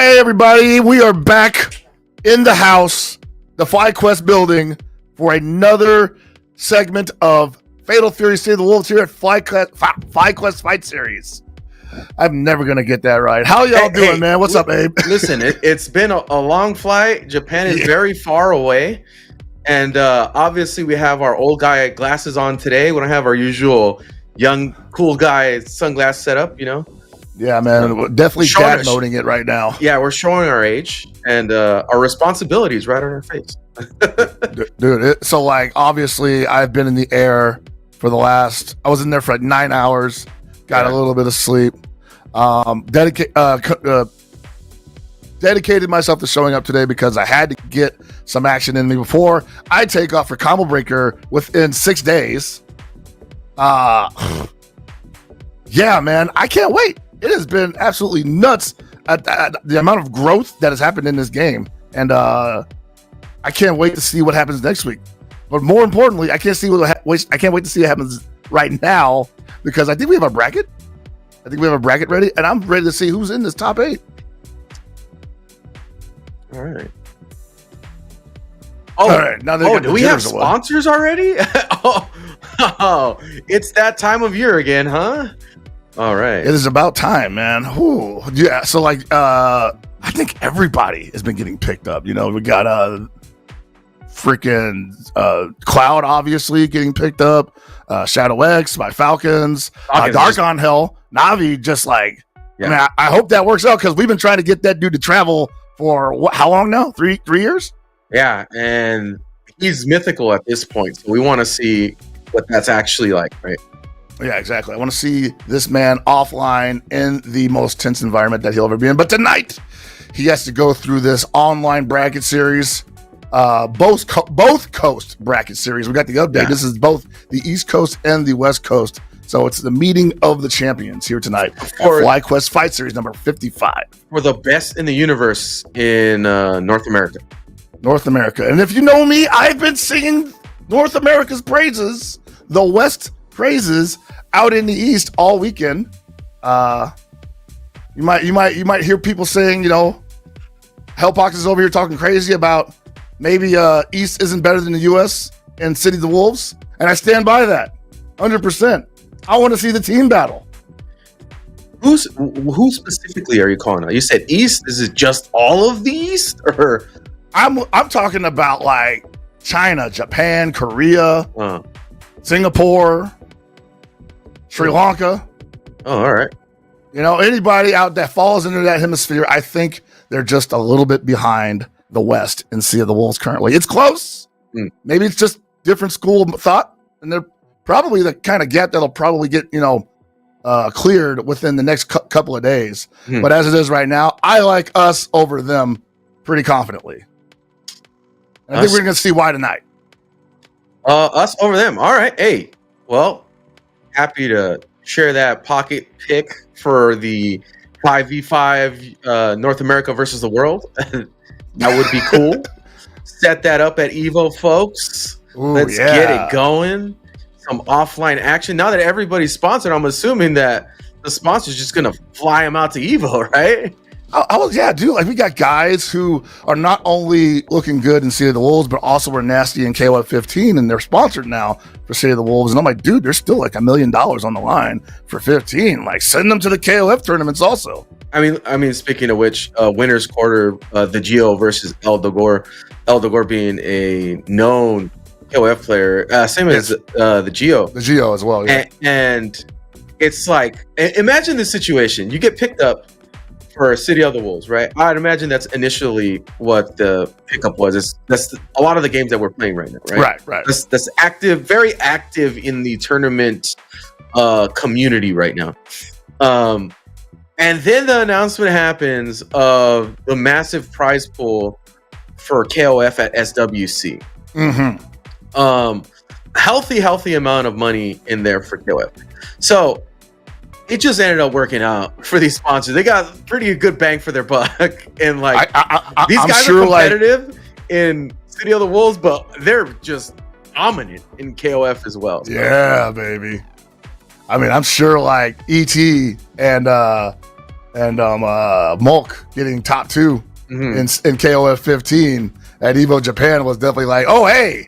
Hey everybody, we are back in the house, the FlyQuest building, for another segment of Fatal Fury State of the Wolves here at FlyQuest Fight Series. I'm never going to get that right. How y'all doing, man? What's up, Abe? Listen, it's been a long flight. Japan is very far away. And obviously we have our old guy glasses on today. We don't have our usual young, cool guy sunglass setup, you know? Yeah, man. Definitely dad moding it right now. Yeah, we're showing our age and our responsibilities right on our face. Dude, so like, obviously I've been in the air for the last, I was in there for like 9 hours, got a little bit of sleep. Dedicated myself to showing up today because I had to get some action in me before I take off for Combo Breaker within 6 days. Yeah, man, I can't wait. It has been absolutely nuts at the amount of growth that has happened in this game. And I can't wait to see what happens next week. But more importantly, I can't wait to see what happens right now because I think we have a bracket. I think we have a bracket ready, and I'm ready to see who's in this top 8. All right. All right. Now do we have sponsors already? oh, it's that time of year again, huh? All right. It is about time, man. Ooh, yeah. So like, I think everybody has been getting picked up. You know, we got freaking Cloud obviously getting picked up. Shadow X by Falcons. Dark on Hell. Navi just like. Yeah. I mean, I hope that works out because we've been trying to get that dude to travel for how long now? 3 years? Yeah, and he's mythical at this point, so we want to see what that's actually like, right? Yeah, exactly. I want to see this man offline in the most tense environment that he'll ever be in. But tonight, he has to go through this online bracket series, both coast bracket series. We got the update. Yeah. This is both the East Coast and the West Coast. So it's the meeting of the champions here tonight for FlyQuest Fight Series number 55. For the best in the universe in North America. North America. And if you know me, I've been singing North America's praises, the West praises out in the East all weekend. You might hear people saying, you know, Hellpox is over here talking crazy about maybe East isn't better than the US and City of the Wolves. And I stand by that 100%. I want to see the team battle. Who specifically are you calling out? You said East. Is it just all of the East, or I'm talking about like China, Japan, Korea, Singapore, Sri Lanka. Oh, all right. You know, anybody out that falls into that hemisphere, I think they're just a little bit behind the West and Sea of the Wolves currently. It's close. Maybe it's just different school of thought, and they're probably the kind of gap that'll probably get, you know, cleared within the next couple of days. But as it is right now, I like us over them pretty confidently. And I think we're going to see why tonight. Us over them. All right. Hey, well, happy to share that pocket pick for the 5v5 North America versus the world. That would be cool. Set that up at Evo, folks. Ooh, Let's get it going. Some offline action. Now that everybody's sponsored, I'm assuming that the sponsor's just going to fly them out to Evo, right? Dude. Like, we got guys who are not only looking good in City of the Wolves, but also are nasty in KOF 15, and they're sponsored now for City of the Wolves. And I'm like, dude, there's still like $1 million on the line for 15. Like, send them to the KOF tournaments also. I mean, speaking of which, winners quarter, the Geo versus Eldogor. Eldogor being a known KOF player, same as the Geo. The Geo as well, yeah. And it's like, imagine this situation. You get picked up for City of the Wolves, right? I'd imagine that's initially what the pickup was. That's a lot of the games that we're playing right now, right? Right. That's active, very active in the tournament community right now. And then the announcement happens of the massive prize pool for KOF at SWC. Healthy amount of money in there for KOF. So it just ended up working out for these sponsors. They got pretty good bang for their buck. And like, these guys are competitive in City of the Wolves, but they're just dominant in KOF as well. So. Yeah, baby. I mean, I'm sure like ET and and Mulk getting top 2 in KOF 15 at Evo Japan was definitely like, oh, hey,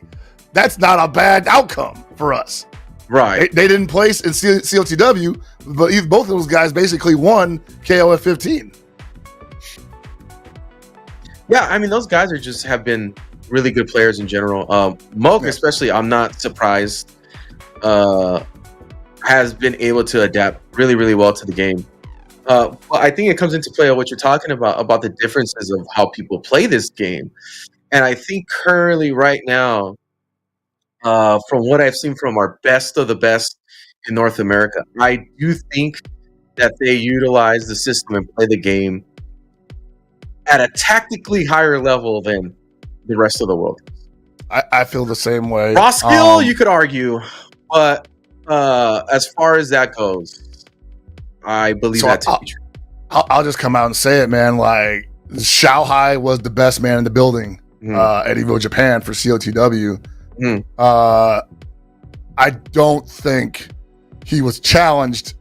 that's not a bad outcome for us. Right. They didn't place in CoTW, but both of those guys basically won KOF 15. Yeah, I mean, those guys have been really good players in general. Mulk, especially, I'm not surprised, has been able to adapt really, really well to the game. But I think it comes into play of what you're talking about the differences of how people play this game. And I think currently right now, from what I've seen from our best of the best in North America, I do think that they utilize the system and play the game at a tactically higher level than the rest of the world. I feel the same way. Raw skill, you could argue, but as far as that goes, I believe that to be true. I'll just come out and say it, man. Like, Xiaohai was the best man in the building at Evo Japan for CoTW. I don't think he was challenged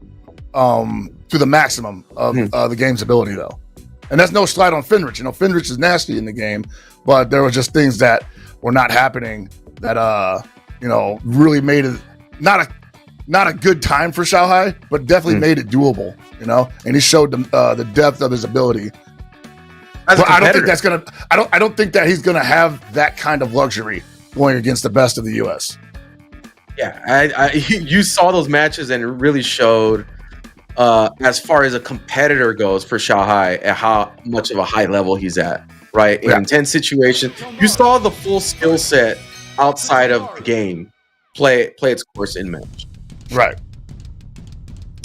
to the maximum of the game's ability, though. And that's no slight on Finrich. You know, Finrich is nasty in the game, but there were just things that were not happening that, really made it not a good time for Xiaohai, but definitely made it doable, you know? And he showed the depth of his ability. But I don't think that's gonna. I don't think that he's gonna have that kind of luxury going against the best of the U.S. Yeah, you saw those matches, and it really showed as far as a competitor goes for Xiaohai and how much of a high level he's at. Right, in intense situations, you saw the full skill set outside of the game play its course in match. Right.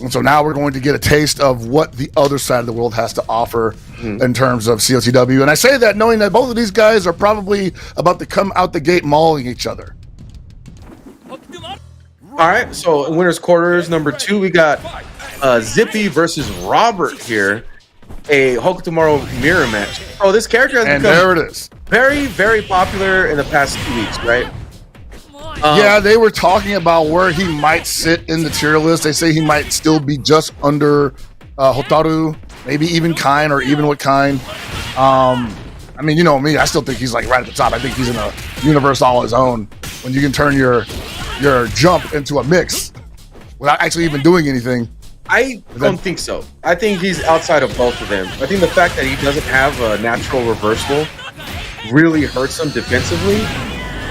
And so now we're going to get a taste of what the other side of the world has to offer in terms of CoTW. And I say that knowing that both of these guys are probably about to come out the gate mauling each other. All right, so in winners quarters number 2, we got Zippy versus Robert here. A Hokutomaro mirror match. Oh, this character has become there it is. Very, very popular in the past 2 weeks, right? Yeah, they were talking about where he might sit in the tier list. They say he might still be just under Hotaru, maybe even Kain or even with Kain. I mean, you know me, I still think he's like right at the top. I think he's in a universe all his own when you can turn your jump into a mix without actually even doing anything. I don't think so. I think he's outside of both of them. I think the fact that he doesn't have a natural reversal really hurts him defensively.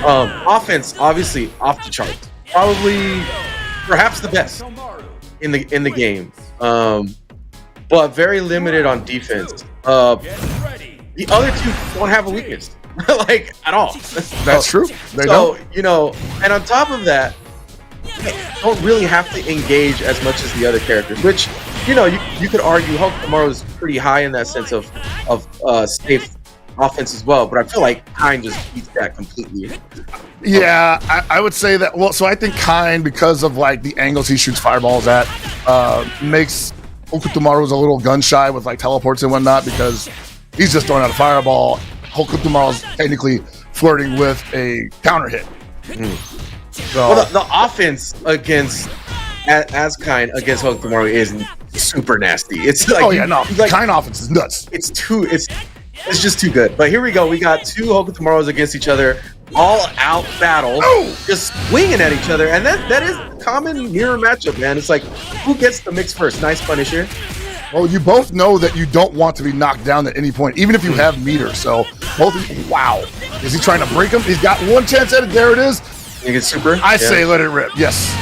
Offense, obviously, off the charts. Probably, perhaps the best in the game. But very limited on defense. The other two don't have a weakness, like at all. That's true. They don't. You know, and on top of that, don't really have to engage as much as the other characters, which, you know, you could argue Hokutomaro is pretty high in that sense of safe offense as well, but I feel like Kain just beats that completely. Yeah, I would say that. Well, so I think Kain, because of like the angles he shoots fireballs at, makes Hokutomaro's a little gun shy with like teleports and whatnot, because he's just throwing out a fireball. Hokutomaro's technically flirting with a counter hit. So, well, the offense against as Kain against Hokutomaro is super nasty. It's like, Kain offense is nuts. It's just too good. But here we go. We got 2 Hokutomaros against each other, all out battle, just swinging at each other, and that is a common mirror matchup, man. It's like, who gets the mix first? Nice punish here. Well, you both know that you don't want to be knocked down at any point, even if you have meter. So both of you, wow. Is he trying to break him? He's got one chance at it. There it is. You get super? I say let it rip. Yes.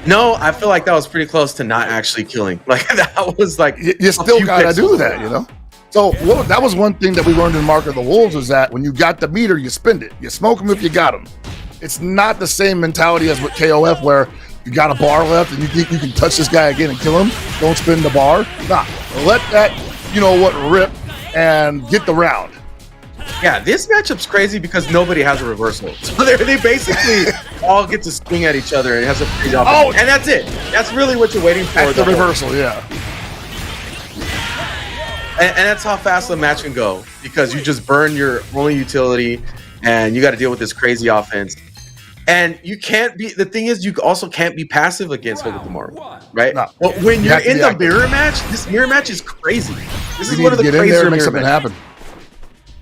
No, I feel like that was pretty close to not actually killing. Like, that was like... You still got to do that, you know? So that was one thing that we learned in Mark of the Wolves, is that when you got the meter, you spend it. You smoke them if you got them. It's not the same mentality as with KOF, where you got a bar left and you think you can touch this guy again and kill him. Don't spin the bar. Nah, let that, rip and get the round. Yeah, this matchup's crazy because nobody has a reversal. So they basically all get to swing at each other, and it has a crazy offense. And that's it. That's really what you're waiting for. That's the reversal, yeah. And that's how fast the match can go, because you just burn your only utility, and you got to deal with this crazy offense. And you can't be. The thing is, you also can't be passive against Hokutomaru, right? No. But when you're in the mirror match, this mirror match is crazy. This is one of the crazier mirror matches. Make something happen.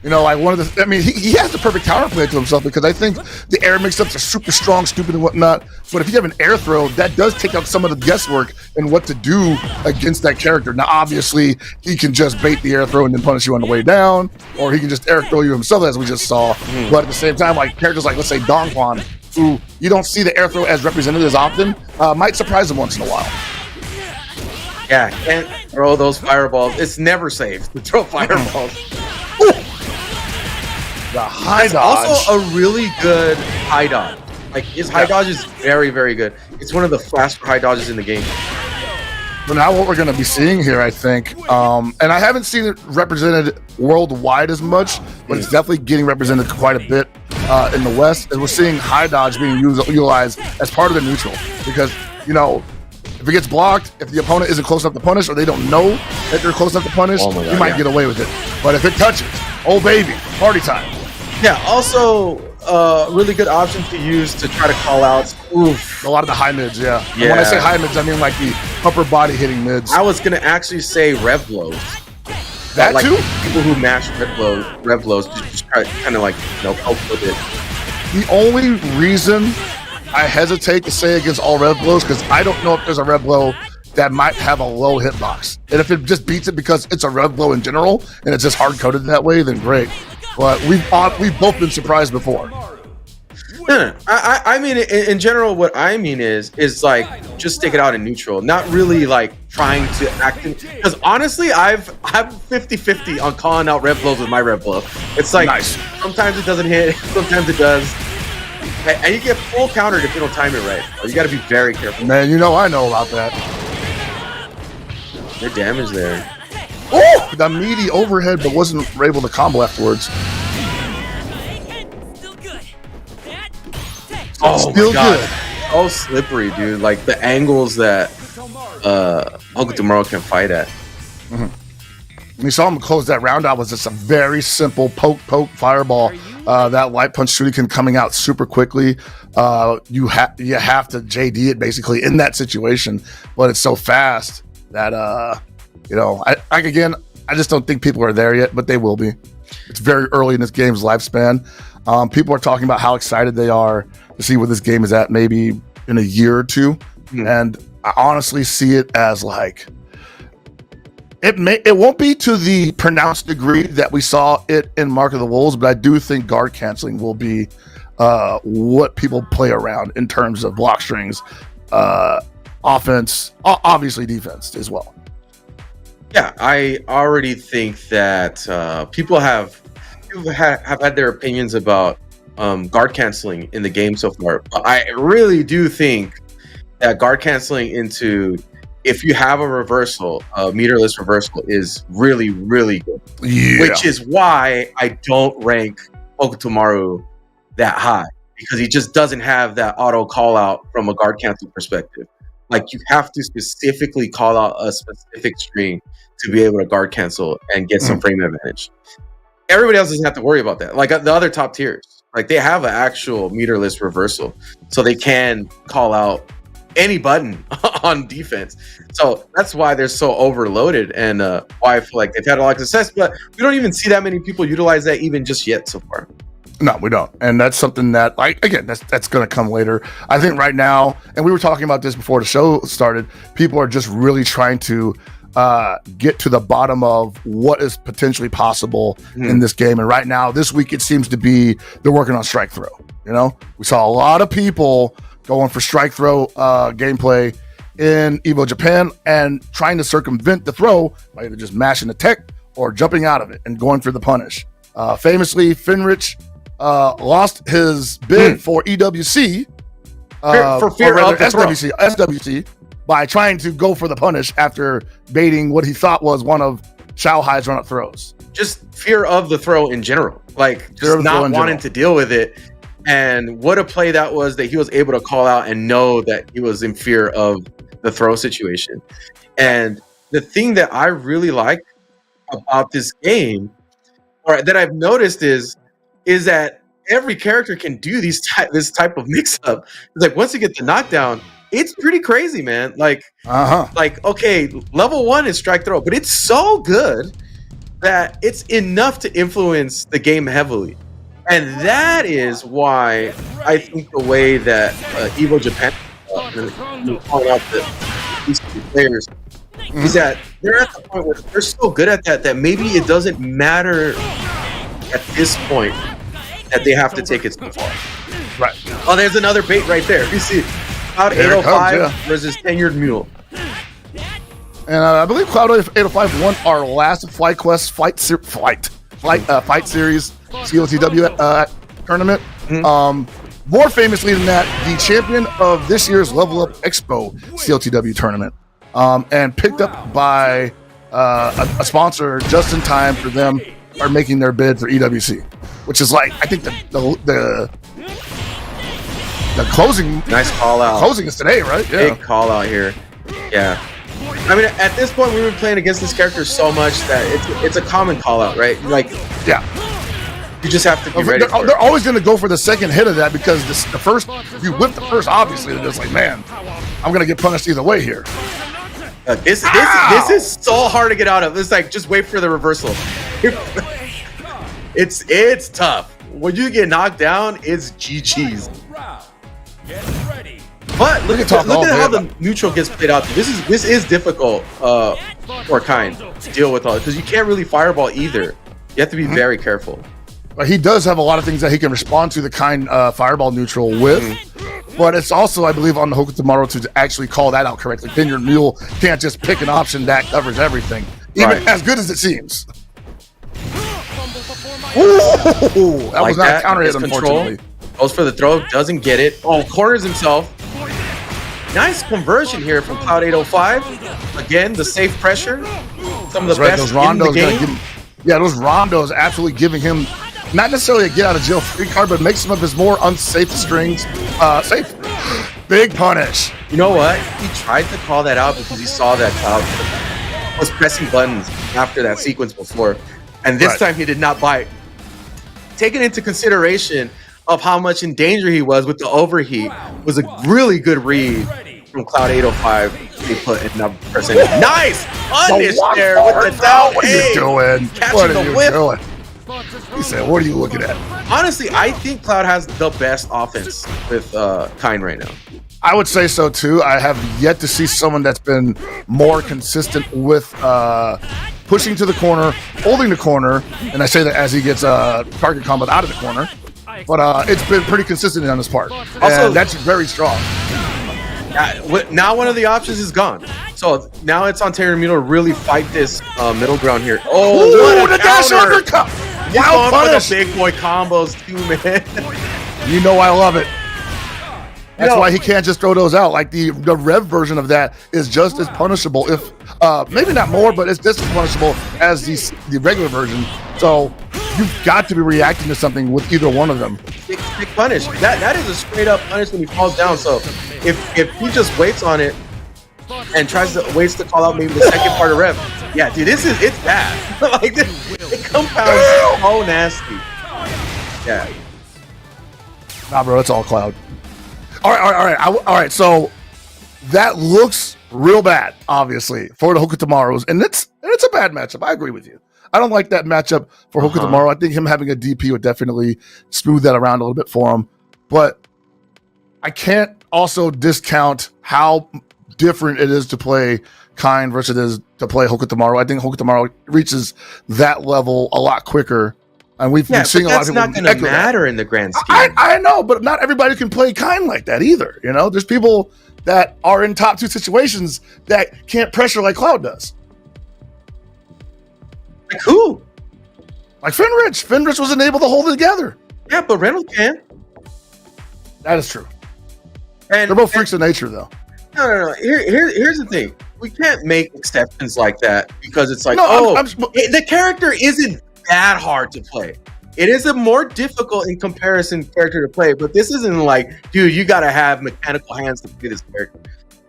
You know, like one of the. I mean, he has the perfect counterplay to himself because I think the air mix-ups are super strong, stupid, and whatnot. But if you have an air throw, that does take out some of the guesswork and what to do against that character. Now, obviously, he can just bait the air throw and then punish you on the way down, or he can just air throw you himself, as we just saw. But at the same time, like characters like, let's say, Don Juan, who you don't see the air throw as represented as often, might surprise him once in a while. Yeah, can't throw those fireballs. It's never safe to throw fireballs. The high dodge. Also a really good high dodge. Like his high dodge is very, very good. It's one of the faster high dodges in the game. But now what we're going to be seeing here, I think, and I haven't seen it represented worldwide as much, but it's definitely getting represented quite a bit in the West. And we're seeing high dodge being utilized as part of the neutral because, you know, if it gets blocked, if the opponent isn't close enough to punish or they don't know that they're close enough to punish, you might get away with it. But if it touches, oh baby, party time. Yeah, also really good option to use to try to call out. A lot of the high mids, yeah. And when I say high mids, I mean like the upper body hitting mids. I was gonna actually say rev blows. That like too? People who mash rev blows just try kind of like, you know, poke with it. The only reason I hesitate to say against all rev blows because I don't know if there's a rev blow that might have a low hitbox. And if it just beats it because it's a rev blow in general and it's just hard coded that way, then great. But we've both been surprised before. No. I mean, in general, what I mean is like just stick it out in neutral, not really like trying to act. Because honestly, I'm 50-50 on calling out rev blows with my rev blow. It's like sometimes it doesn't hit, sometimes it does, and you get full countered if you don't time it right. You got to be very careful. Man, you know I know about that. Good damage there. Oh, the meaty overhead, but wasn't able to combo afterwards. Oh, still good. Oh, slippery, dude. Like the angles that Hokutomaru can fight at. We saw him close that round out was just a very simple poke fireball. That light punch shuriken coming out super quickly. You have to JD it basically in that situation, but it's so fast that you know, I just don't think people are there yet, but they will be. It's very early in this game's lifespan. People are talking about how excited they are to see where this game is at maybe in a year or two. And I honestly see it as like, it won't be to the pronounced degree that we saw it in Mark of the Wolves, but I do think guard canceling will be what people play around in terms of block strings, offense, obviously defense as well. Yeah, I already think that people have had their opinions about guard canceling in the game so far. But I really do think that guard canceling into, if you have a reversal, a meterless reversal, is really, really good. Yeah. Which is why I don't rank Hokutomaru that high, because he just doesn't have that auto call out from a guard cancel perspective. Like, you have to specifically call out a specific string to be able to guard cancel and get some frame advantage. Everybody else doesn't have to worry about that. Like the other top tiers, like they have an actual meterless reversal, so they can call out any button on defense. So that's why they're so overloaded, and why I feel like they've had a lot of success. But we don't even see that many people utilize that even just yet so far. No, we don't. And that's something that, like, again, that's going to come later. I think right now, and we were talking about this before the show started, people are just really trying to get to the bottom of what is potentially possible in this game. And right now, this week, it seems to be they're working on strike throw. You know, we saw a lot of people going for strike throw gameplay in Evo Japan and trying to circumvent the throw by either just mashing the tech or jumping out of it and going for the punish. Famously, Finrich lost his bid for EWC, for fear of the SWC, by trying to go for the punish after baiting what he thought was one of Xiaohai's run-up throws. Just fear of the throw in general, like just not wanting to deal with it. And what a play that was, that he was able to call out and know that he was in fear of the throw situation. And the thing that I really like about this game, or that I've noticed, is that every character can do this type of mix-up. It's like once you get the knockdown, it's pretty crazy, man. Like okay, level 1 is strike throw, but it's so good that it's enough to influence the game heavily. And that is why I think the way that Evo Japan calling out these players is that they're at the point where they're so good at that maybe it doesn't matter at this point that they have to take it so far. Right. Oh, there's another bait right there. You see, Cloud 805 versus Tenured Mule. And I believe Cloud 805 won our last FlyQuest Fight Series CoTW tournament. More famously than that, the champion of this year's Level Up Expo CoTW tournament, and picked up by a sponsor just in time for them are making their bid for EWC, which is like I think the closing. Nice call out. Closing is today, right? Yeah. Big call out here. Yeah. I mean, at this point, we've been playing against this character so much that it's a common call out, right? Like, yeah. You just have to be ready. They're always going to go for the second hit of that because the first, if you whip the first, obviously, they're just like, man, I'm going to get punished either way here. This is so hard to get out of. It's like, just wait for the reversal. It's tough. When you get knocked down, it's GG's. But look at how the neutral gets played out. This is difficult for Kind to deal with all because you can't really fireball either. You have to be very careful. He does have a lot of things that he can respond to the Kind fireball neutral with, but it's also, I believe, on the Hokuto Tomorrow to actually call that out correctly. Tenured Mule can't just pick an option that covers everything, even as good as it seems. Ooh, that was not a counter hit, unfortunately. Goes for the throw, doesn't get it. Oh, corners himself. Nice conversion here from Cloud 805. Again, the safe pressure. Some of the best in the game. Those rondos absolutely giving him not necessarily a get out of jail free card, but makes some of his more unsafe strings safe. Big punish. You know what? He tried to call that out because he saw that Cloud was pressing buttons after that sequence before, and this time he did not bite. Taking into consideration of how much in danger he was with the overheat was a really good read from Cloud 805. He put in that percentage. Nice punish there with the down. What are you doing? Catching the whip. He said, what are you looking at? Honestly, I think Cloud has the best offense with Kind right now. I would say so too. I have yet to see someone that's been more consistent with pushing to the corner, holding the corner, and I say that as he gets target combo out of the corner. But it's been pretty consistent on his part. Also, and that's very strong. Now one of the options is gone. So now it's on Tenured Mule to really fight this middle ground here. Oh, what a dash uppercut! Wow, for the big boy combos too, man. You know I love it. That's why he can't just throw those out. Like the Rev version of that is just as punishable, if maybe not more, but it's just as punishable as the regular version. So you've got to be reacting to something with either one of them. Big punish. That is a straight up punish when he falls down. So if he just waits on it and waits to call out maybe the second part of Rev, yeah, dude, it's bad. Like it compounds so nasty. Yeah. Nah, bro, it's all Cloud. All right. So that looks real bad, obviously, for the Hokuto Tomorrows, and it's a bad matchup. I agree with you. I don't like that matchup for Hokuto Tomorrow. I think him having a DP would definitely smooth that around a little bit for him. But I can't also discount how different it is to play Kind versus it is to play Hokuto Tomorrow. I think Hokuto Tomorrow reaches that level a lot quicker. And we've been seeing a lot of people. That's not going to matter in the grand scheme. I know, but not everybody can play Kind like that either. You know, there's people that are in top 2 situations that can't pressure like Cloud does. Like who? Like Fenrich. Fenrich wasn't able to hold it together. Yeah, but Reynolds can. That is true. And they're both freaks of nature, though. No. Here's the thing. We can't make exceptions like that because it's like, the character isn't that hard to play. It is a more difficult in comparison character to play, but this isn't like, dude, you got to have mechanical hands to play this character.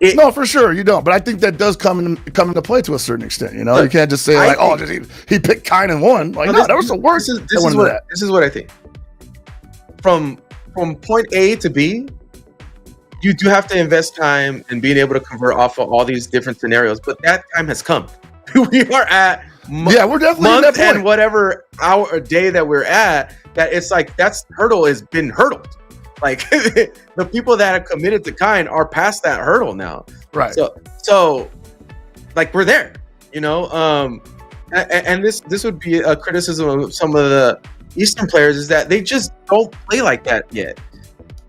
No, for sure you don't. But I think that does come into play to a certain extent. You know, you can't just say he picked Kind and won. Like, no, that was the worst. This is what I think. from point A to B, you do have to invest time in being able to convert off of all these different scenarios. But that time has come. We are at we're definitely month at that point. And whatever hour or day that we're at, that it's like that's hurdle has been hurdled. Like the people that have committed to kind are past that hurdle now. Right. So like we're there, you know. And this would be a criticism of some of the Eastern players is that they just don't play like that yet.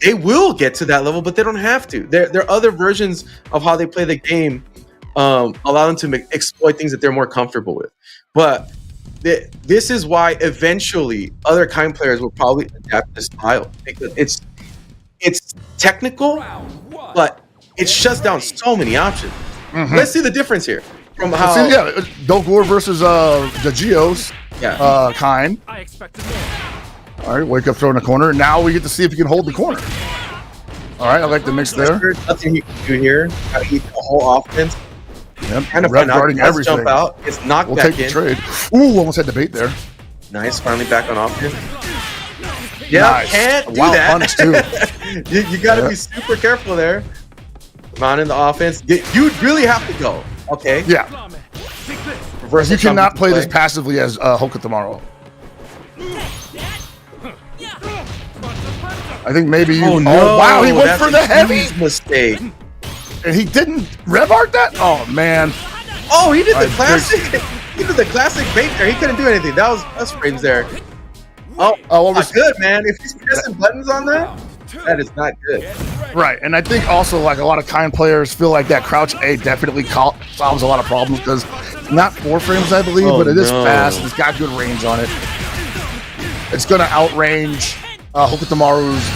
They will get to that level, but they don't have to. There are other versions of how they play the game, allow them to exploit things that they're more comfortable with. But this is why eventually other kind players will probably adapt this style, because it's technical, but it shuts down so many options. Mm-hmm. Let's see the difference here from how Dolgor versus the Geos. Yeah. Kind. I expected more. All right, wake up, throw in the corner. Now we get to see if he can hold the corner. All right, I like the mix there. There's nothing he can do here. Got to eat the whole offense. Yep. Kind of guarding everything. Jump out. It's knocked we'll back take in. The trade. Ooh, almost had the bait there. Nice, finally back on offense. Yeah, nice. Can't do Wild that. Punish too. you got to be super careful there. Come on in the offense. You really have to go. Okay. Yeah. Reverse. You cannot play this passively as Hoka tomorrow. I think maybe you. Oh, no. Wow, he went for the heavy mistake. And he didn't rev art that? Oh man. Oh, he did the classic. He did the classic bait there. He couldn't do anything. That's frames there. Oh, not good, man. If he's pressing buttons on that is not good. Right, and I think also like a lot of kind players feel like that crouch A definitely solves a lot of problems because not 4 frames, I believe, but it is fast. It's got good range on it. It's going to outrange Hokutomaru's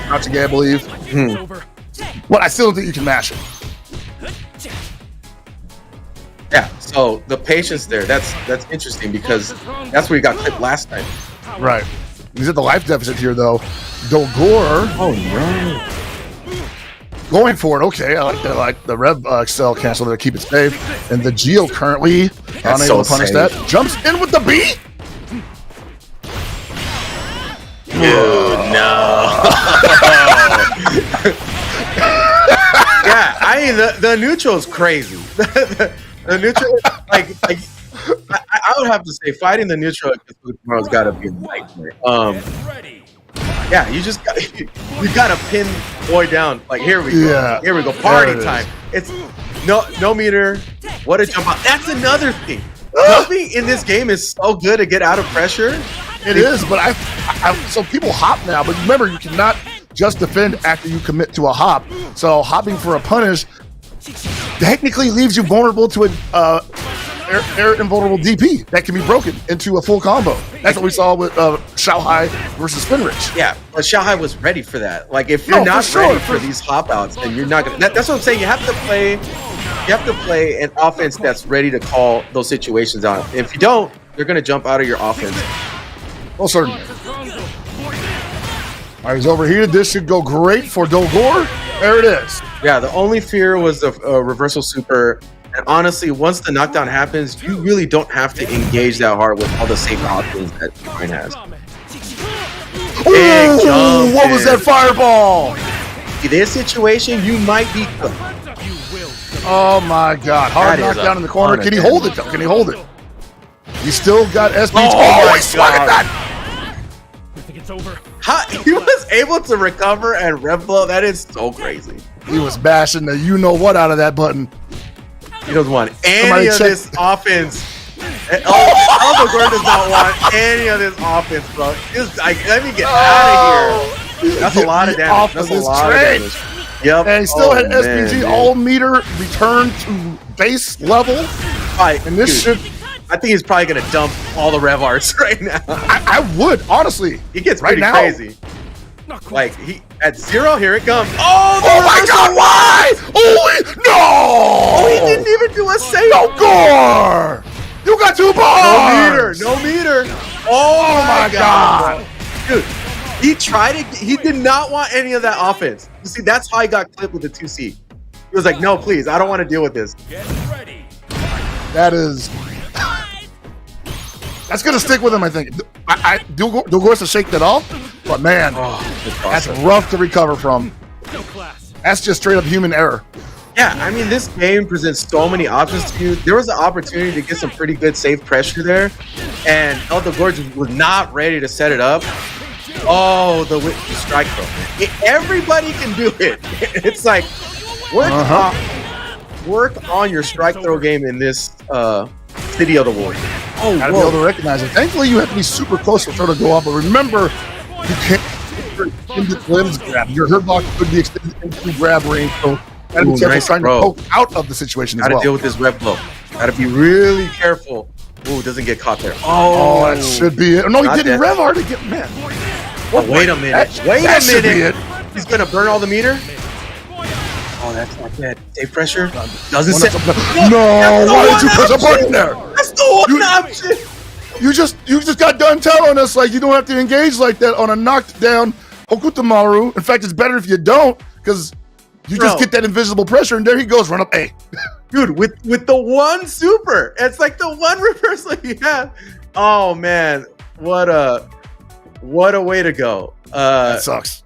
crouch A, I believe. But I still don't think you can mash it. Yeah, so the patience there, that's interesting because that's where he got clipped last time. Right. He's at the life deficit here, though. Dolgor. Oh, no. Going for it. Okay, I like that. Like the Rev Excel cancel to keep it safe. And the Geo currently unable to punish that. Jumps in with the B. Dude, no. Yeah, I mean, the neutral is crazy. The neutral, like I would have to say, fighting the neutral tomorrow's got to be a nightmare. Yeah, you got to pin boy down. Like here we go. Yeah. Here we go. Party time. It's no meter. What a jump out. That's another thing. Jumping in this game is so good to get out of pressure. It is, but so people hop now. But remember, you cannot just defend after you commit to a hop. So hopping for a punish technically leaves you vulnerable to a air invulnerable DP that can be broken into a full combo. That's what we saw with Xiaohai versus Finrich. Yeah, but Xiaohai was ready for that. Like if you're not ready for these hop outs, then you're not gonna. That's what I'm saying. You have to play an offense that's ready to call those situations out. If you don't, they're gonna jump out of your offense. Well, certainly. All right, he's overheated. This should go great for Dolgor. There it is. Yeah, the only fear was the reversal super. And honestly, once the knockdown happens, you really don't have to engage that hard with all the safe options that Bitcoin has. Ooh, what was that fireball? In this situation, you might be good. Oh my God. Hard knockdown in the corner. Can he hold it though? Can he hold it? He still got SB. Oh my God. That. I think it's over. He was able to recover and rev blow. That is so crazy. He was bashing the you-know-what out of that button. He doesn't want any of this offense. Dolgor does not want any of this offense, bro. Just let me get out of here. That's a lot of damage. That's a lot of damage. Yep. And he still had SPG all meter return to base level. And this should. I think he's probably gonna dump all the rev arts right now. I would honestly. He gets pretty crazy. Like he at 0, here it comes. Oh my God! Why? Holy no! Oh, he didn't even do a save. Dolgor! You got 2 bars. No meter. Oh my God, dude! He did not want any of that offense. You see, that's how he got clipped with the 2C. He was like, "No, please, I don't want to deal with this." That is. That's gonna stick with him, I think. Dolgor has to shake that off. But man, that's rough to recover from. No class. That's just straight up human error. Yeah, I mean, this game presents so many options to you. There was an opportunity to get some pretty good safe pressure there, and Elder Gorge was not ready to set it up. Oh, the strike throw. Everybody can do it. It's like, work on your strike throw game in this City of the Warrior. Oh, gotta be able to recognize it. Thankfully, you have to be super close for throw to go off, but remember, you can't extended limbs grab. Your hurt block could be extended into grab range, so gotta be careful trying to poke out of the situation as well. Gotta deal with this rep blow. Gotta be really careful. Ooh, doesn't get caught there. Oh, that should be it. No, he didn't rev hard to get, man. Oh, wait a minute. Wait a minute. He's gonna burn all the meter. Oh, that's not bad. Safe pressure. Doesn't set. No, why did you push a button there? That's the one option. You just got done telling us like you don't have to engage like that on a knocked down Hokutamaru. In fact, it's better if you don't, because you just get that invisible pressure, and there he goes, run up A. Dude, with the one super, it's like the one reversal you have. Oh man, what a way to go. That sucks.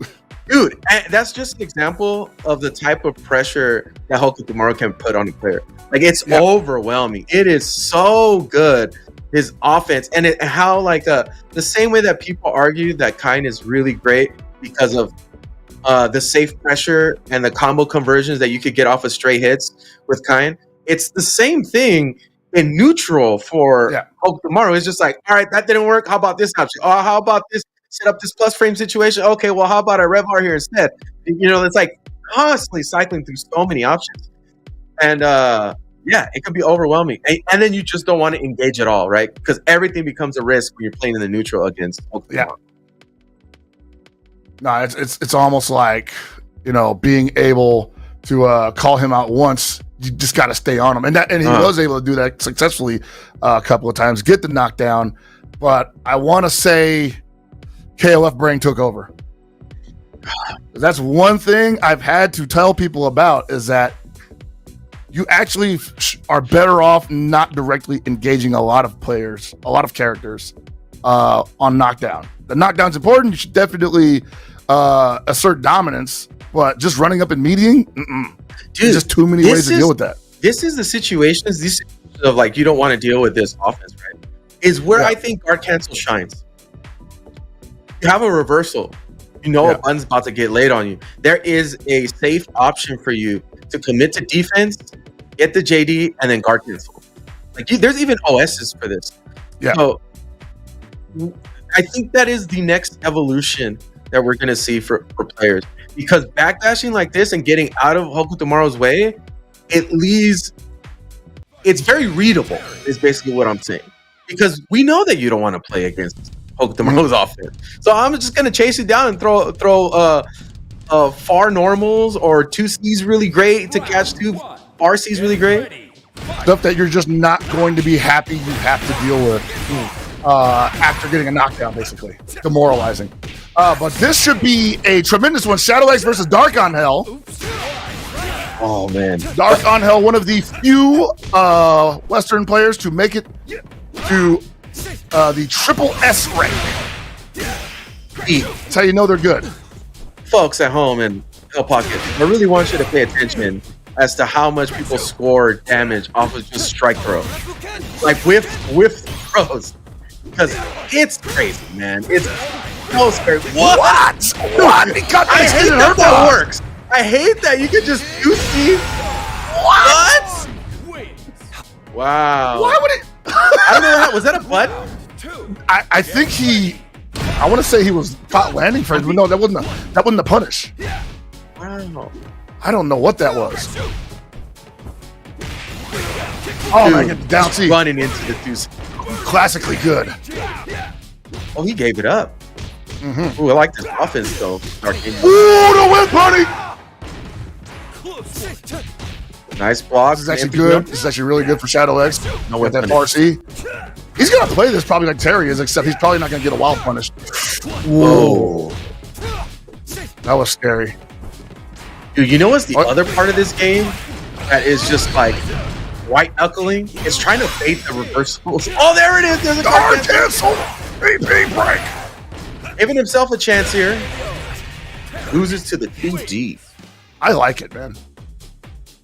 Dude, and that's just an example of the type of pressure that Hokutamaru can put on a player. Like, it's overwhelming. It is so good, his offense, and how like the same way that people argue that Kain is really great because of the safe pressure and the combo conversions that you could get off of stray hits with Kain. It's the same thing in neutral for Hokutamaru. It's just like, all right, that didn't work. How about this option? Oh, how about this? Set up this plus frame situation. Okay, well, how about I rev R here instead? You know, it's like constantly cycling through so many options. And it could be overwhelming. And then you just don't want to engage at all, right? Because everything becomes a risk when you're playing in the neutral against Hokutamaru. Yeah. No, it's almost like, you know, being able to call him out once. You just got to stay on him, and he was able to do that successfully a couple of times, get the knockdown. But I want to say KOF brain took over. That's one thing I've had to tell people about, is that you actually are better off not directly engaging a lot of players, a lot of characters on knockdown. The knockdown's important. You should definitely assert dominance, but just running up and meeting, dude, there's just too many ways to deal with that. This is the situations, these situations of like, you don't want to deal with this offense, right? Is where I think guard cancel shines. You have a reversal. You know a button's about to get laid on you. There is a safe option for you to commit to defense, get the JD, and then guard cancel. Like, there's even OSs for this. Yeah. So I think that is the next evolution that we're going to see for players. Because backdashing like this and getting out of Hokutamaru's way, it's very readable, is basically what I'm saying. Because we know that you don't want to play against Hokutamaru's offense. So I'm just going to chase you down and throw far normals or 2Cs really great to catch 2 RCs really great. Stuff that you're just not going to be happy you have to deal with after getting a knockdown, basically. Demoralizing. But this should be a tremendous one. Shadow X versus Dark on Hell. Oh, man. Dark on Hell, one of the few Western players to make it to the triple S rank. That's how you know they're good. Folks at home in Hell Pocket, I really want you to pay attention as to how much people score damage off of just strike throw. Like whiff throws. Because it's crazy, man. It's so scary. What? Because I hate that works. I hate that you can just UC. What? Wow. Why would it? I don't know that. Was that a butt? I think I want to say he was caught landing for it, but no, that wasn't a punish. Wow. I don't know what that was. Oh my God, down C. Running into the 2. Classically good. Oh, he gave it up. Mm-hmm. Ooh, I like this offense though. Ooh, the win party! Nice block. This is actually good. This is actually really good for Shadow X. No with that RC. He's gonna play this probably like Terry is, except he's probably not gonna get a wild punish. Whoa. That was scary. Dude, you know what's the other part of this game that is just like white knuckling? It's trying to bait the reversals. Oh, there it is. There's a guard cancel. BP break. Giving himself a chance here. Loses to the 2D. I like it, man.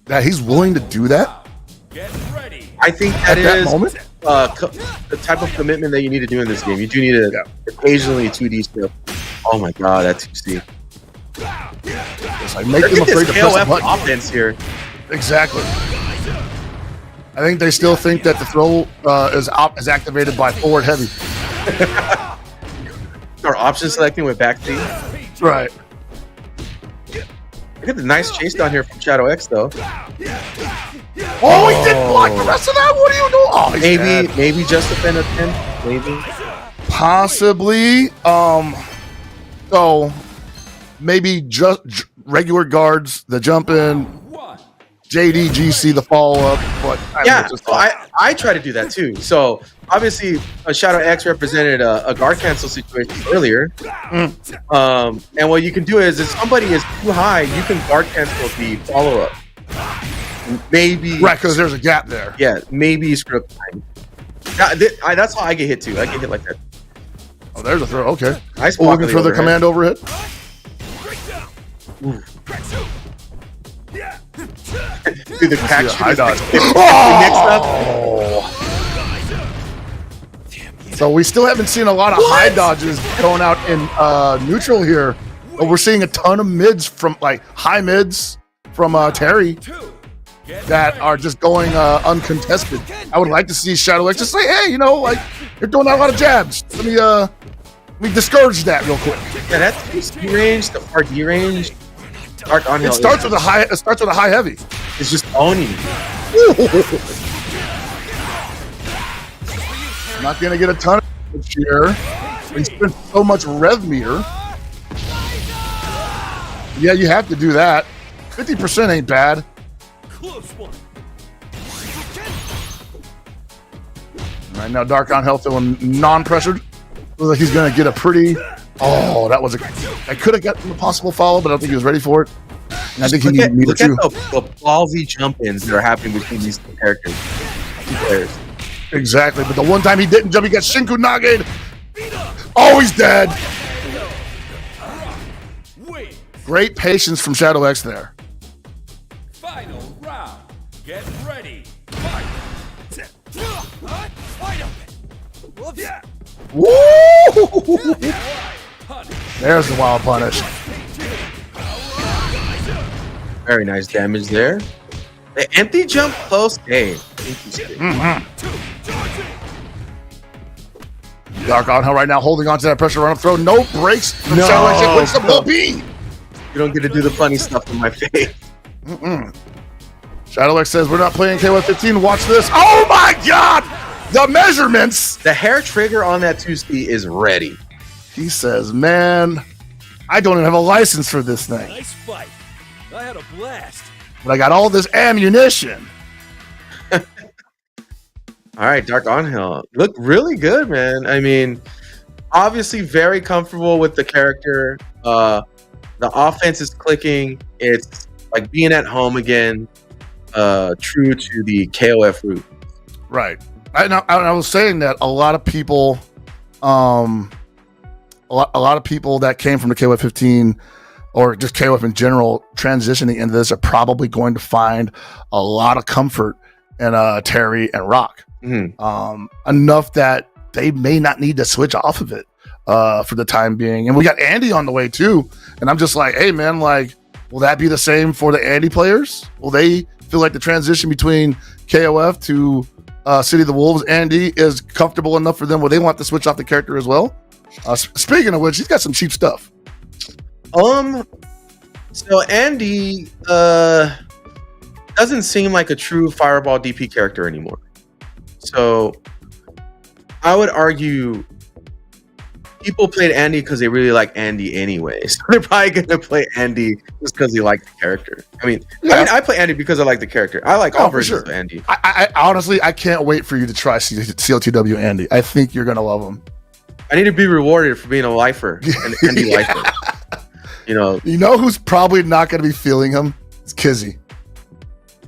That he's willing to do that. I think that is the type of commitment that you need to do in this game. You do need to occasionally 2D stuff. Oh my god, that 2D. It's like make them afraid to press a button. Offense here. Exactly. I think they still think that the throw is activated by forward heavy. Or option selecting with back D. Right. Look at the nice chase down here from Shadow X though. Oh, he didn't block the rest of that. What are you doing? Oh, maybe just defend a 10. Maybe. Possibly. So maybe just regular guards, the jump in, JDGC, the follow up. But I try to do that too. So obviously, Shadow X represented a guard cancel situation earlier. And what you can do is, if somebody is too high, you can guard cancel the follow up. Maybe right, because there's a gap there. Yeah, maybe script time. That's how I get hit too. I get hit like that. Oh, there's a throw. Okay. Nice. Looking for the command overhead. Dude, the catch high dodge. So we still haven't seen a lot of high dodges going out in neutral here, but we're seeing a ton of mids from like high mids from Terry that are just going uncontested. I would like to see Shadow X just say, hey, you know, like you're throwing out a lot of jabs. Let me discourage that real quick. Yeah, that's D range, the RD range. It starts with a high. It starts with a high heavy. It's just owning. Not gonna get a ton of here. He spent so much rev meter. Yeah, you have to do that. 50% ain't bad. Right now, Dark on Health feeling non-pressured. Looks like he's gonna get a pretty. Oh, that could have gotten a possible follow, but I don't think he was ready for it. And I think he needed me to too. Look at the ballsy jump-ins that are happening between these two characters, two players. Exactly, but the one time he didn't jump, he got Shinku Naged. Oh, he's dead. Great patience from Shadow X there. Final round. Get ready. Fight. Woo! There's the wild punish. Very nice damage there. The empty jump close. Hey. Dark on Hell right now holding on to that pressure run up throw. No breaks from Shadow X. You don't get to do the funny stuff in my face. Shadow X says we're not playing KOF 15. Watch this. Oh my god! The measurements. The hair trigger on that 2C is ready. He says, man, I don't even have a license for this thing. Nice fight. I had a blast. But I got all this ammunition. All right, Dark Onhill. Look really good, man. I mean, obviously very comfortable with the character. The offense is clicking. It's like being at home again. True to the KOF route. Right. I was saying that a lot of people, a lot of people that came from the KOF 15 or just KOF in general transitioning into this are probably going to find a lot of comfort in Terry and Rock. Enough that they may not need to switch off of it for the time being. And we got Andy on the way too. And I'm just like, hey man, like, will that be the same for the Andy players? Will they feel like the transition between KOF to City of the Wolves, Andy, is comfortable enough for them where they want to switch off the character as well? Speaking of which, he's got some cheap stuff. So Andy doesn't seem like a true Fireball DP character anymore. So I would argue people played Andy because they really like Andy anyway. So they're probably going to play Andy just because they like the character. I mean, I play Andy because I like the character. I like all versions of Andy. I honestly, I can't wait for you to try CoTW Andy. I think you're going to love him. I need to be rewarded for being a lifer, an Andy lifer. You know who's probably not going to be feeling him? It's Kizzy.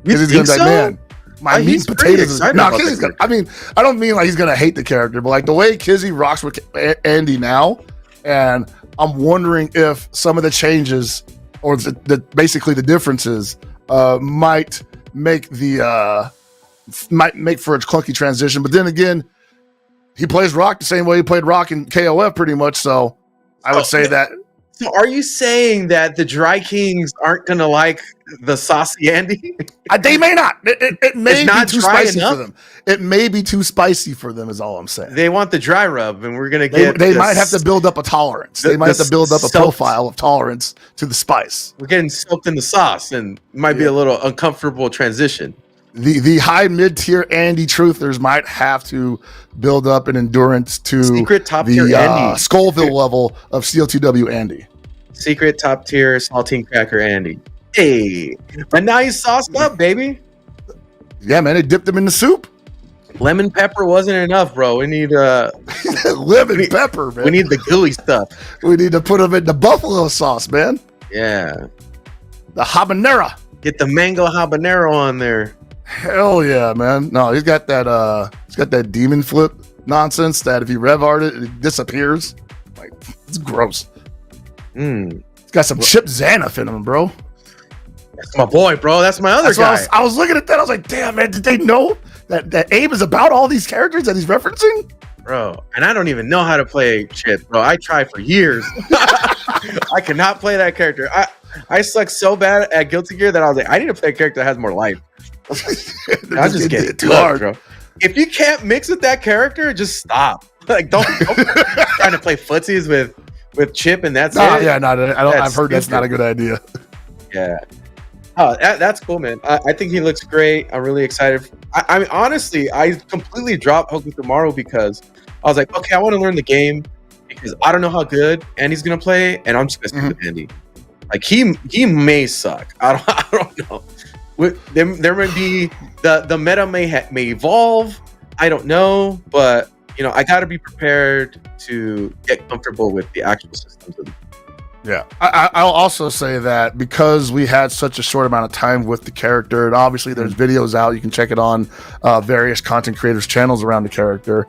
Kizzy's going to be like, man, my meat and potatoes. No, Kizzy's gonna. I mean, I don't mean like he's gonna hate the character, but like the way Kizzy rocks with Andy now, And I'm wondering if some of the changes or basically the differences might make for a clunky transition. But then again, he plays Rock the same way he played Rock in KOF pretty much. So I would say that. So are you saying that the Dry Kings aren't going to like the saucy Andy? They may not. It may be too spicy enough? for them. It may be too spicy for them is all I'm saying. They want the dry rub, and we're going to get... They might have to build up a tolerance. They might have to build up a profile of tolerance to the spice. We're getting soaked in the sauce, and it might be a little uncomfortable transition. The high mid-tier Andy truthers might have to build up an endurance to secret top tier Andy. Scoville level of CoTW Andy. Secret top tier saltine cracker Andy. Hey, but now he's sauced up, baby. Yeah, man, they dipped him in the soup. Lemon pepper wasn't enough, bro. We need pepper, man. We need the gooey stuff. We need to put him in the buffalo sauce, man. Yeah, the habanero. Get the mango habanero on there. Hell yeah, man. No, he's got that demon flip nonsense that if you rev art it, it disappears. Like, it's gross. It's got some Chip Xanath in him, bro. That's my boy, bro. That's my other guy. I was looking at that. I was like, damn, man, did they know that Abe is about all these characters that he's referencing? Bro, and I don't even know how to play Chip, bro. I tried for years. I cannot play that character. I suck so bad at Guilty Gear that I was like, I need to play a character that has more life. I just get it too hard, bro. If you can't mix with that character, just stop. Like, don't trying to play footsies with Chip and that's it. Yeah, no, I've heard that's not a good idea. Yeah. Oh, that's cool, man. I think he looks great. I'm really excited. I mean, honestly, I completely dropped Hoku Tomorrow because I was like, okay, I want to learn the game because I don't know how good Andy's gonna play, and I'm just gonna stick with Andy. Like he may suck. I don't know. There may be the meta may evolve. I don't know, but I got to be prepared to get comfortable with the actual systems. Yeah, I'll also say that because we had such a short amount of time with the character, and obviously there's videos out, you can check it on various content creators' channels around the character.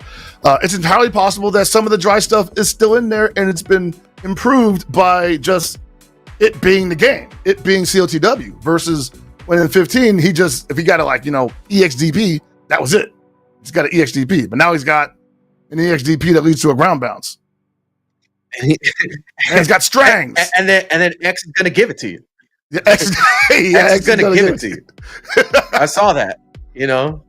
It's entirely possible that some of the dry stuff is still in there, and it's been improved by just it being the game, it being CoTW versus when in 15 if he got a EXDP, that was it. He's got an EXDP, but now he's got an EXDP that leads to a ground bounce. And he's got strangs. And then X is gonna give it to you. Yeah, X is gonna give it to you. I saw that. That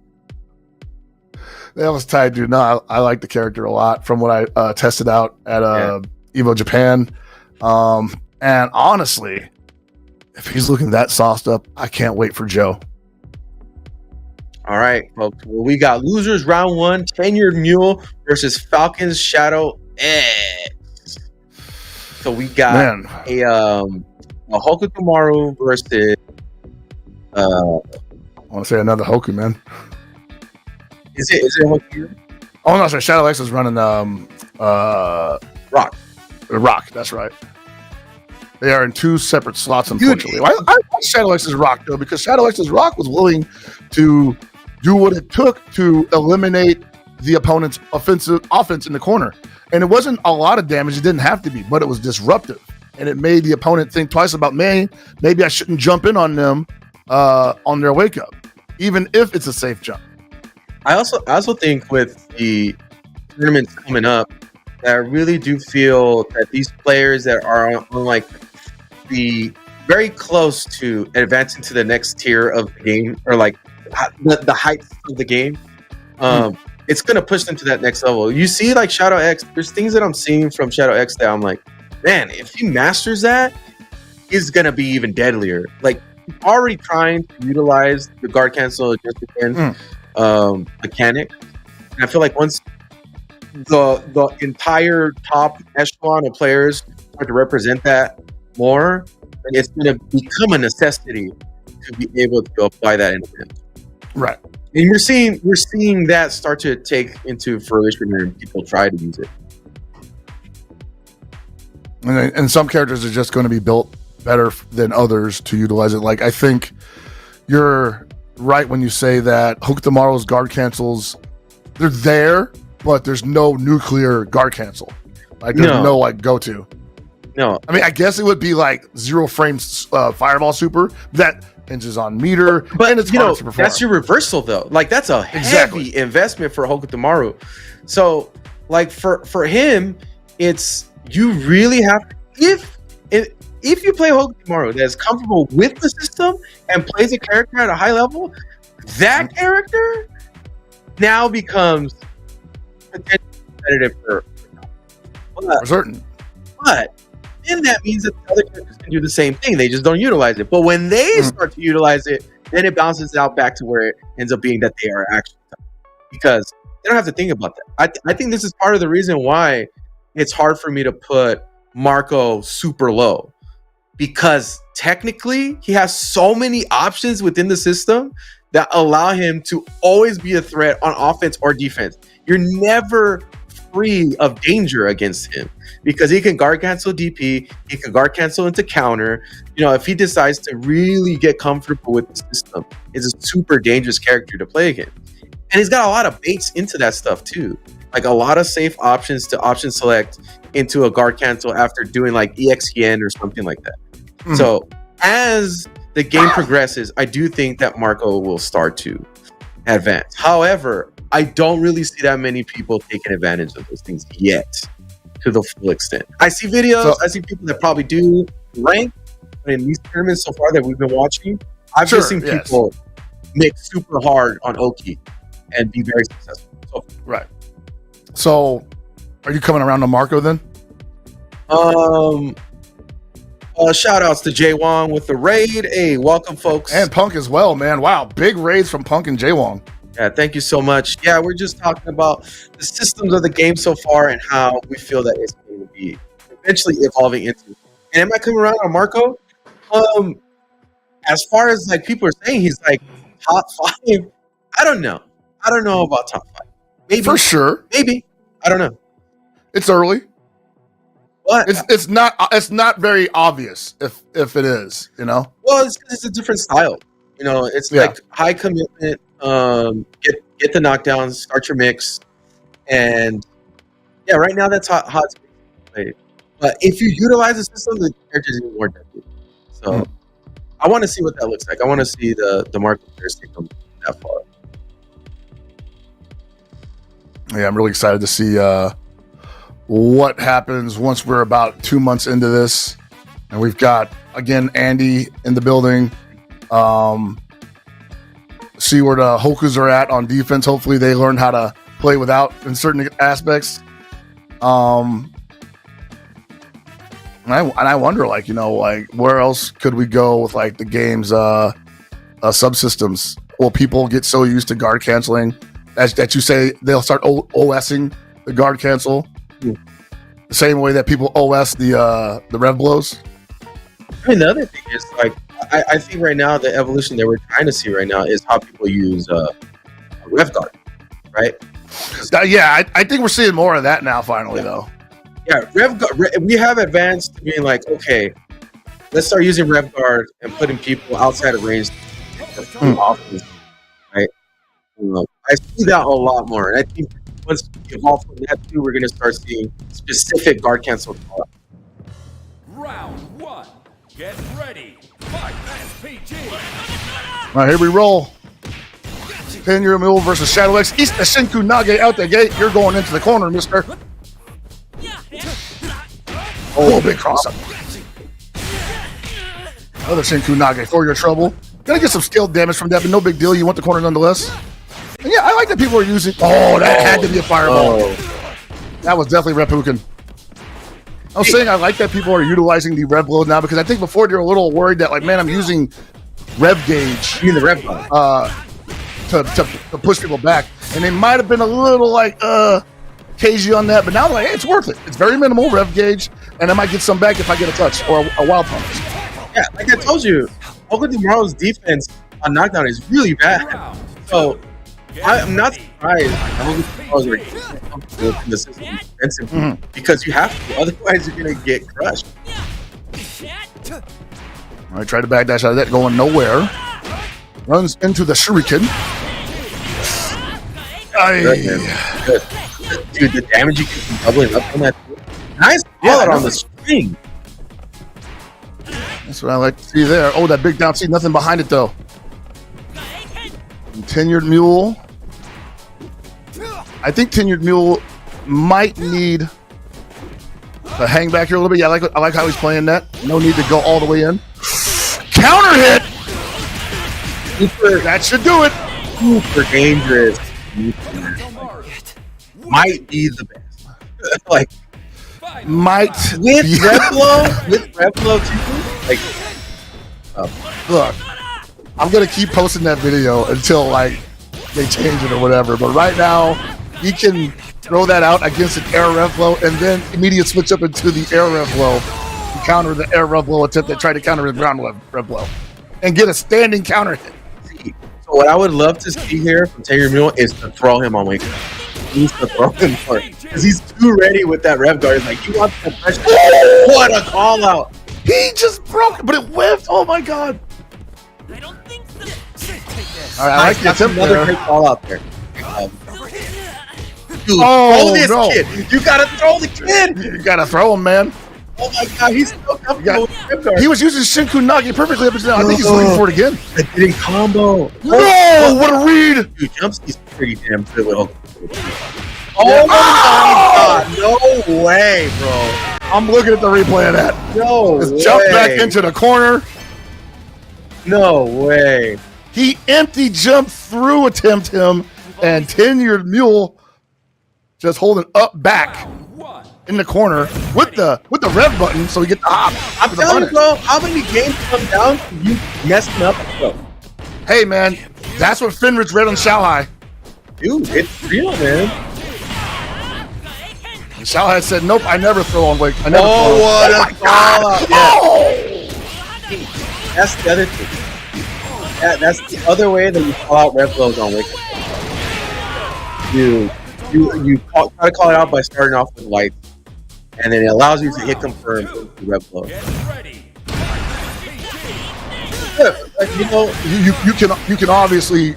was tight, dude. No, I like the character a lot from what I tested out at Evo Japan. And honestly, if he's looking that sauced up, I can't wait for Joe. All right, folks. Well, we got losers round 1, Tenured Mule versus Falcon's Shadow X. So we got a Hoku Tomaru versus I want to say another Hoku, man. Is it Hoku? Oh no, sorry. Shadow X is running Rock. Rock, that's right. They are in 2 separate slots, unfortunately. I like Shadow X's Rock, though, because Shadow X's Rock was willing to do what it took to eliminate the opponent's offense in the corner. And it wasn't a lot of damage. It didn't have to be, but it was disruptive. And it made the opponent think twice about, maybe I shouldn't jump in on them on their wake up, even if it's a safe jump. I also think with the tournaments coming up, I really do feel that these players that are on the very close to advancing to the next tier of the game, or the heights of the game, it's gonna push them to that next level. You see, Shadow X, there's things that I'm seeing from Shadow X that I'm like, man, if he masters that, he's gonna be even deadlier. Already trying to utilize the guard cancel just again mechanic, and I feel like once the entire top echelon of players start to represent that more, and it's going to become a necessity to be able to apply that in the right. And we're seeing that start to take into fruition, and people try to use it. And some characters are just going to be built better than others to utilize it. I think you're right when you say that Hoku Tomorrow's guard cancels, they're there, but there's no nuclear guard cancel. Like there's no like go to. No, I mean I guess it would be like 0 frames Fireball Super that hinges on meter, but and it's hard to perform. That's your reversal though. Like that's a heavy investment for Hokutomaru. So like for him, it's you really have if you play Hokutomaru that's comfortable with the system and plays a character at a high level, that character now becomes potentially competitive for certain. But then that means that the other characters can do the same thing. They just don't utilize it. But when they start to utilize it, then it bounces out back to where it ends up being that they are actually tough. Because they don't have to think about that. I think this is part of the reason why it's hard for me to put Marco super low. Because technically, he has so many options within the system that allow him to always be a threat on offense or defense. You're never free of danger against him because he can guard cancel DP, he can guard cancel into counter. You know, if he decides to really get comfortable with the system, it's a super dangerous character to play against. And he's got a lot of baits into that stuff too. Like a lot of safe options to option select into a guard cancel after doing like EXN or something like that. So as the game progresses, I do think that Marco will start to advance. However, I don't really see that many people taking advantage of those things yet to the full extent. I see videos, I see people that probably do rank, but in these tournaments so far that we've been watching, I've just seen people make super hard on Oki and be very successful. So, right. So, are you coming around to Marco then? Shout outs to Jay Wong with the raid. Hey, welcome folks. And Punk as well, man. Wow, big raids from Punk and Jay Wong. Yeah, thank you so much. Yeah, we're just talking about the systems of the game so far and how we feel that it's going to be eventually evolving into. And am I coming around on Marco? As far as like people are saying, he's like top 5. I don't know. I don't know about top 5. Maybe for sure. Maybe I don't know. It's early. What? It's not very obvious if it is, you know. Well, it's a different style. You know, it's like high commitment. Get the knockdowns, start your mix, and yeah, right now that's hot to play. But if you utilize the system, the character is even more deadly. So I want to see what that looks like. I want to see the Marco players take them that far. Yeah, I'm really excited to see what happens once we're about 2 months into this, and we've got again Andy in the building. See where the Hokus are at on defense. Hopefully they learn how to play without in certain aspects. And I wonder, like, you know, like where else could we go with like the game's subsystems? Will people get so used to guard canceling that you say they'll start OSing the guard cancel the same way that people OS the rev blows? I mean, the other thing is like I think right now the evolution that we're trying to see right now is how people use rev guard, right? Yeah, I think we're seeing more of that now. Finally, though. Yeah, rev guard. We have advanced to being like, okay, let's start using rev guard and putting people outside of range. Offense, right? I see that a lot more, and I think once we evolve from that too, we're going to start seeing specific guard cancel. Round 1. Get ready. Fight SPG. All right, here we roll. Pinyo Mule versus Shadow X. East the Shinku Nage out the gate. You're going into the corner, mister. Oh, big cross up. Another Shinku Nage for your trouble. Gonna get some skill damage from that, but no big deal. You want the corner nonetheless. And yeah, I like that people are using. Oh, that had to be a fireball. That was definitely Reppuken. I was saying I like that people are utilizing the rev load now because I think before they were a little worried that like, man, I'm using rev gauge. You mean the rev load? To push people back, and they might have been a little like cagey on that, but now they're like, hey, it's worth it. It's very minimal rev gauge, and I might get some back if I get a touch or a wild punch. Yeah, like I told you, Hokutomaru's defense on knockdown is really bad. So I'm not surprised in the system defensively because you have to, otherwise you're gonna get crushed. All right, try to backdash out of that, going nowhere. Runs into the shuriken. Good. Dude, the damage you can doubling up on that. Nice call out on the string. That's what I like to see there. Oh, that big down C, nothing behind it though. And Tenured Mule. I think Tenured Mule might need to hang back here a little bit. Yeah, I like how he's playing that. No need to go all the way in. Counter hit. That should do it. Super dangerous. Might be the best. Like might with Revlo too. Like, look, I'm gonna keep posting that video until like they change it or whatever. But right now, he can throw that out against an air Revlo and then immediate switch up into the air Revlo to counter the air Revlo attempt that tried to counter the ground Revlo and get a standing counter hit. So what I would love to see here from Tenured Mule is to throw him on Wake Up. He needs to throw him for it because he's too ready with that rev guard. He's like, you want the pressure? What a call out! He just broke it, but it whiffed. Oh my god! I don't think so. All right, I like the attempt another there. great call out there. Dude, Oh, throw this no. kid! You gotta throw the kid! You gotta throw him, man. Oh my god, he's still comfortable with the rev guard. He was using Shinku Nagi perfectly up until now. I think he's looking for it again. I didn't combo. No! What a read! Dude, Jumpsy's pretty damn good with Oh my god! No way, bro! I'm looking at the replay of that. No way! Just jump back into the corner. No way! He empty jumped through attempt him, and Tenured Mule just holding up back in the corner with the rev button so he get the hop. I'm telling you, bro, how many games come down to you messing up, bro? Hey man, that's what Fenrich read on Shanghai. Dude, it's real, man. And Shanghai said, "Nope, I never throw on Wake. I never throw on." What Oh a my god! call out. Oh! That's the other thing. That's the other way that you call out rev blows on Wake Up. You try to call it out by starting off with lights, and then it allows you to hit confirm with the rev blow. Get ready. You know, You can obviously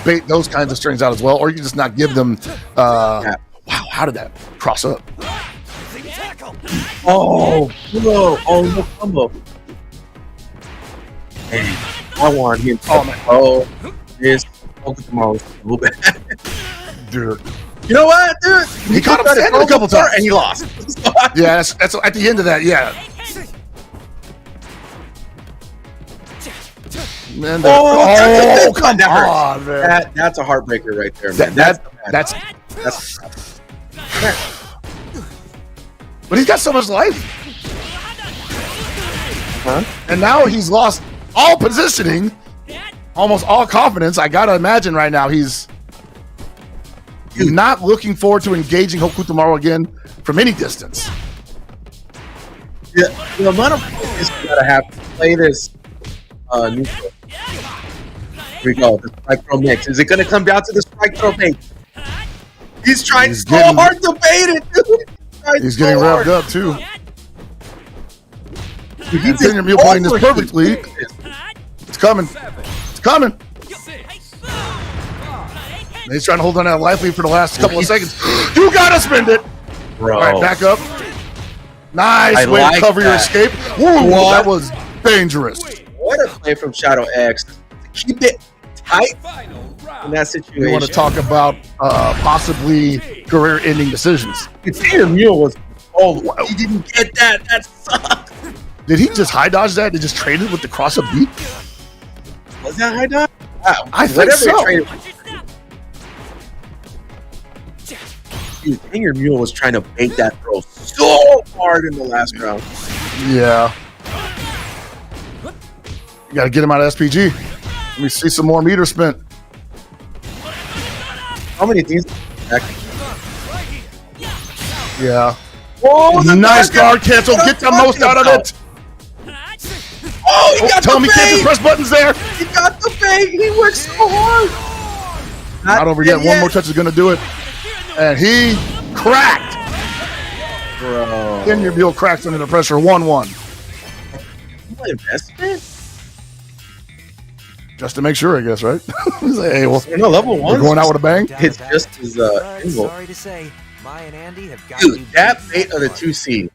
bait those kinds of strings out as well, or you can just not give them. Wow, how did that cross up? oh no combo. Hey, I want him to this tomorrow so bad. Dude. You know what, dude? He caught him standing a couple times. and he lost. Yeah, that's at the end of that. Yeah. Man, come on, man. That's a heartbreaker right there, man. That's. But he's got so much life. Huh? And now he's lost all positioning, almost all confidence. I gotta imagine right now he's not looking forward to engaging Hoku tomorrow again from any distance. Yeah, the amount of practice you gotta have to play this neutral. Here we go. The strike throw mix. Is it gonna come down to the strike throw bait? He's trying so hard to bait it, dude. He's getting revved up too. He's playing this perfectly. It's coming. It's coming. And he's trying to hold on that life lead for the last couple of seconds. You gotta spend it. Bro. All right, back up. Nice way to cover your escape. Woo, that was dangerous. What a play from Shadow X. Keep it tight in that situation. We want to talk about possibly career-ending decisions. Tenured Mule was he didn't get that. That sucked. Did he just high dodge that and just trade it with the cross-up beat? Was that high dodge? I think so. Dude, Tenured Mule was trying to bait that throw so hard in the last round. Yeah. You got to get him out of SPG. Let me see some more meter spent. How many things? Yeah. Oh, nice guard cancel. Get the most out of it. Oh, he got tell me, can't just press buttons there. He got the bait. He worked so hard. Not over yet. One more touch is going to do it. And he cracked. Bro. Tenured Mule cracked under the pressure. 1-1. What investment? Just to make sure, I guess, right? He's like, hey, well, no, level 1. we're going out with a bang. It's just his sorry to say, Maya and Andy have got Dude, that bait of the 2 seed,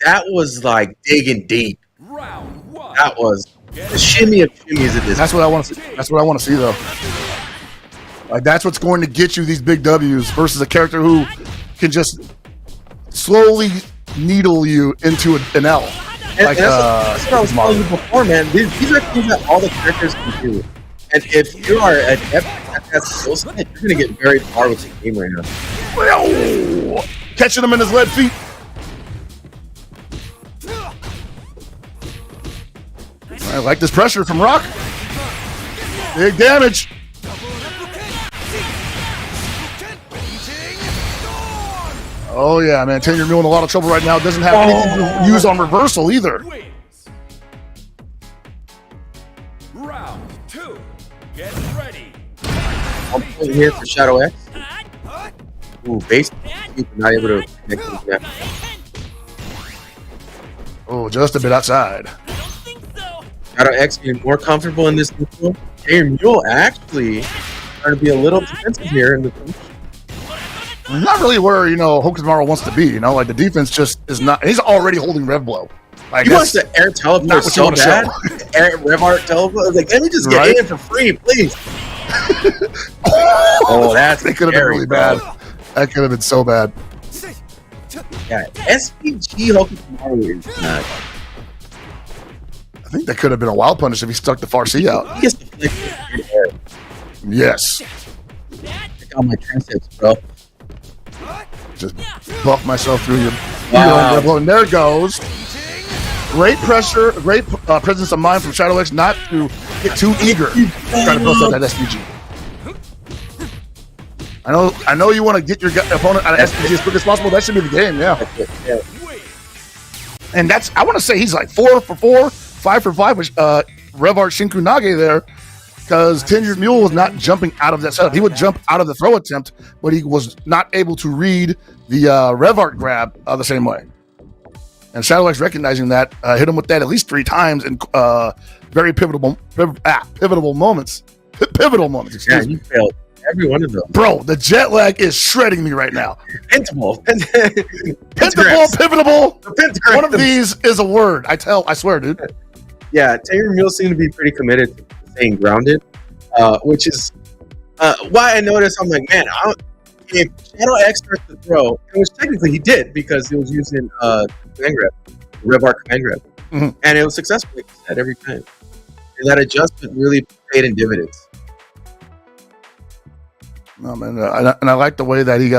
that was like digging deep. Round 1. That was the shimmy of shimmies at this. That's what I want to see. That's what I want to see, though. Like, that's what's going to get you these big W's versus a character who can just slowly needle you into an L. Like, that's what I was telling you before, man. These are things that all the characters can do. And if you are an epic at that skill set, you're going to get very far with the game right now. Oh, catching him in his lead feet. I like this pressure from Rock. Big damage. Oh, yeah, man. Tenure Mule in a lot of trouble right now. Doesn't have anything to use on reversal either. Wins. Round 2. Get ready. I'm playing here for Shadow X. Ooh, base. Not able to connect with that. Oh, just a bit outside. Shadow X being more comfortable in this neutral. Tenure Mule actually trying to be a little defensive here in the Not really where, Hokusmaru wants to be, like the defense just is not, he's already holding Rev Blow. Like, he wants to air teleport so bad. Air Rev Art teleport. Like, let me just get in for free, please. Oh, that could have been really bad. That could have been so bad. Yeah, SPG Hokusmaru is not. I think that could have been a wild punish if he stuck the far C out. He gets the flick in the air. Yes. Check out my triceps, bro. Just buff myself through your Wow. and there it goes. Great pressure, great presence of mind from Shadow X not to get too eager trying to bust out that SPG. I know you want to get your opponent out of SPG as quick as possible. That should be the game, yeah. And I want to say he's like 4 for 4, 5 for 5 with Revart Shinku Nage there. Because Tenured Mule was not jumping out of that setup. He would jump out of the throw attempt, but he was not able to read the Revart grab the same way. And Shadow X recognizing that, hit him with that at least 3 times in very pivotal moments. Pivotal moments, excuse me. You failed every one of them. Bro, the jet lag is shredding me right now. Pentable. Pivotable. One of these is a word. I swear, dude. Yeah, Tenured Mule seemed to be pretty committed to staying grounded, which is why I noticed. I'm like, man, if Shadow X starts to throw, which technically he did because he was using command grab, Revart command grab, and it was successful like you said, every time. And that adjustment really paid in dividends. No, man, and I like the way that he.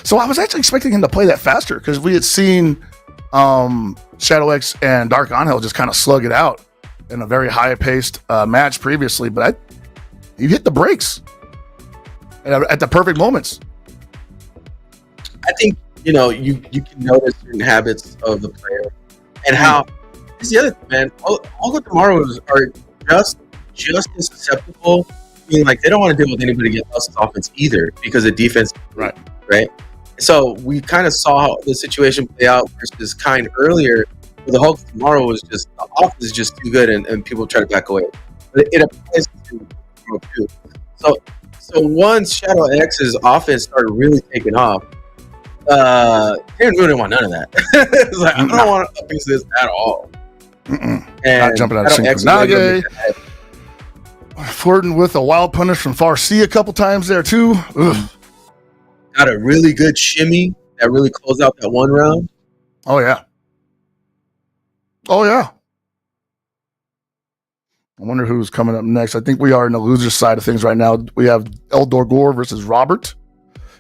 So I was actually expecting him to play that faster because we had seen Shadow X and Dark Angel just kind of slug it out in a very high-paced match previously, but he hit the brakes at the perfect moments. I think you can notice certain habits of the player and how. This is the other thing, man. All Tomorrows are just as susceptible. I mean, like they don't want to deal with anybody against else's offense either because of defense, right? So we kind of saw the situation play out versus Kind earlier. The Hulk tomorrow was just the offense is just too good and people try to back away. But it applies to tomorrow too. So once Shadow X's offense started really taking off, Aaron didn't want none of that. It's like I don't want to abuse this at all. And not jumping out of Nage. Flirting with a wild punish from Far C a couple times there too. Ugh. Got a really good shimmy that really closed out that one round. Oh yeah. I wonder who's coming up next. I think we are in the loser side of things right now. We have Eldor Gore versus Robert.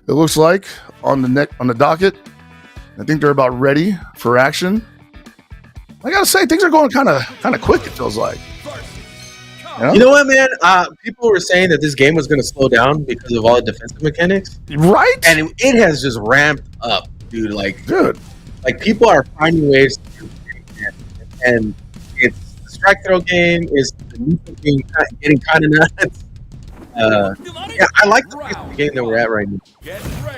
It looks like on the docket. I think they're about ready for action. I gotta say, things are going kind of quick. It feels like. You know what, man? People were saying that this game was going to slow down because of all the defensive mechanics, right? And it has just ramped up, dude. Like people are finding ways to do it, and it's the strike throw game is the neutral game getting kind of nuts. Yeah, I like the pace of the game that we're at right now.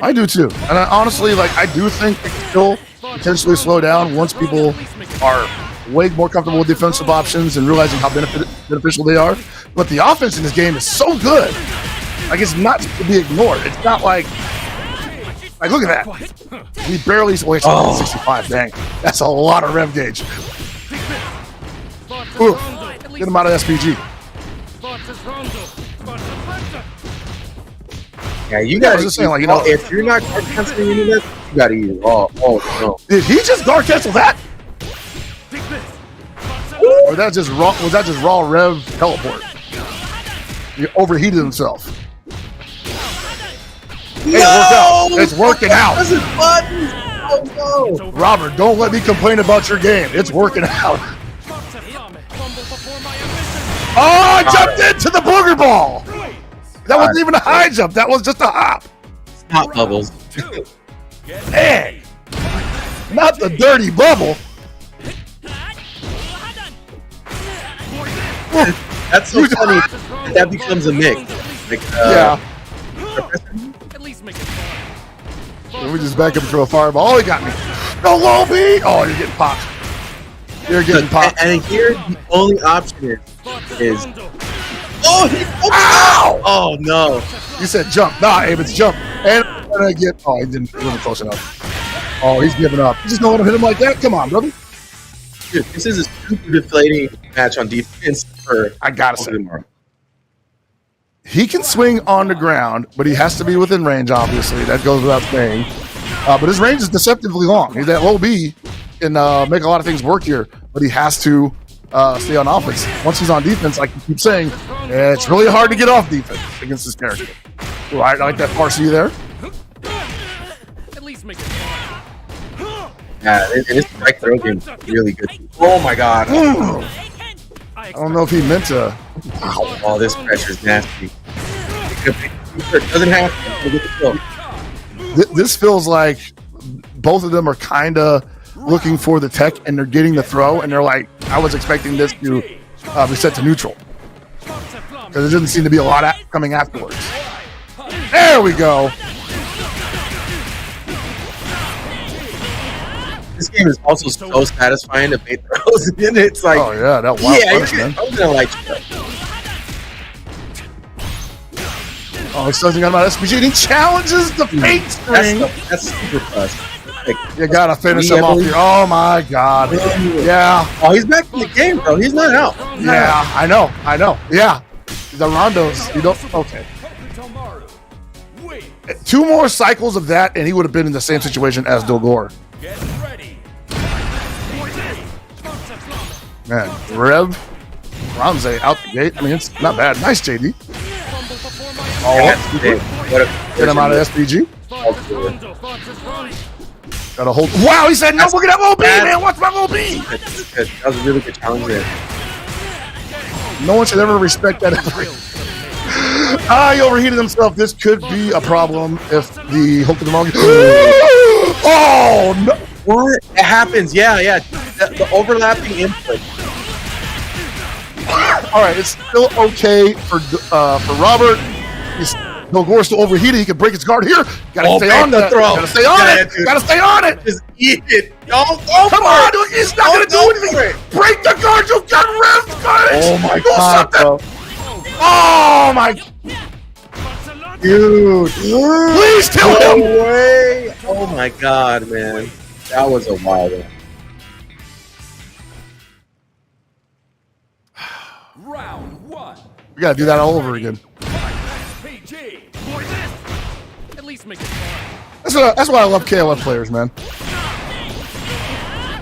I do too, and honestly, I do think it can still potentially slow down once people are way more comfortable with defensive options and realizing how beneficial they are. But the offense in this game is so good. Like, it's not to be ignored. It's not like Like, look at that. He barely. Wait, 65. Dang, that's a lot of rev gauge. Ooh, get him out of SPG. Yeah, you gotta just saying, like, you know, if you're not guard canceling any of this, you gotta eat it all. Oh no! Did he just guard cancel that? Or was that just raw rev teleport? He overheated himself. Hey, it's working out. It's working out. Oh no! Robert, don't let me complain about your game. It's working out. Oh, I jumped into the booger ball. That wasn't even a high jump. That was just a hop. Hot bubbles. Hey, not the dirty bubble. That's so funny. That becomes a mix. Like, Yeah. Let me just back up and throw a fireball. Oh, he got me. No low B. Oh, you're getting popped. You're getting popped. And here, the only option is oh, ow! Oh no! You said jump. Nah, Abe, it's jump. And I'm gonna get. Oh, he didn't. He wasn't close enough. Oh, he's giving up. You just don't want to hit him like that. Come on, brother. Dude, this is a super deflating match on defense for. I gotta say, he can swing on the ground, but he has to be within range. Obviously, that goes without saying. But his range is deceptively long. He's that low B can make a lot of things work here, but he has to stay on offense. Once he's on defense, like you keep saying, it's really hard to get off defense against this character. Right, I like that Farsi there. At least make it fun. Yeah, and his strike throw game is really good. Oh my god! I don't know if he meant to. Oh, this pressure is nasty. It doesn't have to get the kill. This feels like both of them are kind of looking for the tech, and they're getting the throw, and they're like, I was expecting this to be set to neutral. Because there doesn't seem to be a lot coming afterwards. There we go. This game is also so satisfying to make throws in. It's like, oh yeah, that wild punch, man. I'm gonna like you. Oh, he's something about SPG, and he challenges the fake string. That's super fast. Like, you gotta finish him off here. Oh my god. Yeah. Oh, he's back in the game, bro. He's not out. Yeah, I know. Yeah. The rondos, you don't. Okay. 2 more cycles of that, and he would have been in the same situation as Dogor. Get ready. Man, Rev, Ramsey out the gate. I mean, it's not bad. Nice, JD. Oh, get him out of SPG. Gotta hold. Wow, he said, no, look at that low B, man. Watch my low B. That was a really good challenge there. No one should ever respect that. He overheated himself. This could be a problem if the hook of the wrong. Oh, no. What? It happens. Yeah. The overlapping input. All right, it's still okay for Robert. Dogor's still overheated. He can break his guard here. Gotta stay on the throw. Gotta stay on it. Gotta stay on it. Just eat it. Come on, dude. He's not gonna do anything. Break the guard. You got revved. Oh my god, bro. Oh my. Dude. Please kill him. No way. Oh my god, man. That was a wild one. Round 1. We gotta do that all over again. PG. At least make it fun. That's why I love KOF players, man.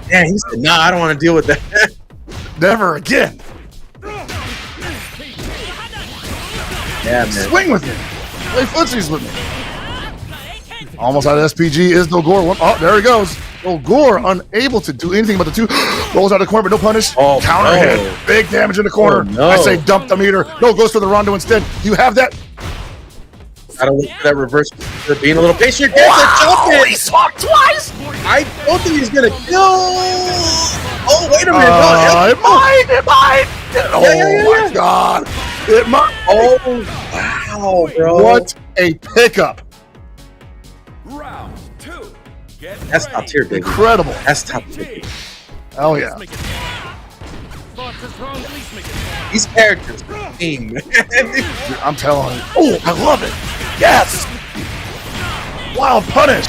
Yeah, he said, nah, I don't want to deal with that. Never again. Yeah, man. Swing with me. Play footsies with me. Almost out of SPG is Dogor. Oh, there he goes. Dogor unable to do anything but the 2. Rolls out of the corner, but no punish. Oh, counter hit. Big damage in the corner. Oh, no. I say dump the meter. No, goes for the rondo instead. You have that. Gotta look for that reverse. They're being a little patient. Gets a jump in. He swapped twice. I don't think he's gonna kill. Oh, wait a minute. It might. Oh my god. It might. Oh, wow, bro. What a pickup. Round 2. Get That's top tier, baby. Incredible. That's top tier. Oh yeah. These characters are team, man. Dude, I'm telling you. Oh, I love it. Yes. Wild punish.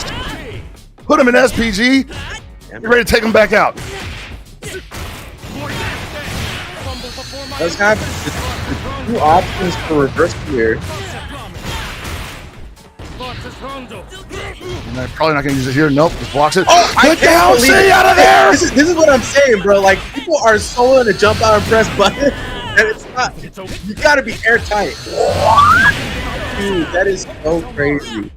Put him in SPG. Get ready to take him back out. Let's have the 2 options for reverse here. And I'm probably not going to use it here. Nope, just blocks it. Oh, get down, see out of there! This is what I'm saying, bro. Like, people are so willing to jump out and press button, and it's not. You got to be airtight. Dude, that is so crazy.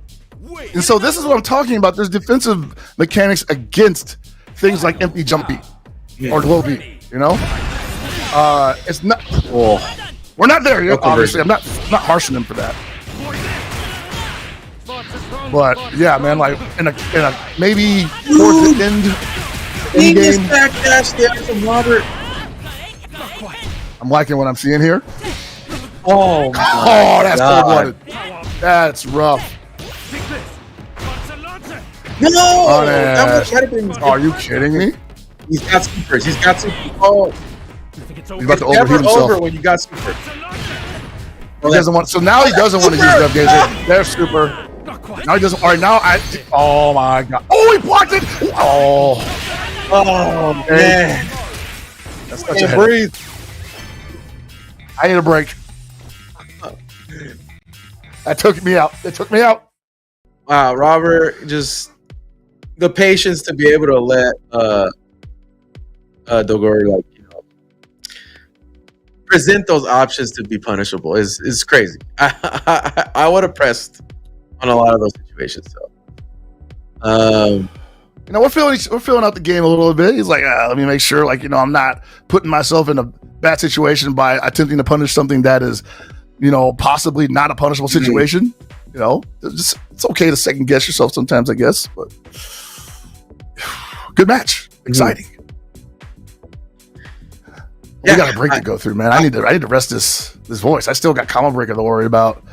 And so this is what I'm talking about. There's defensive mechanics against things like empty jump beat or low beat. You know, it's not. Oh. We're not there yet. Obviously, I'm not harshing them for that. But yeah, man, like in a maybe towards the end Genius game. backdash there from Robert. I'm liking what I'm seeing here. Oh, that's cold-blooded. That's rough. No! That would have been. Are you kidding me? He's got supers. He's got supers. Oh, He's about to it's never overheat himself. over when you got supers. He doesn't want. So now he doesn't want to use Rev Gazer. There's super. Now he doesn't. All right, now I. Oh my god. Oh, he blocked it. Oh. Oh man. That's such a Can't headache. breathe. I need a break. That took me out. It took me out. Wow, Robert, just the patience to be able to let Dogori, like, you know, present those options to be punishable is crazy. I would have pressed on a lot of those situations. So, you know, we're feeling out the game a little bit. He's like, let me make sure, like, you know, I'm not putting myself in a bad situation by attempting to punish something that is, you know, possibly not a punishable situation. You know, it's okay to second guess yourself sometimes, I guess. But good match, exciting. We got a break to go through, man. I need to rest this voice. I still got Combo Breaker to worry about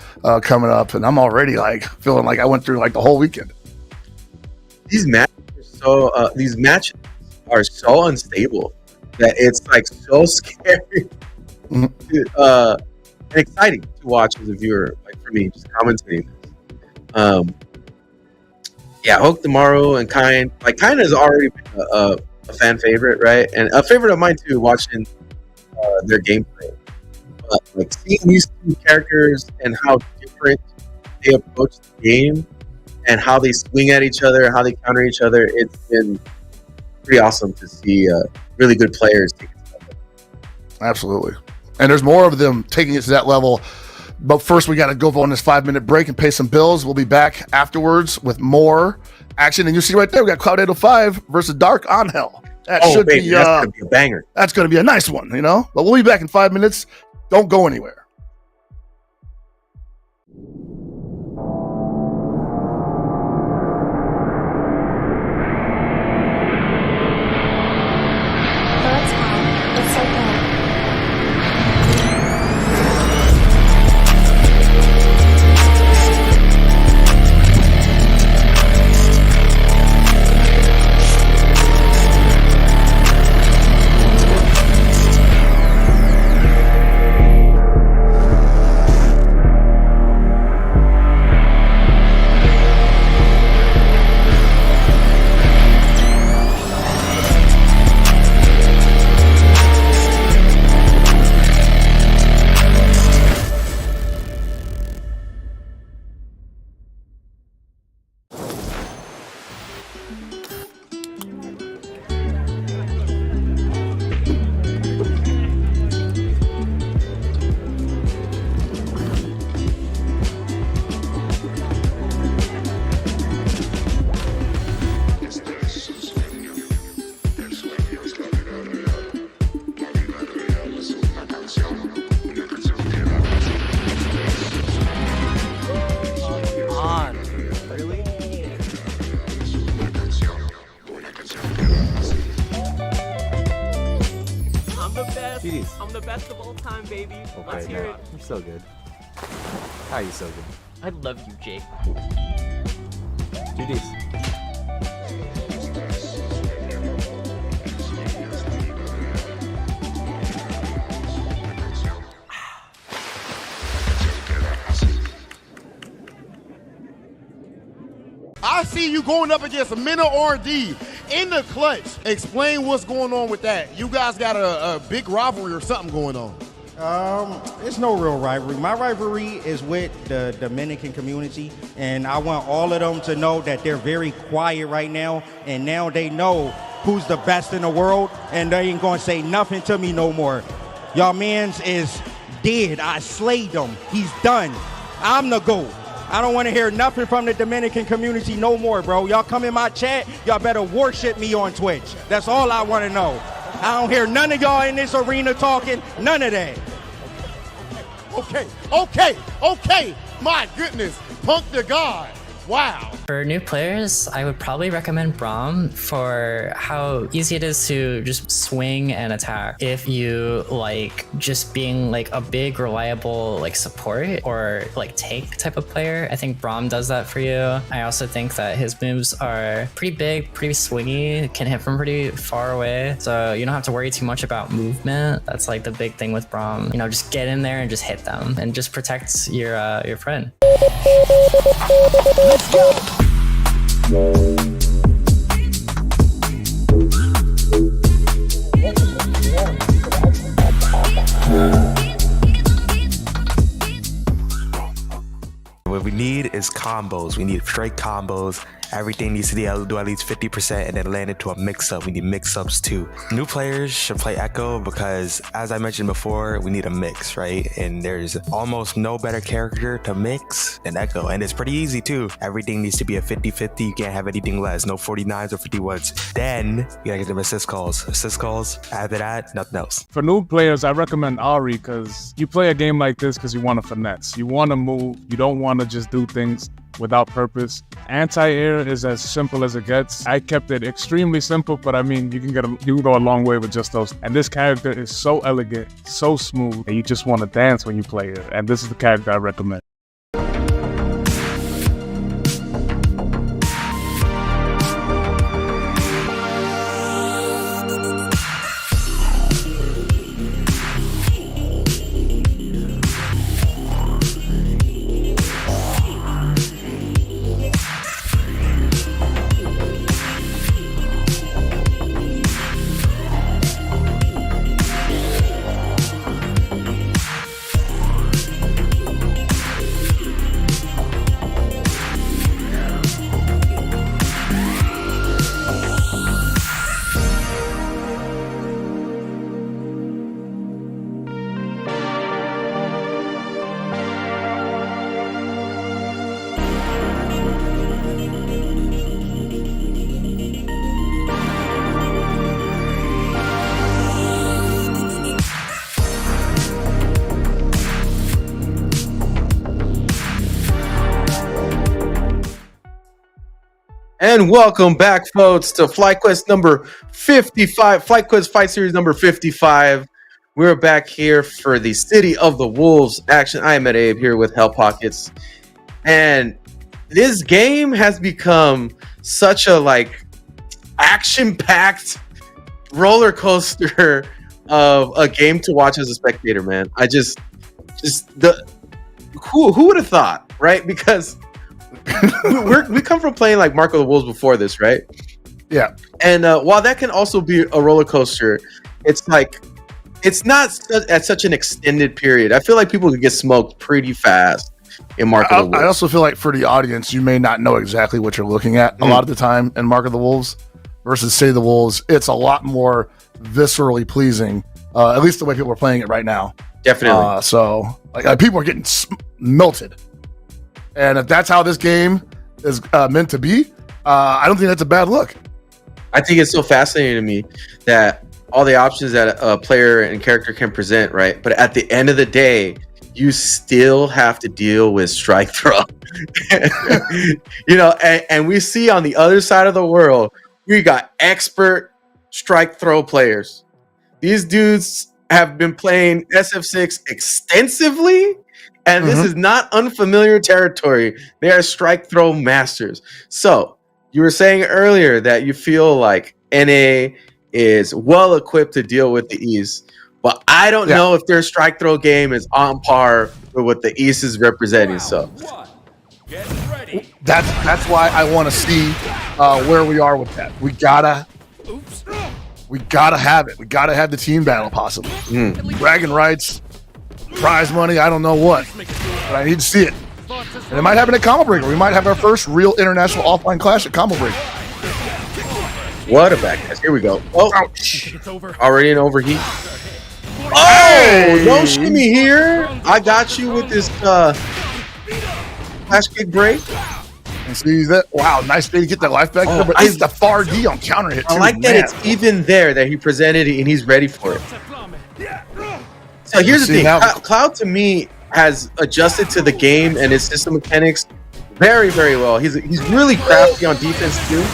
coming up, and I'm already like feeling like I went through like the whole weekend. These matches are so unstable that it's like so scary and exciting to watch as a viewer. Like for me, just commentating. Yeah, Hoke tomorrow and Kind has already been a fan favorite, right? And a favorite of mine too, watching their gameplay. But like seeing these two characters and how different they approach the game and how they swing at each other, how they counter each other, it's been pretty awesome to see really good players take it to that level. Absolutely. And there's more of them taking it to that level. But first, we got to go on this 5-minute break and pay some bills. We'll be back afterwards with more action. And you see right there, we got Cloud 805 versus Dark on Hell. That should be that's going to be a banger. That's going to be a nice one, you know? But we'll be back in 5 minutes. Don't go anywhere. I'm the best of all time, baby. Let's hear it. You're so good. How are you so good? I love you, Jake. GDs. I see you going up against Minna R&D in the clutch. Explain what's going on with that. You guys got a big rivalry or something going on. It's no real rivalry. My rivalry is with the Dominican community, and I want all of them to know that they're very quiet right now, and now they know who's the best in the world, and they ain't gonna say nothing to me no more. Y'all mans is dead. I slayed him. He's done. I'm the GOAT. I don't want to hear nothing from the Dominican community no more, bro. Y'all come in my chat, y'all better worship me on Twitch. That's all I want to know. I don't hear none of y'all in this arena talking, none of that. Okay. My goodness, Punk the God. Wow. For new players, I would probably recommend Braum for how easy it is to just swing and attack. If you like just being like a big, reliable like support or like tank type of player, I think Braum does that for you. I also think that his moves are pretty big, pretty swingy, can hit from pretty far away. So you don't have to worry too much about movement. That's like the big thing with Braum. You know, just get in there and just hit them and just protect your friend. Let's go. What we need is combos. We need straight combos. Everything needs to do at least 50% and then land into a mix-up. We need mix-ups too. New players should play Echo because, as I mentioned before, we need a mix, right? And there's almost no better character to mix than Echo. And it's pretty easy too. Everything needs to be a 50-50. You can't have anything less. No 49s or 51s. Then you gotta get them assist calls. Assist calls, after that, nothing else. For new players, I recommend Ari because you play a game like this because you want to finesse. You want to move. You don't want to just do things without purpose. Anti-air is as simple as it gets. I kept it extremely simple, but I mean, you can go a long way with just those. And this character is so elegant, so smooth, and you just want to dance when you play it. And this is the character I recommend. And welcome back, folks, to FlyQuest number 55, FlyQuest Fight Series number 55. We're back here for the City of the Wolves action. I am at Abe here with Hell Pockets. And this game has become such a like action-packed roller coaster of a game to watch as a spectator, man. Who would have thought, right? Because we come from playing like Mark of the Wolves before this, right? Yeah. And while that can also be a roller coaster, it's like it's not at such an extended period. I feel like people could get smoked pretty fast in Mark of the Wolves. I also feel like for the audience, you may not know exactly what you're looking at a lot of the time in Mark of the Wolves versus City of the Wolves. It's a lot more viscerally pleasing, at least the way people are playing it right now. Definitely. So like people are getting melted. And if that's how this game is meant to be, I don't think that's a bad look. I think it's so fascinating to me that all the options that a player and character can present, right? But at the end of the day, you still have to deal with strike throw. You know, and we see on the other side of the world, we got expert strike throw players. These dudes have been playing SF6 extensively. And this is not unfamiliar territory. They are strike throw masters. So you were saying earlier that you feel like NA is well equipped to deal with the East, but I don't know if their strike throw game is on par with what the East is representing. So Get ready. that's why I want to see where we are with that. We gotta have it. We gotta have the team battle possibly. Bragging rights, prize money. I don't know what, but I need to see it. And it might happen at Combo Breaker. We might have our first real international offline clash at Combo Breaker. What a backtest. Here we go. Oh, ouch. Already an overheat. Oh, Hey! no shimmy here. I got you with this flash kick break. And see that? Wow, nice way to get that life back. Oh, But it's the far D on counter hit too. I like that it's even there, that he presented it and he's ready for it. So here's the thing. Cloud to me has adjusted to the game and his system mechanics very, very well. He's really crafty on defense too.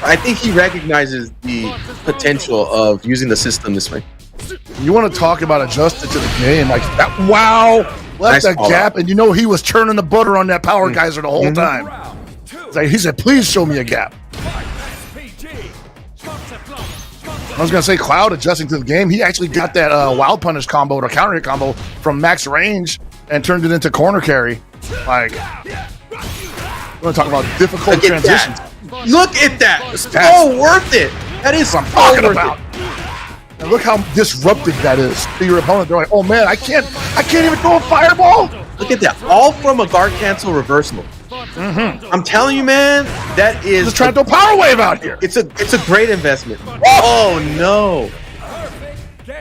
I think he recognizes the potential of using the system this way. You want to talk about adjusted to the game like that? Wow, left Nice that gap, and you know he was churning the butter on that power geyser the whole time. It's like, he said, "Please show me a gap." I was gonna say Cloud adjusting to the game. He actually got that wild punish combo or counter hit combo from max range and turned it into corner carry. Like, we're gonna talk about difficult Look at transitions. that. Look at that. That's So worth it. That is what I'm so talking worth about. it. And look how disruptive that is to your opponent. They're like, "Oh man, I can't even throw a fireball." Look at that. All from a guard cancel reversible. I'm telling you, man, that is Just trying to throw power wave out here. it's a great investment. Oh no.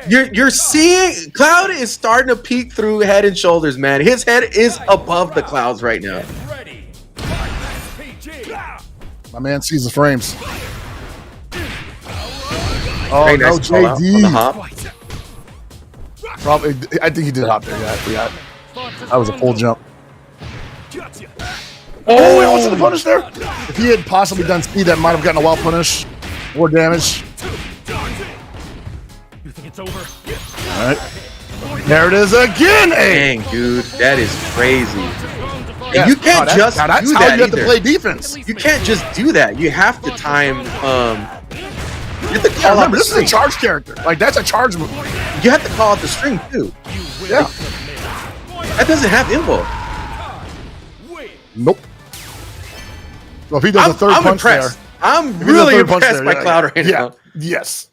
You're seeing Cloud is starting to peek through head and shoulders, man. His head is above the clouds right now. My man sees the frames. Oh Very no, nice call out on the JD. hop. Probably, I think he did hop there. Yeah, I forgot. That was a full jump. Oh, wait, what's the punish there? If he had possibly done speed, that might have gotten a wild punish. More damage. You think it's over? All right. There it is again. Hey. Dang, dude, that is crazy. Yeah. And you can't No, just that's do how that you have to either. play defense. You can't just do that. You have to time. You have to Yeah, call out remember, the this is a string. charge character. Like, that's a charge move. You have to call out the string too. Yeah. That doesn't have invo. Nope. Well, if he does a third I'm punch impressed. there. I'm if he does a really third punch impressed there, by Cloud right now. Yes.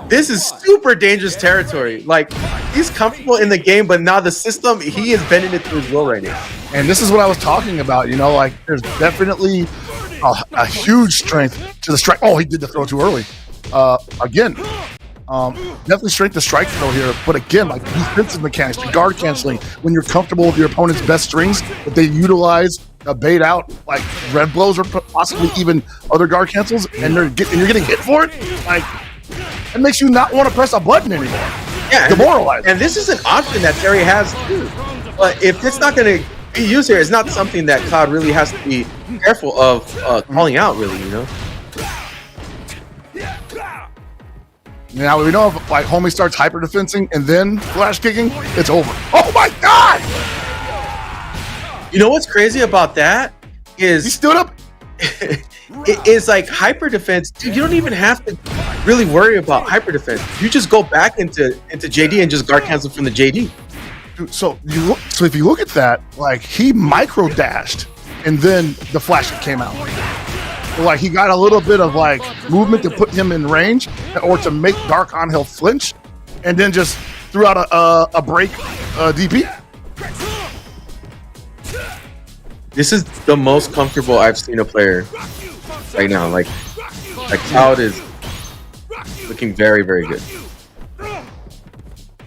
This is super dangerous territory. Like, he's comfortable in the game, but now the system, he is bending it to his will right now. And this is what I was talking about. You know, like, there's definitely a huge strength to the strike. Oh, he did the throw too early. Again, definitely strength to strike throw here. But again, like, defensive mechanics, the guard canceling, when you're comfortable with your opponent's best strings, that they utilize bait out like red blows or possibly even other guard cancels, and you're getting hit for it. Like, it makes you not want to press a button anymore. Yeah, Demoralizing. and this is an option that Terry has too. But if it's not going to be used here, it's not something that Cloud really has to be careful of calling out. Really, you know. Now we know if like homie starts hyper defensing and then flash kicking, it's over. Oh my god! You know what's crazy about that is He stood up. it is like hyper defense. Dude, you don't even have to really worry about hyper defense. You just go back into JD and just guard cancel from the JD. Dude, so if you look at that, like, he micro dashed and then the flash came out. Like, he got a little bit of like movement to put him in range or to make Dark Onhill flinch, and then just threw out a break DP. This is the most comfortable I've seen a player right now. Like Cloud is looking very, very good.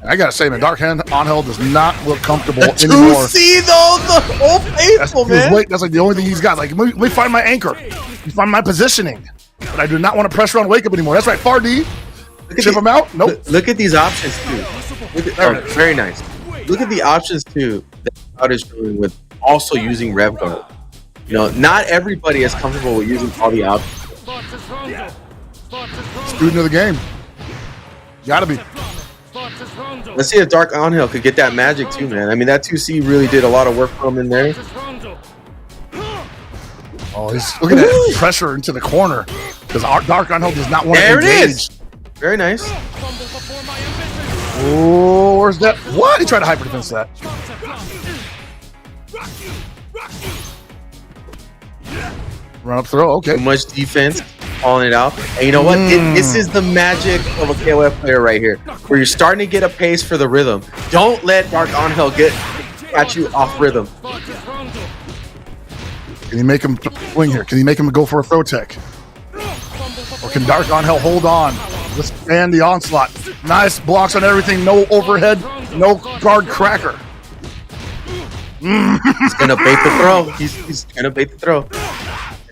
I gotta say, man, Dark Onhill does not look comfortable anymore. See though, the whole faithful, man. That's like the only thing he's got. Like, let me find my anchor, let me find my positioning. But I do not want to pressure on Wake Up anymore. That's right, Far D. Chip him out. Nope. Look at these options too. Very nice. Look at the options too that Cloud is doing with also using Rev Guard. You know, not everybody is comfortable with using all the options. Student of the game. Gotta be. Let's see if Dark Onhill could get that magic too, man. I mean, that 2C really did a lot of work for him in there. Oh, he's looking at pressure into the corner because Dark Onhill does not want to engage. There it is. Very nice. Oh, where's that? What? He tried to hyper defense that. Run up throw. Okay. Too much defense, calling it out. And you know what? This is the magic of a KOF player right here, where you're starting to get a pace for the rhythm. Don't let Dark Angel catch you off rhythm. Can you make him swing here? Can you make him go for a throw tech? Or can Dark Angel hold on? Withstand the onslaught. Nice blocks on everything. No overhead. No guard cracker. He's gonna bait the throw. He's gonna bait the throw.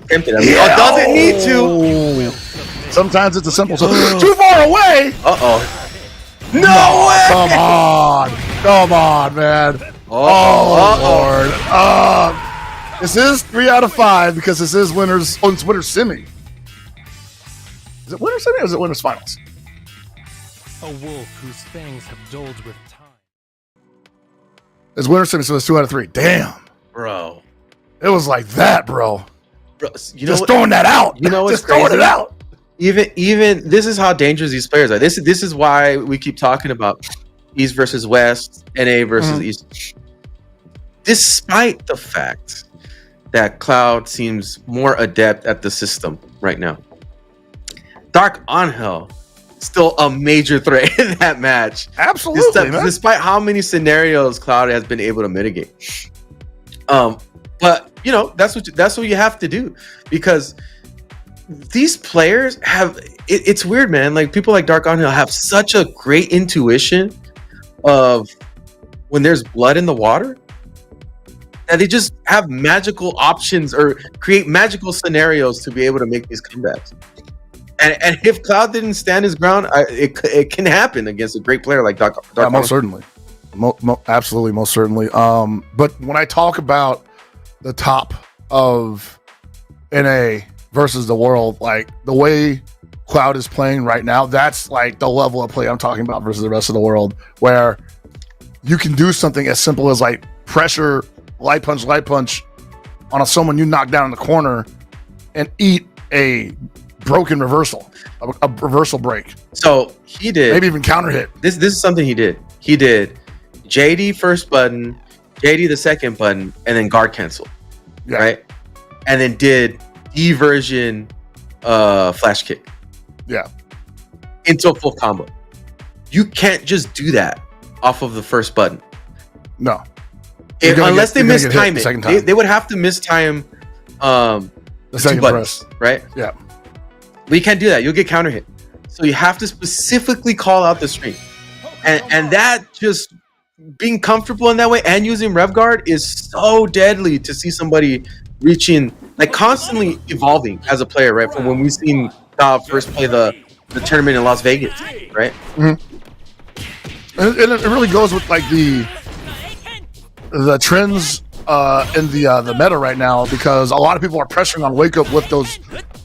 Tempted. I mean, doesn't need to. Sometimes it's a simple. So too far away. No way. Come on, man. Lord. This is 3 out of 5 because this is winners. Oh, it's winner's semi. Is it winner's semi or is it winner's finals? A wolf whose fangs have dulled with time. It's winner's semi, so it's 2 out of 3. Damn, bro. It was like that, bro. You know, throwing that out. You know what's just throwing it out. Even this is how dangerous these players are. This is why we keep talking about East versus West, NA versus East. Despite the fact that Cloud seems more adept at the system right now, Dark Angel still a major threat in that match. Absolutely, despite how many scenarios Cloud has been able to mitigate. But you know, that's what you have to do, because these players have it's weird, man. Like, people like Dark Angel have such a great intuition of when there's blood in the water, that they just have magical options or create magical scenarios to be able to make these comebacks. And if Cloud didn't stand his ground, it can happen against a great player like Dark Yeah, most certainly. Absolutely, most certainly. But when I talk about the top of NA versus the world, like the way Cloud is playing right now, that's like the level of play I'm talking about versus the rest of the world, where you can do something as simple as like pressure, light punch on someone you knock down in the corner and eat a broken reversal, a reversal break. So he did maybe even counter hit. This is something he did. He did JD first button, JD the second button, and then guard cancel. Yeah. Right? And then did E version flash kick. Yeah. Into a full combo. You can't just do that off of the first button. No. Unless they mistime it. They would have to mistime the second buttons, press. Right? Yeah. But you can't do that. You'll get counter hit. So you have to specifically call out the string. And that just being comfortable in that way and using rev guard is so deadly to see somebody reaching, like constantly evolving as a player, right? From when we've seen first play the tournament in Las Vegas, right? And it really goes with like the trends in the meta right now, because a lot of people are pressuring on Wake Up with those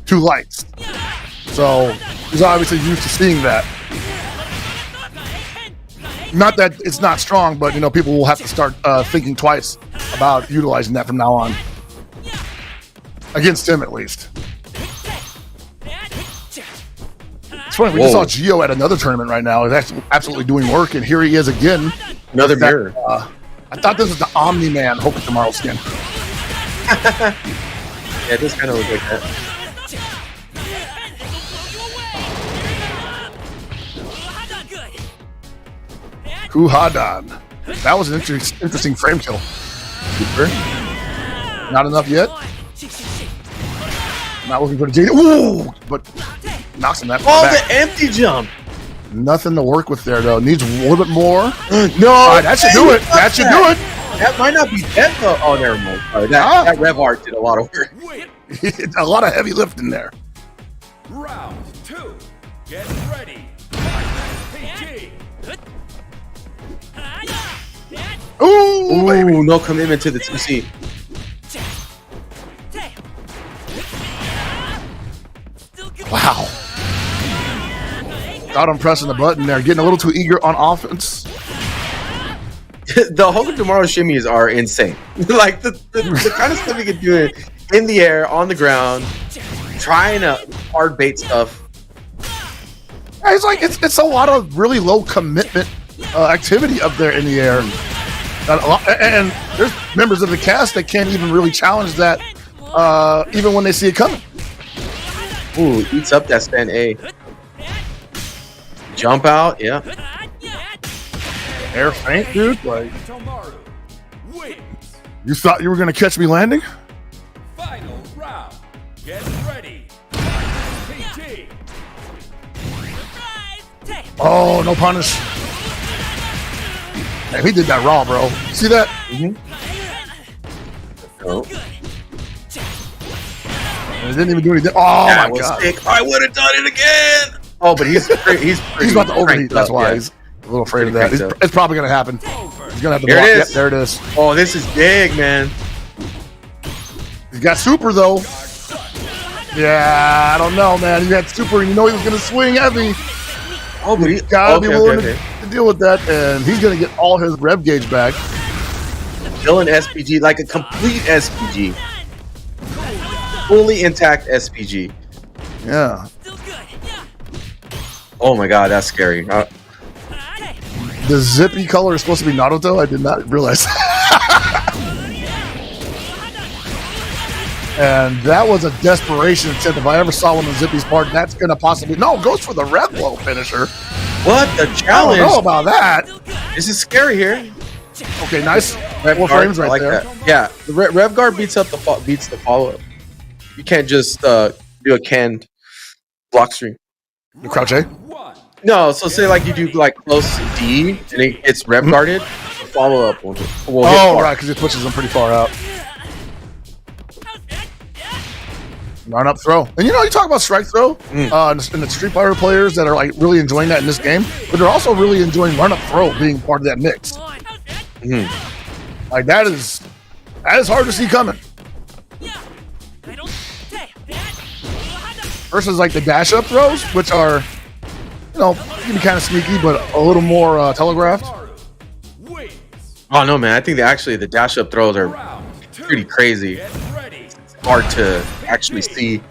2 lights. So he's obviously used to seeing that. Not that it's not strong, but you know, people will have to start thinking twice about utilizing that from now on. Against him, at least. It's funny, we just saw Gio at another tournament right now. He's actually absolutely doing work, and here he is again. Another mirror. I thought this was the Omni-Man Hoka Tomorrow skin. Yeah, this kind of looks like that. Kuhadan. That was an interesting frame kill. Super. Not enough yet. Not looking for the JD. Ooh! But knocks him that far back. The empty jump. Nothing to work with there, though. Needs a little bit more. No! Right, that should do it. That should do it. That might not be dead, though. Oh, never mind. Sorry, that rev art did a lot of work. A lot of heavy lifting there. Round 2. Get ready. PG. Ooh, baby. No commitment to the 2C. Wow. Thought I'm pressing the button there, getting a little too eager on offense. The Hoka Tomorrow shimmies are insane. Like the kind of stuff you can do in the air, on the ground, trying to hard bait stuff. It's like it's a lot of really low commitment activity up there in the air. And there's members of the cast that can't even really challenge that, even when they see it coming. Ooh, eats up that stand A. Jump out, yeah. Air feint, dude. Like, you thought you were gonna catch me landing? Final round. Get ready. PT. Oh, no punish. Man, he did that raw, bro. See that? Oh. And it didn't even do anything. Oh That my was god! sick. I would have done it again. Oh, but he's He's about to overheat. That's why yeah. he's a little afraid of that. It's probably gonna happen. He's gonna have to Here block. it Yep, is. there it is. Oh, this is big, man. He's got super though. Yeah, I don't know, man. He got super, and you know he was gonna swing heavy. Oh, but he's gotta be willing to deal with that, and he's gonna get all his rev gauge back. Villain SPG, like a complete SPG. Fully intact SPG. Yeah. Oh my god, that's scary. The zippy color is supposed to be Naruto. I did not realize. And that was a desperation attempt. If I ever saw one of Zippy's part, that's gonna possibly goes for the red blow finisher. What the challenge? I don't know about that. This is scary here. Okay, nice. Rev 4 guard, frames right like there. That. Yeah, the rev guard beats the follow up. You can't just do a canned block stream. The crouch A? No, so say like you do like close D and it's rev guarded. The follow up will hit right, because it pushes them pretty far out. Run up throw. And you talk about strike throw and the Street Fighter players that are like really enjoying that in this game, but they're also really enjoying run up throw being part of that mix. Like that is hard to see coming. Versus like the dash up throws, which are, can be kind of sneaky, but a little more telegraphed. Oh no, man! I think the dash up throws are pretty crazy. It's hard to actually see.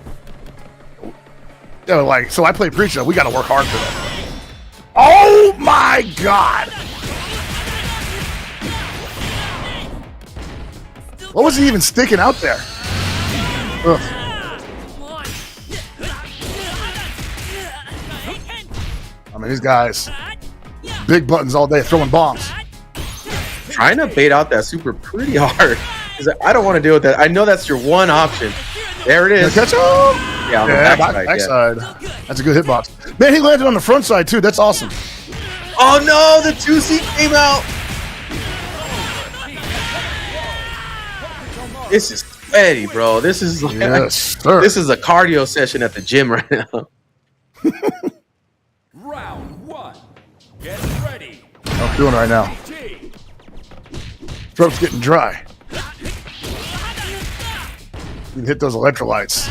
So I play Preacher. We got to work hard for that. Oh my god! What was he even sticking out there? Ugh. I mean, these guys, big buttons all day, throwing bombs. Trying to bait out that super pretty hard. I don't want to deal with that. I know that's your one option. There it is. Catch him! Yeah, on the backside. That's a good hitbox. Man, he landed on the front side too. That's awesome. Oh no, the 2C came out. This is sweaty, bro. This is like, this is a cardio session at the gym right now. Round 1. Get ready. I'm doing it right now. Throat's getting dry. You can hit those electrolytes.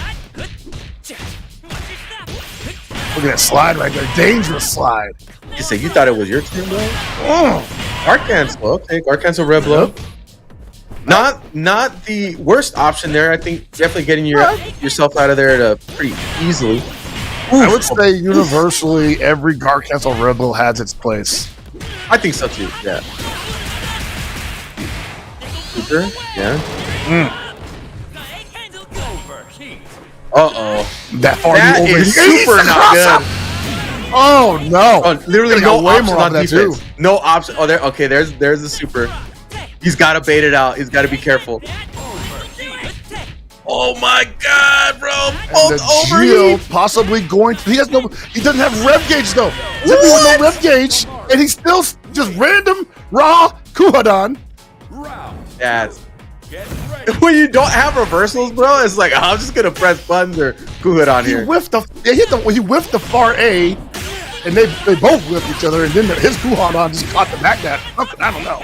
Look at that slide right there. Dangerous slide. You say you thought it was your turn, bro? Oh, guard cancel. Okay, guard cancel red blow. Not the worst option there. I think definitely getting yourself out of there pretty easily. Oof. I would say universally every guard cancel red blow has its place. I think so too. Yeah. Super. Yeah. Uh-oh. That is super not good. Oh no! Oh, literally no option on defense. No option. Oh, there. Okay, there's the super. He's got to bait it out. He's got to be careful. Oh my god, bro! Both overheat. Possibly going to. He doesn't have rev gauge though. Zippy with no rev gauge, and he's still just random raw Kuhadan. That's when you don't have reversals, bro. It's like I'm just gonna press buttons or Kuhadan here. He whiffed the far A, and they both whipped each other, and then his Kuhadan just caught the back net. I don't know.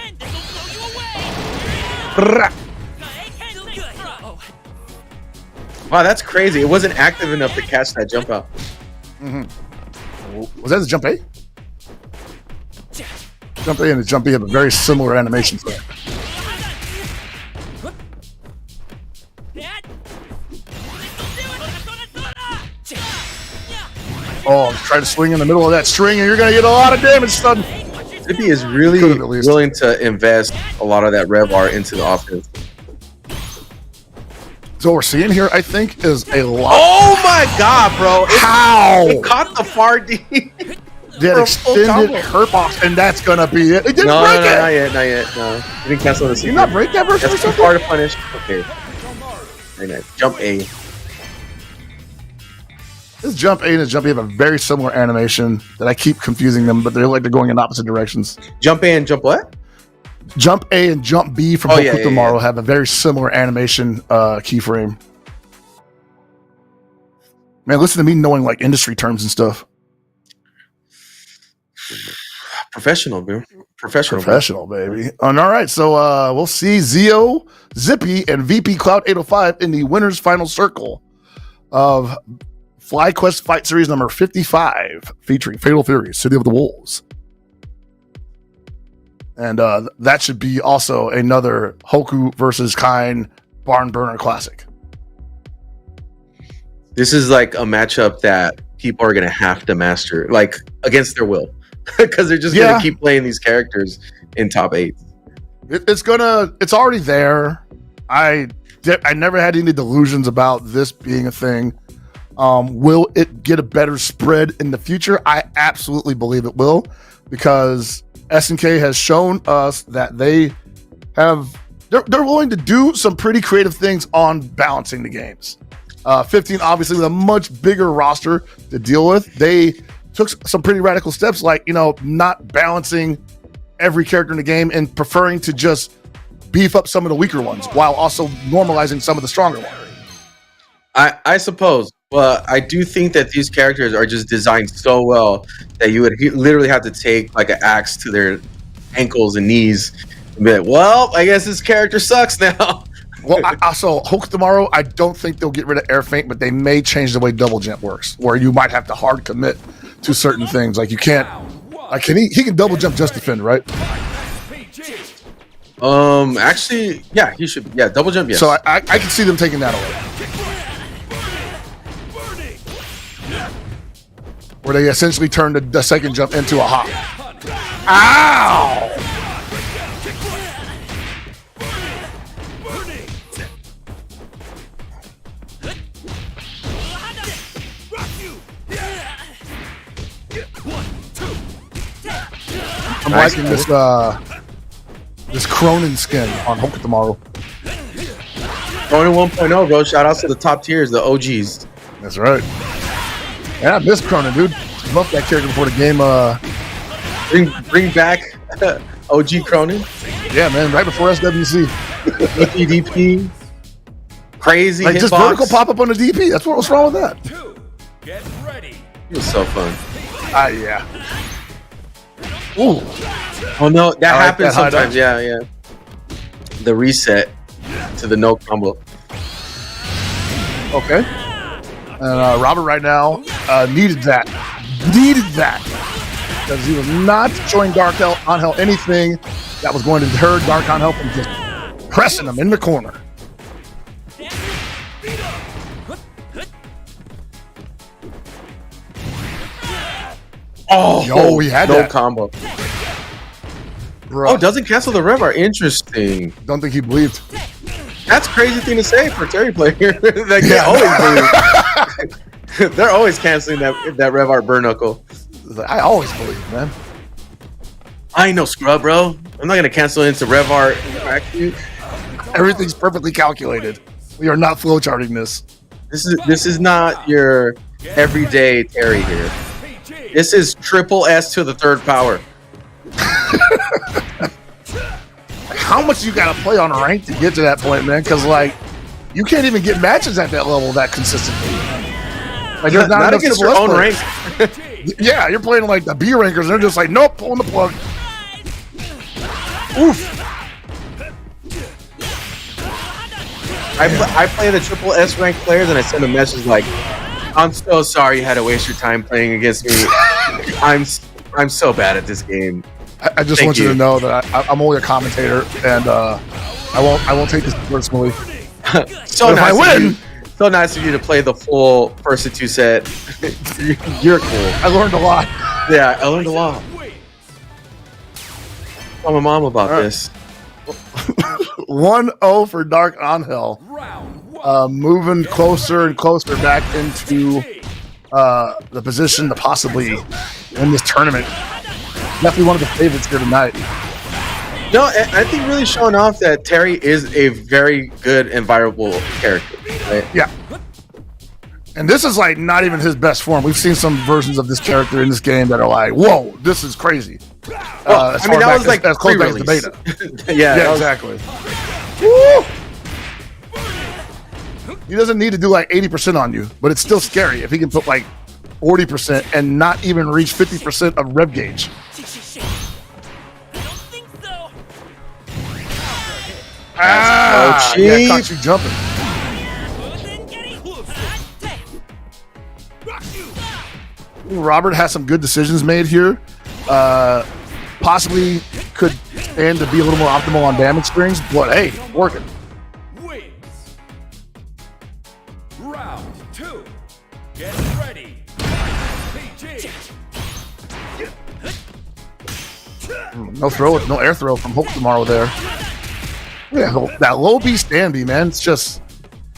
Wow, that's crazy. It wasn't active enough to catch that jump out. Was that the jump A? Jump A and the jump B have a very similar animation for it. Oh, try to swing in the middle of that string and you're going to get a lot of damage, son. Zippy is really willing to invest a lot of that rev art into the offense. So what we're seeing here, I think, is a lot. Oh my god, bro! How? It caught the far D. That extended hurt box, and that's gonna be it. It didn't break it. Not yet. No, you didn't cancel the. You not break that version? That's too far to punish. Okay. Very nice. Jump A. This jump A and this jump A have a very similar animation that I keep confusing them, but they're like they're going in opposite directions. Jump A and jump what? Jump A and jump B from Hope Tomorrow have a very similar animation keyframe. Man, listen to me knowing like industry terms and stuff. Professional, bro. Professional, baby. All right, so we'll see Zio, Zippy, and VP Cloud 805 in the winners' final circle of FlyQuest Fight Series number 55, featuring Fatal Fury, City of the Wolves. And that should be also another Hoku versus Kine Barn Burner Classic. This is like a matchup that people are going to have to master, like against their will, because they're just going to keep playing these characters in top 8. It's already there. I never had any delusions about this being a thing. Will it get a better spread in the future? I absolutely believe it will, because SNK has shown us that they're willing to do some pretty creative things on balancing the games. 15 obviously with a much bigger roster to deal with. They took some pretty radical steps, like, not balancing every character in the game and preferring to just beef up some of the weaker ones while also normalizing some of the stronger ones. I suppose, but I do think that these characters are just designed so well that you would literally have to take like an axe to their ankles and knees and be like, well, I guess this character sucks now. Well, also, Hoku Tomorrow, I don't think they'll get rid of air feint, but they may change the way double jump works, where you might have to hard commit to certain things. Like you can't, like he can double jump just defend, right? Actually, yeah, he should. Yeah, double jump. Yes. So I can see them taking that away, where they essentially turn the second jump into a hop. Ow! I'm liking this Cronin skin on Hoku Tomorrow. Cronin 1.0, bro. Shout outs to the top tiers, the OGs. That's right. Yeah, I miss Cronin, dude. Love that character before the game. Bring back OG Cronin. Yeah, man. Right before SWC. DP. Crazy. Like just vertical pop up on the DP. That's what's wrong with that. Get ready. It was so fun. Yeah. Ooh. Oh no, that happens sometimes. Yeah. The reset to the no combo. Okay. And Robert right now needed that. Because he was not showing Dark Angel anything that was going to deter Dark Angel from just pressing him in the corner. Oh, he had no combo. Bro. Oh, doesn't cancel the rev art. Interesting. Don't think he believed. That's a crazy thing to say for a Terry player. Like, they always believe. They're always canceling that rev art burn knuckle. I always believe, man. I ain't no scrub, bro. I'm not gonna cancel into rev art. Everything's perfectly calculated. We are not flowcharting this. This is not your everyday Terry here. This is triple S to the third power. How much you gotta play on rank to get to that point, man? Because like, you can't even get matches at that level that consistently. Like, there's not enough against your own rank. Yeah, you're playing like the B rankers, and they're just like, nope, pulling the plug. Oof. I play the triple S ranked players, and I send a message like, "I'm so sorry you had to waste your time playing against me. I'm so bad at this game." I just want you to know that I'm only a commentator, and I won't take this personally. So nice, if I win, so nice of you to play the full first to 2 set. You're cool. I learned a lot. Yeah, I learned a lot. tell my mom about this. 1-0 for Dark Angel. Moving closer and closer back into the position to possibly win this tournament. Definitely one of the favorites here tonight. No, I think really showing off that Terry is a very good and viable character. Right? Yeah. And this is like not even his best form. We've seen some versions of this character in this game that are like, whoa, this is crazy. Well, I mean, that was like as close back as the beta. Yeah, exactly. Woo! He doesn't need to do like 80% on you, but it's still scary if he can put like 40% and not even reach 50% of rev gauge. So cheap. Yeah, caught you jumping. Robert has some good decisions made here. Possibly could stand to be a little more optimal on damage strings, but hey, working. Round 2. Get ready. No throw, no air throw from Hope tomorrow there. Yeah, that low B stand B, man. It's just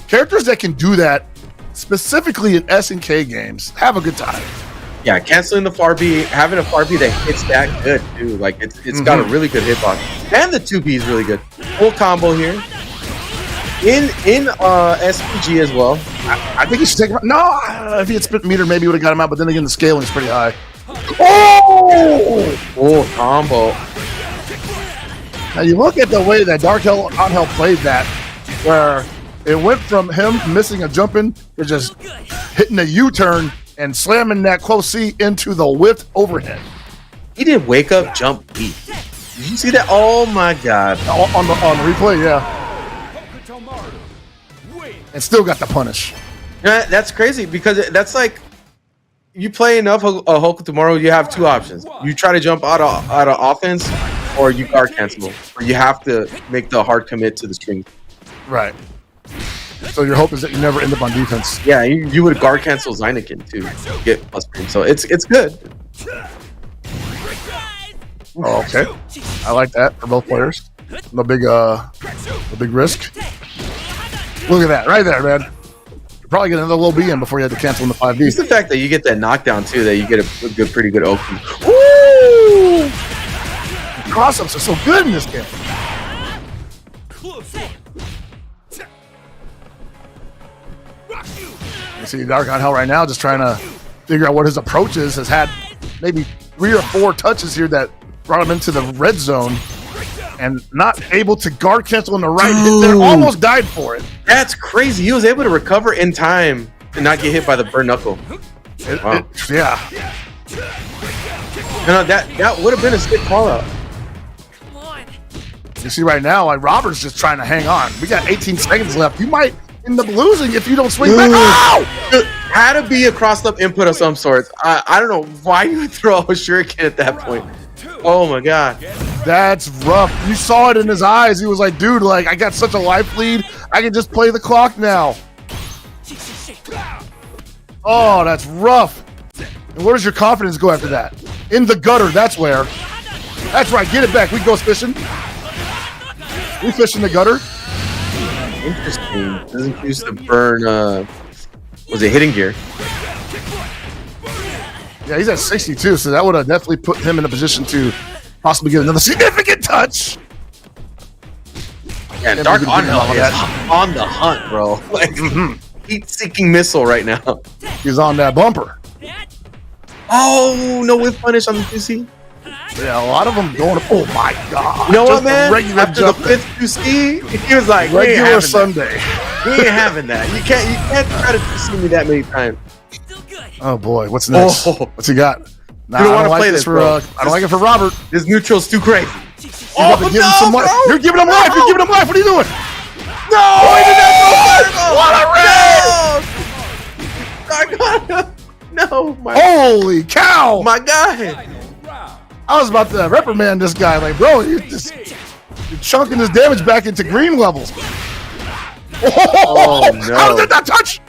characters that can do that, specifically in SNK games, have a good time. Yeah, canceling the far B, having a far B that hits that good too. Like it's got a really good hitbox, and the 2B is really good. Full combo here. In SPG as well. I think he should take him out. No, if he had spit meter, maybe he would have got him out. But then again, the scaling is pretty high. Oh, combo. Now you look at the way that Dark Angel played that, where it went from him missing a jump in to just hitting a U-turn and slamming that close C into the whipped overhead. He did wake up jump beat. Did you see that? Oh my god! On the replay, yeah. And still got the punish. Yeah, that's crazy because that's like you play enough Hoku tomorrow. You have two options: you try to jump out of offense, or you guard cancel, or you have to make the hard commit to the string. Right. So your hope is that you never end up on defense. Yeah, you would guard cancel Zyneken to get plus green. So it's good. Oh, okay. I like that for both players. No big risk. Look at that right there, man. You're probably getting another low B in before you had to cancel in the 5B. It's the fact that you get that knockdown too, that you get a pretty good open. Woo! Cross-ups are so good in this game. You see Dark Angel right now just trying to figure out what his approach is. Has had maybe 3 or 4 touches here that brought him into the red zone and not able to guard cancel on the right hit there. Almost died for it. That's crazy. He was able to recover in time and not get hit by the burn knuckle. Wow. Yeah. No, that would have been a sick call out. You see right now, like Robert's just trying to hang on. We got 18 seconds left. You might end up losing if you don't swing back. Oh! Had to be a crossed up input of some sort. I don't know why you would throw a shuriken at that point. Oh my god. That's rough. You saw it in his eyes. He was like, dude, like I got such a life lead. I can just play the clock now. Oh, that's rough. And where does your confidence go after that? In the gutter, that's where. That's right, get it back. We go fishing. We fish in the gutter. Interesting. Doesn't use the burn, was it hitting gear? Yeah, he's at 62, so that would have definitely put him in a position to possibly get another significant touch. Yeah, Dark Angel is on the hunt, bro. Like, heat-seeking missile right now. He's on that bumper. Oh, no whiff punish on the 2C. Yeah, a lot of them going. Oh my god! You know what, Just man? Regular After jump. the 5th 2C, he was like, regular Sunday. We ain't having that. You can't try to see me that many times. Oh boy, what's next? Oh. What's he got? Nah, You don't I want to like play this, for. bro. I don't like it for Robert. This neutral's too crazy. You're about to give him some life. You're giving him life. You're giving him life. What are you doing? No! Oh, he did What a red! No, my Holy cow! my guy. I was about to reprimand this guy. Like, bro, you're chunking his damage back into green levels. Oh no! How did that touch?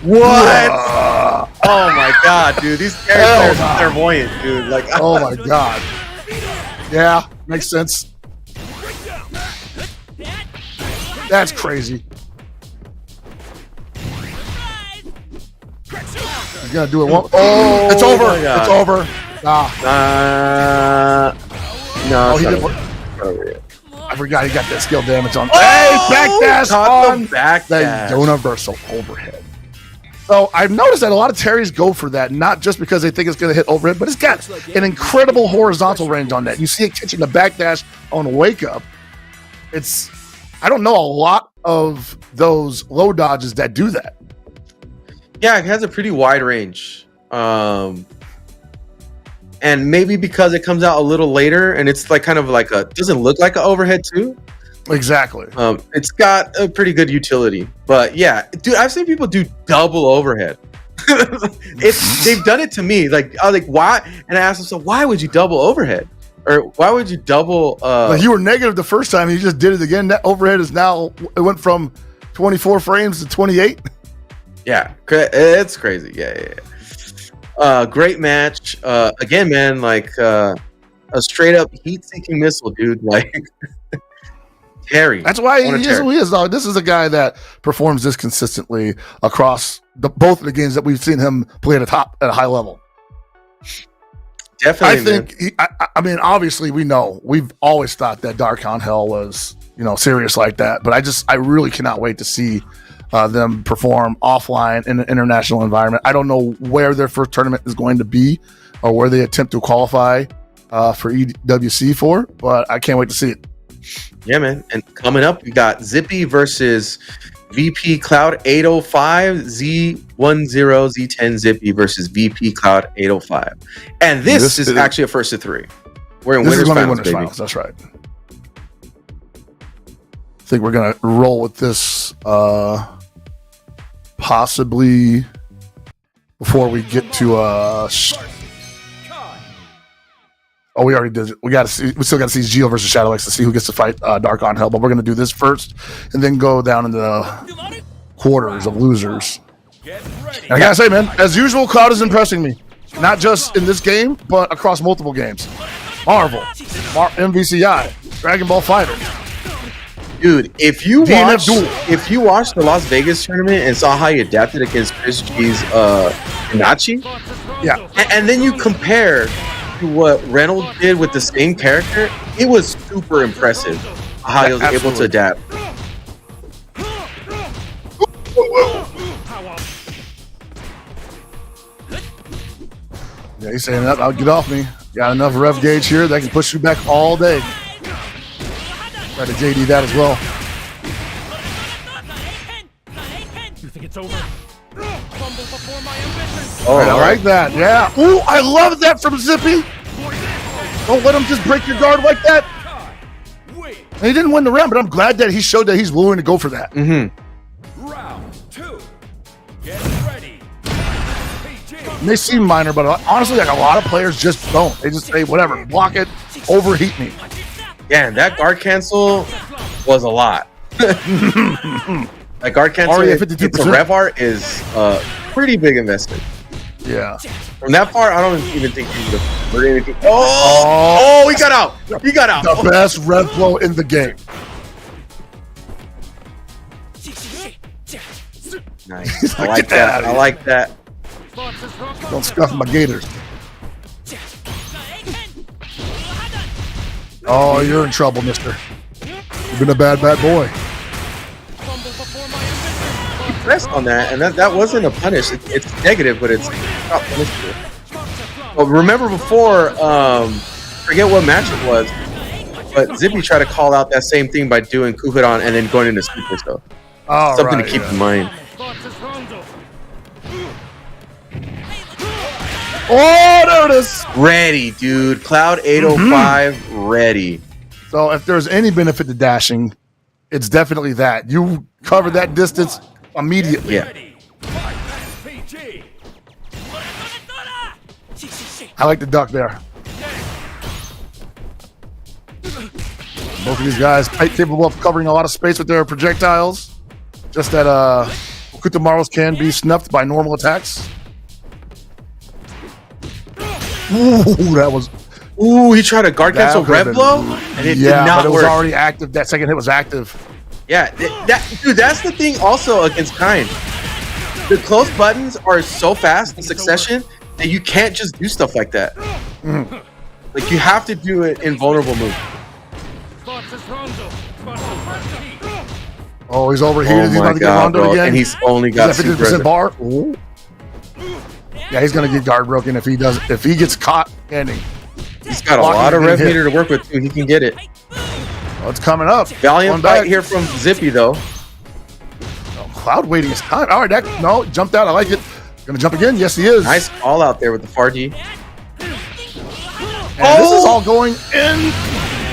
What? Oh my god, dude. These characters are clairvoyant, dude. Like, oh my god. Yeah, makes sense. That's crazy. He's gonna do it one. Oh, it's over. It's over. No, he did. I forgot he got that skill damage on. Hey, backdash on the universal overhead. So I've noticed that a lot of Terrys go for that, not just because they think it's going to hit overhead, but it's got an incredible horizontal range on that. You see it catching the backdash on wake up. I don't know a lot of those low dodges that do that. Yeah, it has a pretty wide range. And maybe because it comes out a little later and it's like kind of like doesn't look like an overhead too. Exactly. It's got a pretty good utility. But yeah, dude, I've seen people do double overhead. They've done it to me. Like, I was like, why? And I asked them, so why would you double overhead? Or why would you double? Like you were negative the first time. You just did it again. That overhead is now, it went from 24 frames to 28. Yeah, it's crazy. Yeah. Great match. Again, man, like a straight up heat-seeking missile, dude. Like, Terry. That's why he is who he is, though. This is a guy that performs this consistently across both of the games that we've seen him play at a high level. Definitely. I think. I mean, obviously, we've always thought that Dark on Hell was, serious like that. But I really cannot wait to see them perform offline in an international environment. I don't know where their first tournament is going to be or where they attempt to qualify for EWC for, but I can't wait to see it. Yeah, man. And coming up, we got Zippy versus VP Cloud 805, Z10, Z10 Zippy versus VP Cloud 805. And this is actually a first of three. We're in winners finals. That's right. I think we're going to roll with this possibly before we get to we already did it. We still got to see Geo versus Shadowlex to see who gets to fight Dark on Hell, but we're going to do this first and then go down into the quarters of losers. And I gotta say, man, as usual, Cloud is impressing me, not just in this game but across multiple games. Marvel, MVCI, Dragonball Fighter. Dude, if you watched the Las Vegas tournament and saw how he adapted against Chris G's Nachi, yeah, and then you compare to what Reynolds did with the same character, it was super impressive how he was able to adapt. Yeah, he's saying that. I'll get off me. Got enough rev gauge here that can push you back all day. Try to JD that as well. You think it's over? Oh, I like that. Yeah. Ooh, I love that from Zippy. Don't let him just break your guard like that. And he didn't win the round, but I'm glad that he showed that he's willing to go for that. Mm-hmm. Round 2. Get ready. It may seem minor, but honestly, like a lot of players just don't. They just say, whatever, block it, overheat me. Yeah, and that guard cancel was a lot. That guard cancel into rev art is a pretty big investment. Yeah. From that part, I don't even think he would have heard anything. Oh, he got out. He got out. The best rev flow in the game. Nice. I like that. I like that. Don't scuff my gators. Oh, you're in trouble, mister. You've been a bad boy. He pressed on that, and that wasn't a punish. It's negative, but it's not punishable. Well, remember before, forget what match it was, but Zippy tried to call out that same thing by doing Kuhudon and then going into super stuff. Something to keep in mind. Oh, there it is. Ready, dude. Cloud 805 ready. So if there's any benefit to dashing, it's definitely that. You cover that distance immediately. Yeah. I like the duck there. Both of these guys capable of covering a lot of space with their projectiles. Just that Okutamaros can be snuffed by normal attacks. Ooh, that was. Ooh, he tried to guard cancel Rev blow, and it did not but it work. was already active. That second hit was active. Yeah, dude, that's the thing also against Kind. The close buttons are so fast in succession that you can't just do stuff like that. Like, you have to do it in vulnerable moves. Oh, he's overheated. He's about to get Rondo again. And he's only got 50% bar. Ooh. Yeah, he's gonna get guard broken if he gets caught standing. He's got a lot of rev meter to work with too. He can get it. Oh, it's coming up. Valiant fight here from Zippy though. Oh, Cloud waiting his time. All right, no, jumped out. I like it. Gonna jump again. Yes, he is. Nice call out there with the far G. And this is all going in.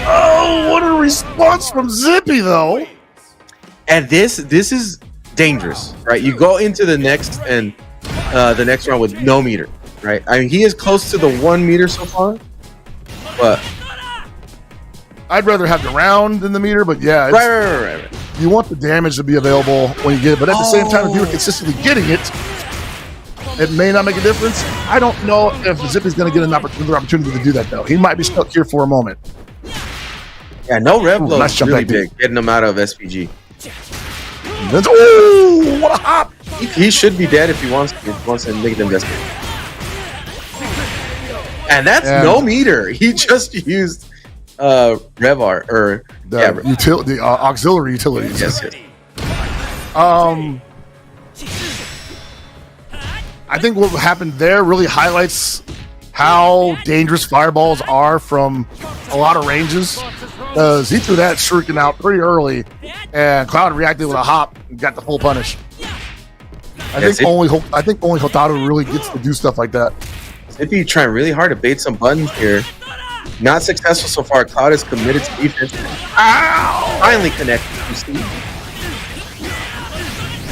Oh, what a response from Zippy though. And this is dangerous, right? You go into the next and the next round with no meter, right? I mean, he is close to the 1 meter so far, but I'd rather have the round than the meter. But yeah, right. You want the damage to be available when you get it, but at the same time, if you're consistently getting it, it may not make a difference. I don't know if Zippy's going to get another opportunity to do that though. He might be stuck here for a moment. Yeah, no rev blow nice is really big, getting him out of SPG. Oh, what a hop! He should be dead if he wants to make them desperate. And that's no meter. He just used Revar or the auxiliary utilities. Yes. I think what happened there really highlights how dangerous fireballs are from a lot of ranges. Because he threw that shuriken out pretty early, and Cloud reacted with a hop and got the full punish. I think only Hotaru really gets to do stuff like that. Zippy trying really hard to bait some buttons here. Not successful so far. Cloud is committed to defense. Ow! Finally connected. You see?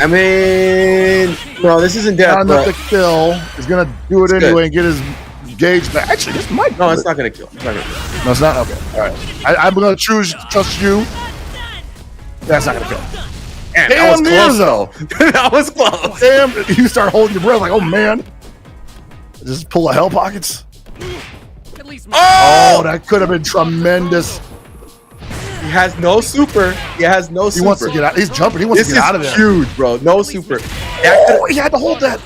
I mean, no, this isn't death. Not enough to kill. He's gonna do it anyway and get his gauge back. Actually, this might. No, it's not gonna kill. No, it's not. Okay, all right. I'm gonna trust you. That's not gonna kill. Damn, that was close though. That was close. Damn, you start holding your breath like, oh man. Just pull the hell pockets. Oh, that could have been tremendous. He has no super. He wants to get out. He's jumping. He wants to get out of there. This is huge, bro. No super. He had to hold that.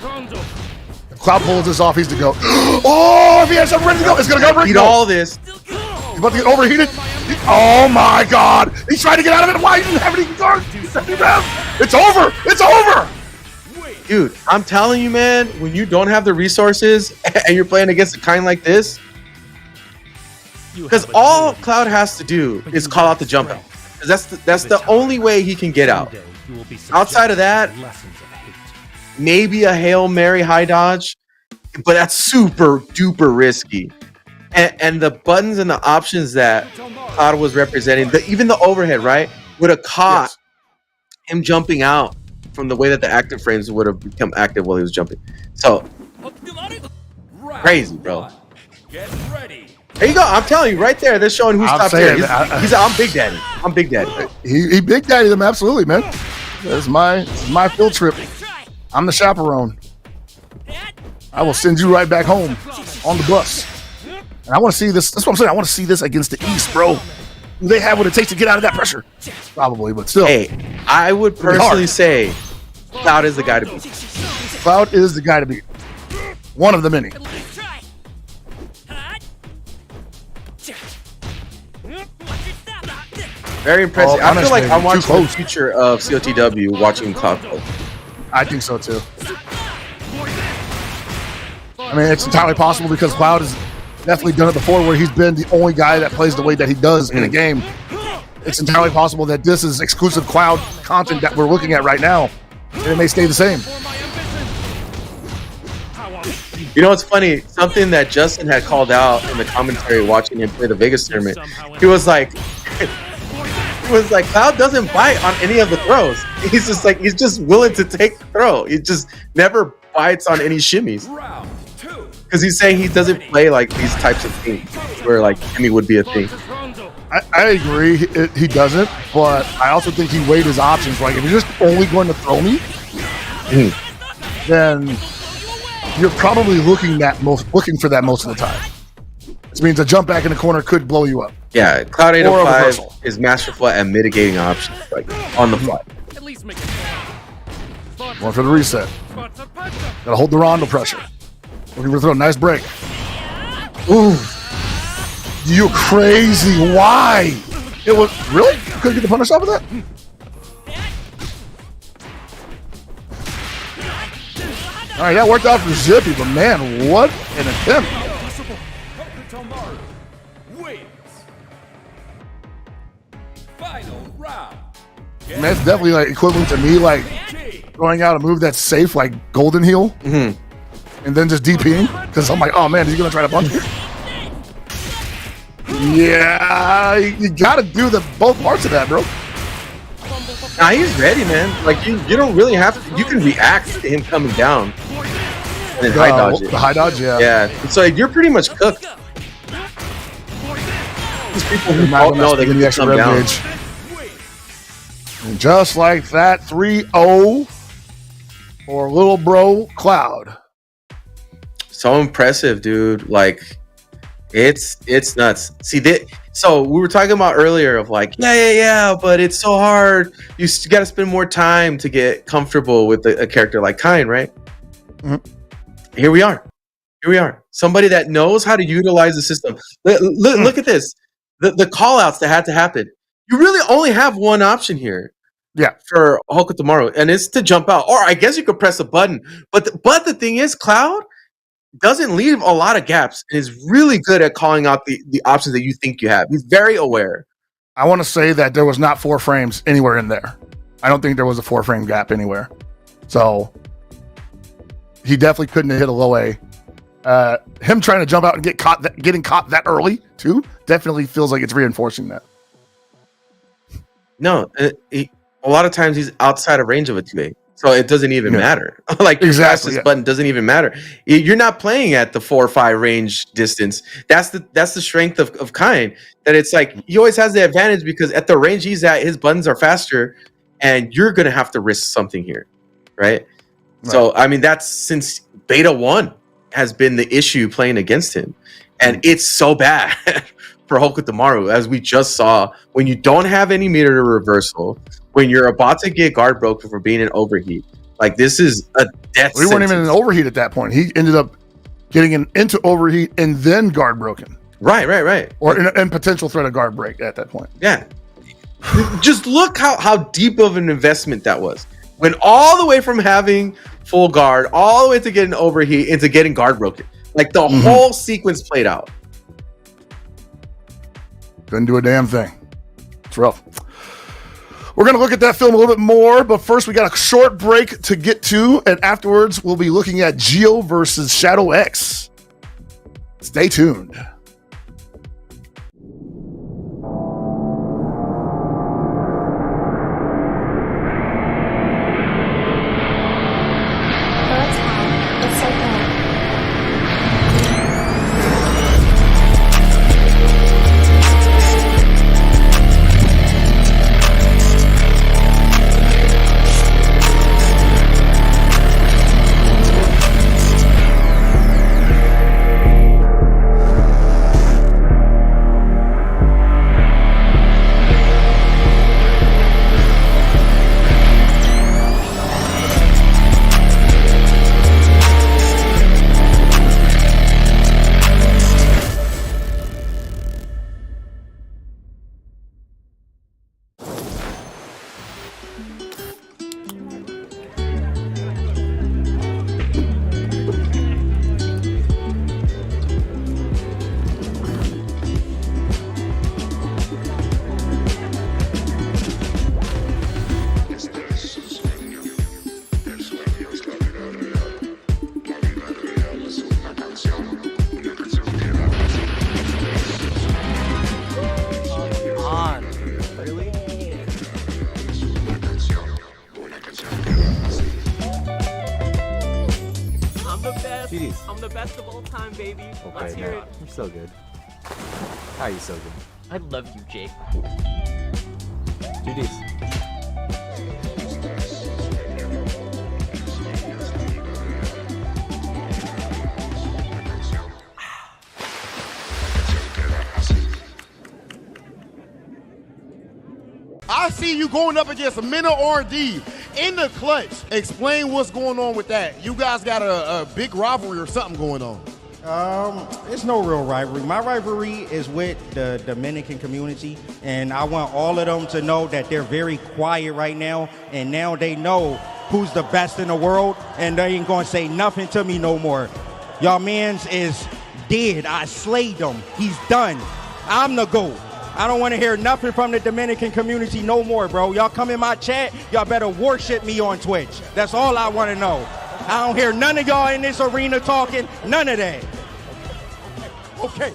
If Cloud pulls this off, he's to go. Oh, if he has something ready to go, it's going to go. Eat all this. He's about to get overheated. Oh, my God. He's trying to get out of it. Why didn't have any guard? It's over. It's over. Dude, I'm telling you, man, when you don't have the resources and you're playing against a kind like this, because all Cloud has to do is call out the jump out. That's the only way he can get out. Outside of that, maybe a Hail Mary high dodge, but that's super duper risky. And the buttons and the options that Cloud was representing, even the overhead, right, would have caught him jumping out from the way that the active frames would have become active while he was jumping. So crazy, bro. Get ready. There you go. I'm telling you, right there. They're showing who's top tier. I'm Big Daddy. I'm Big Daddy. He Big Daddy them, absolutely, man. This is my field trip. I'm the chaperone. I will send you right back home on the bus. And I want to see this. That's what I'm saying. I want to see this against the East, bro. Do they have what it takes to get out of that pressure? Probably, but still. Hey, I would personally say Cloud is the guy to beat. Cloud is the guy to beat. One of the many. Very impressive. I feel like I'm watching the future of CoTW watching Cloud play. I think so too. I mean, it's entirely possible because Cloud has definitely done it before where he's been the only guy that plays the way that he does in a game. It's entirely possible that this is exclusive Cloud content that we're looking at right now. And it may stay the same. You know what's funny? Something that Justin had called out in the commentary watching him play the Vegas tournament. He was like, Cloud doesn't bite on any of the throws. He's just willing to take the throw. He just never bites on any shimmies. Because he's saying he doesn't play like these types of things where like shimmy would be a thing. I agree, he doesn't, but I also think he weighed his options. Like, if you're just only going to throw me, then you're probably looking for that most of the time. This means a jump back in the corner could blow you up. Yeah, Cloud 805 is masterful at mitigating options, like on the fly. At least make it. Going for the reset. Gotta hold the rondo pressure. Looking for the throw. Nice break. Ooh. You crazy. Why? It was really? Couldn't get the punish off of that? All right, that worked out for Zippy, but man, what an attempt. CoTW wins. Final round. Man, that's definitely like equivalent to me like throwing out a move that's safe, like Golden Heel, and then just DPing, because I'm like, oh man, is he gonna try to punch me? Yeah, you gotta do both parts of that, bro. Nah, he's ready, man. Like you don't really have to. You can react to him coming down and then high dodge it. The high dodge, yeah. Yeah, so you're pretty much cooked. These people who don't know they can the extra come down. gauge. And just like that, 3-0 for little bro Cloud. So impressive, dude. Like it's nuts. See that. So we were talking about earlier of like, yeah, but it's so hard. You got to spend more time to get comfortable with a character like Kine, right? Here we are. Somebody that knows how to utilize the system. Look at this. The call outs that had to happen. You really only have one option here. Yeah. For CoTW, and it's to jump out. Or I guess you could press a button. But the thing is, Cloud doesn't leave a lot of gaps and is really good at calling out the options that you think you have. He's very aware. I want to say that there was not 4 frames anywhere in there. I don't think there was a 4-frame gap anywhere. So he definitely couldn't have hit a low A. Him trying to jump out and getting caught that early too definitely feels like it's reinforcing that. No, a lot of times he's outside of range of a 2A. So it doesn't even matter. Like exactly, this button doesn't even matter. You're not playing at the 4 or 5 range distance. That's the strength of Kine. That it's like he always has the advantage because at the range he's at, his buttons are faster, and you're gonna have to risk something here, right? So I mean, that's since Beta 1 has been the issue playing against him, and it's so bad for CoTW, as we just saw. When you don't have any meter to reversal, when you're about to get guard broken for being an overheat, like this is a death We weren't even in an overheat at that point. He ended up getting into overheat and then guard broken. Right. Or in potential threat of guard break at that point. Yeah. Just look how deep of an investment that was. Went all the way from having full guard, all the way to getting overheat into getting guard broken. Like the whole sequence played out. Couldn't do a damn thing. It's rough. We're going to look at that film a little bit more, but first we got a short break to get to, and afterwards we'll be looking at Geo versus Shadow X. Stay tuned. I'm the best of all time, baby. Let's hear it. You're so good. How are you so good? I love you, Jake. Do this. I see you going up against a Mina RD in the clutch. Explain what's going on with that. You guys got a big rivalry or something going on. It's no real rivalry. My rivalry is with the Dominican community, and I want all of them to know that they're very quiet right now, and now they know who's the best in the world, and they ain't gonna say nothing to me no more. Y'all mans is dead. I slayed him. He's done. I'm the GOAT. I don't want to hear nothing from the Dominican community no more, bro. Y'all come in my chat, y'all better worship me on Twitch. That's all I want to know. I don't hear none of y'all in this arena talking, none of that. Okay.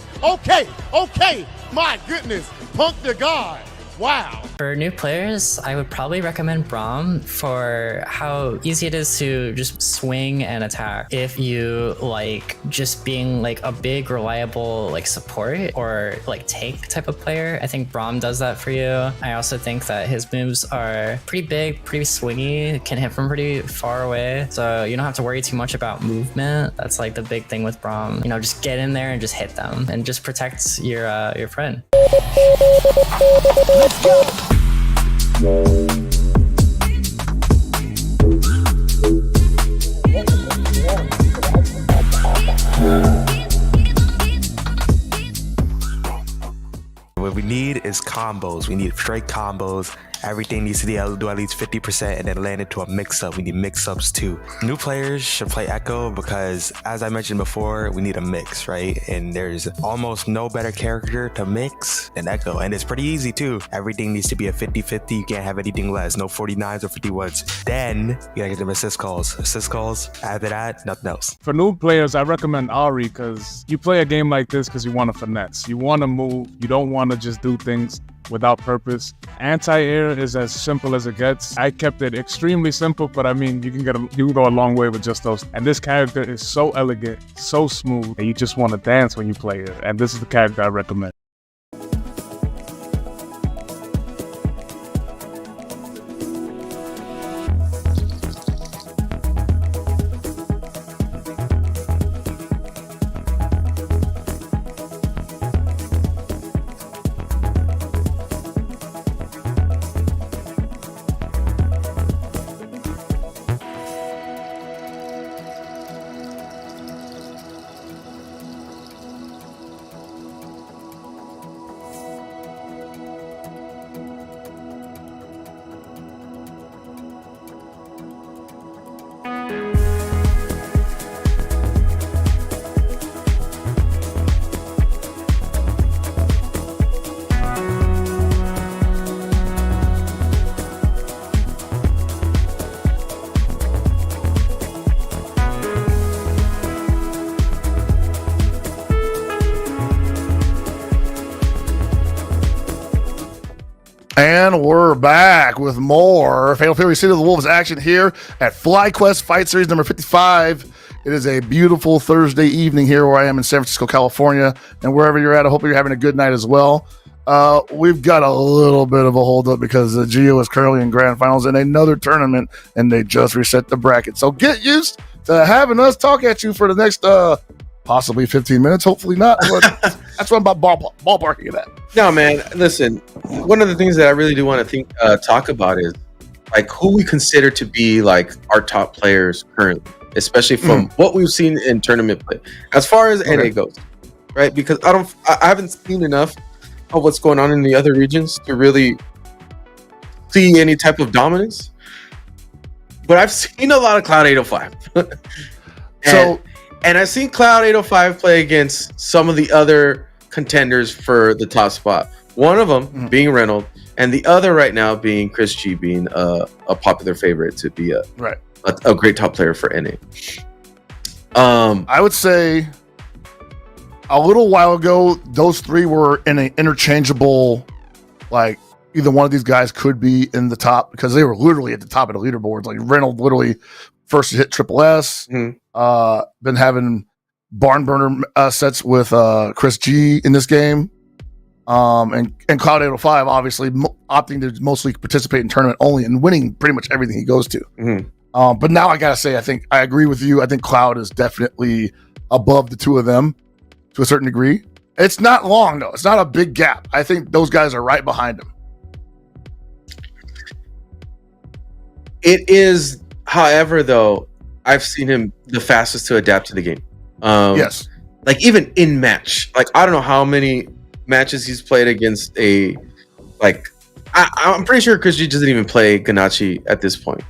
My goodness, Punk the God. Wow. For new players, I would probably recommend Braum for how easy it is to just swing and attack. If you like just being like a big, reliable like support or like tank type of player, I think Braum does that for you. I also think that his moves are pretty big, pretty swingy, can hit from pretty far away. So you don't have to worry too much about movement. That's like the big thing with Braum. You know, just get in there and just hit them and just protect your friend. Let's go! What we need is combos. We need straight combos. Everything needs to do at least 50% and then land into a mix-up. We need mix-ups too. New players should play Echo because, as I mentioned before, we need a mix, right? And there's almost no better character to mix than Echo. And it's pretty easy too. Everything needs to be a 50-50. You can't have anything less. No 49s or 51s. Then you gotta get them assist calls. Assist calls. After that, nothing else. For new players, I recommend Ari because you play a game like this because you want to finesse. You want to move. You don't want to just do things without purpose. Anti-air is as simple as it gets. I kept it extremely simple, but I mean, you can go a long way with just those. And this character is so elegant, so smooth, that you just want to dance when you play it. And this is the character I recommend. And we're back with more Fatal Fury City of the Wolves action here at FlyQuest Fight Series number 55. It is a beautiful Thursday evening here where I am in San Francisco, California. And wherever you're at, I hope you're having a good night as well. We've got a little bit of a holdup because the Geo is currently in grand finals in another tournament, and they just reset the bracket. So get used to having us talk at you for the next possibly 15 minutes. Hopefully not. But that's what I'm about ballparking that. No, man. Listen, one of the things that I really do want to talk about is like who we consider to be like our top players currently, especially from what we've seen in tournament play. As far as NA goes, right? Because I haven't seen enough of what's going on in the other regions to really see any type of dominance. But I've seen a lot of Cloud 805. And I've seen Cloud 805 play against some of the other contenders for the top spot. One of them being Reynolds, and the other right now being Chris G, being a popular favorite to be a great top player for NA. I would say a little while ago, those three were in an interchangeable, like either one of these guys could be in the top because they were literally at the top of the leaderboards. Like Reynolds literally first hit Triple S, been having barn burner sets with Chris G in this game. And Cloud 805 obviously opting to mostly participate in tournament only and winning pretty much everything he goes to. But now I gotta say, I think I agree with you. I think Cloud is definitely above the two of them to a certain degree. It's not long though. It's not a big gap. I think those guys are right behind him. It is, however, though, I've seen him the fastest to adapt to the game. Yes. Like even in match, like I don't know how many matches he's played against a like. I'm pretty sure Chris G doesn't even play Ganachi at this point.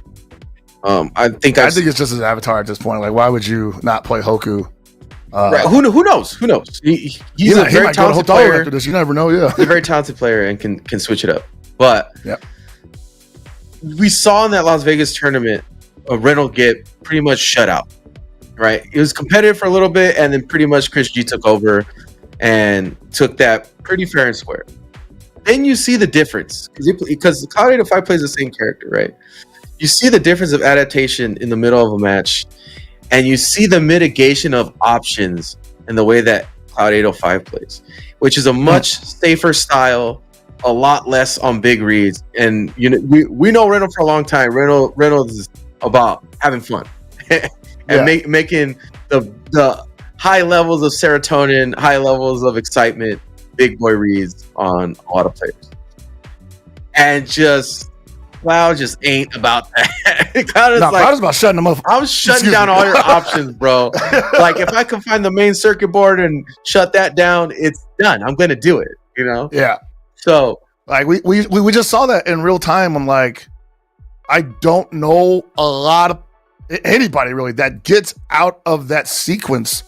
I think it's just his avatar at this point. Like, why would you not play Hoku? Right. Who knows? Who knows? He's a very talented player. After this. You never know. Yeah, he's a very talented player and can switch it up. But yeah, we saw in that Las Vegas tournament Reynolds get pretty much shut out. Right, it was competitive for a little bit, and then pretty much Chris G took over and took that pretty fair and square. Then you see the difference because Cloud 805 plays the same character, right? You see the difference of adaptation in the middle of a match, and you see the mitigation of options in the way that Cloud 805 plays, which is a much safer style, a lot less on big reads. And you know, we know Reynolds for a long time. Reynolds is about having fun and making the high levels of serotonin, high levels of excitement, big boy reads on a lot of players. And Cloud just ain't about that. Cloud is about shutting them up. I'm shutting down all your options, bro. Like if I can find the main circuit board and shut that down, it's done. I'm gonna do it. You know? Yeah. So like we just saw that in real time. I'm like, I don't know a lot of anybody really that gets out of that sequence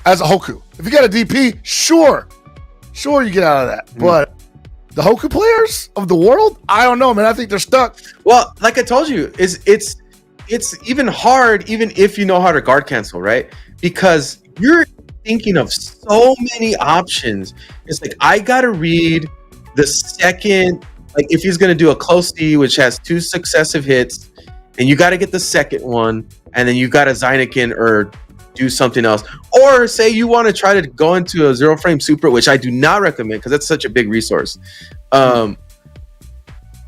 as a Hoku. If you got a DP, sure you get out of that. But the Hoku players of the world, I don't know, man. I think they're stuck. Well, like I told you, it's even hard, even if you know how to guard cancel, right? Because you're thinking of so many options. It's like I gotta read the second, like if he's gonna do a close D, which has 2 successive hits, and you got to get the second one, and then you got to Zyneken or do something else. Or say you want to try to go into a 0-frame super, which I do not recommend because that's such a big resource.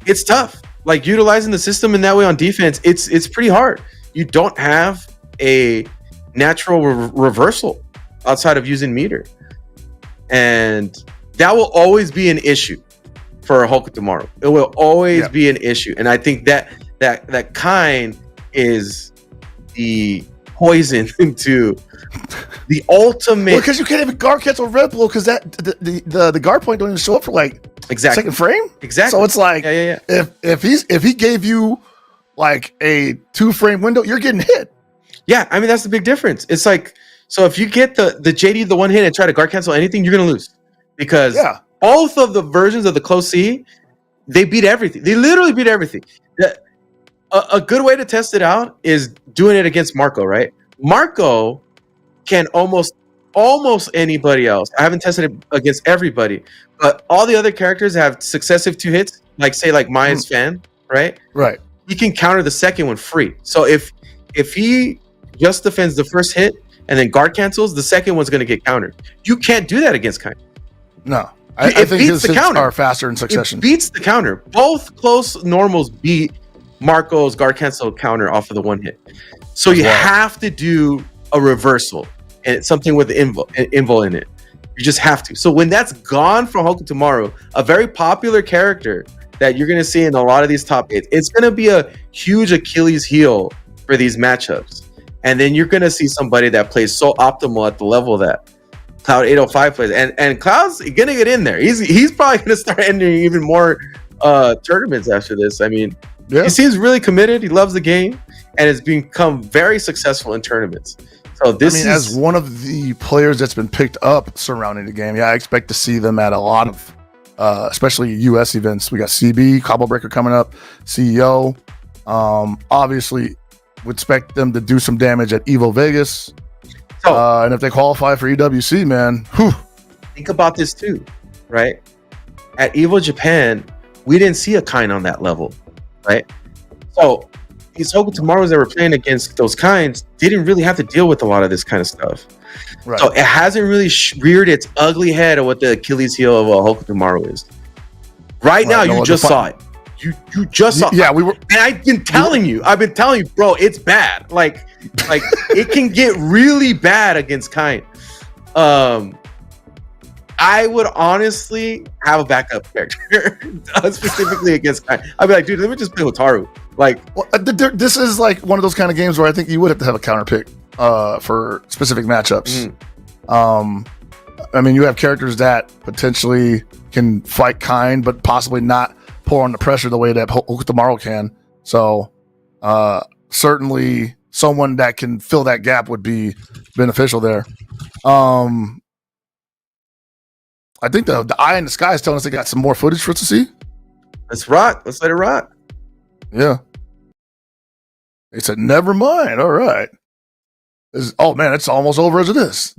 It's tough. Like utilizing the system in that way on defense, it's pretty hard. You don't have a natural reversal outside of using meter. And that will always be an issue for Hoku tomorrow. It will always be an issue. And I think that kind is the poison into the ultimate. Because you can't even guard cancel Red Bull because that the guard point don't even show up for like second frame. Exactly. So it's like if he gave you like a 2-frame window, you're getting hit. Yeah, I mean that's the big difference. It's like so if you get the JD the one hit and try to guard cancel anything, you're gonna lose because both of the versions of the close C they beat everything. They literally beat everything. A good way to test it out is doing it against Marco, right? Marco can almost anybody else. I haven't tested it against everybody, but all the other characters have successive 2 hits, like say like Maya's fan, right? Right. He can counter the second one free. So if he just defends the first hit and then guard cancels, the second one's going to get countered. You can't do that against Kain. No. I think his hits are faster in succession. It beats the counter. Both close normals beat Marco's guard cancel counter off of the one hit. So you have to do a reversal and it's something with the invul in it. You just have to. So when that's gone from Hoku tomorrow, a very popular character that you're going to see in a lot of these top 8s, it's going to be a huge Achilles heel for these matchups. And then you're going to see somebody that plays so optimal at the level that Cloud 805 plays. And Cloud's going to get in there. He's probably going to start entering even more tournaments after this. I mean, he seems really committed. He loves the game and has become very successful in tournaments. So this is as one of the players that's been picked up surrounding the game. Yeah, I expect to see them at a lot of, especially US events. We got CB, Combo Breaker coming up, CEO. Obviously, would expect them to do some damage at Evo Vegas. And if they qualify for EWC, man, think about this too, right? At Evo Japan, we didn't see a Kain on that level. Right, so these Hoku tomorrows that were playing against those kinds didn't really have to deal with a lot of this kind of stuff. Right. So it hasn't really reared its ugly head of what the Achilles heel of a Hoku tomorrow is. Right now, you just saw it. You just saw. Yeah, we were. And I've been telling you, bro, it's bad. Like it can get really bad against Kain. I I would honestly have a backup character specifically against Kai. I'd be like, dude, let me just play Hotaru. Like, well, this is like one of those kind of games where I think you would have to have a counter pick for specific matchups. I mean, you have characters that potentially can fight kind, but possibly not pour on the pressure the way that Hokutomaru can. So certainly someone that can fill that gap would be beneficial there. I think the eye in the sky is telling us they got some more footage for us to see. Let's rock. Let's let it rock. Yeah. They said, never mind. All right. Oh, man, it's almost over as it is.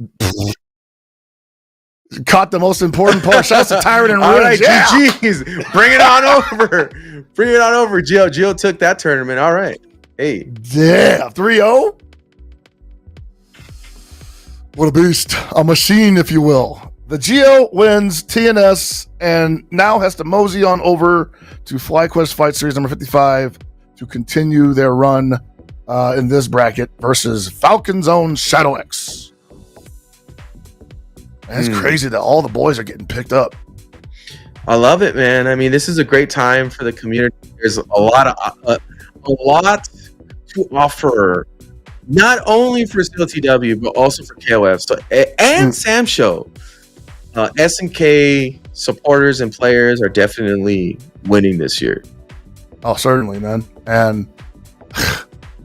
Caught the most important part. Shouts to Tyrant and All right, yeah. GG's. Bring it on over. Bring it on over, Gio. Gio took that tournament. All right. Hey. Yeah, 3-0. What a beast. A machine, if you will. The Geo wins TNS and now has to mosey on over to FlyQuest Fight Series number 55 to continue their run in this bracket versus Falcon's own Shadow X. Man, it's crazy that all the boys are getting picked up. I love it, man. I mean, this is a great time for the community. There's a lot to offer, not only for CoTW but also for KOF. So and Sam Show. SNK supporters and players are definitely winning this year. Oh, certainly, man. And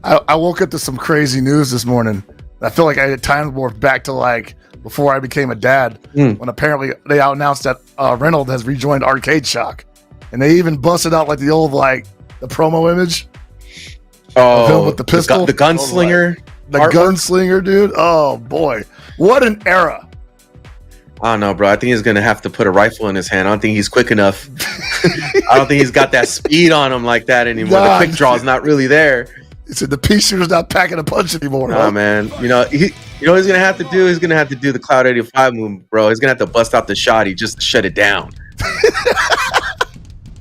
I woke up to some crazy news this morning. I feel like I had time warp back to like before I became a dad, when apparently they announced that Reynolds has rejoined Arcade Shock, and they even busted out like the old like the promo image of him with the pistol, the gunslinger, the gunslinger, dude. Oh boy, what an era! I don't know, bro. I think he's gonna have to put a rifle in his hand. I don't think he's quick enough. I don't think he's got that speed on him like that anymore. The quick draw is not really there. He said the pea shooter's not packing a punch anymore. Nah, man. You know what he's gonna have to do? He's gonna have to do the Cloud 85 move, bro. He's gonna have to bust out the shotty just to shut it down.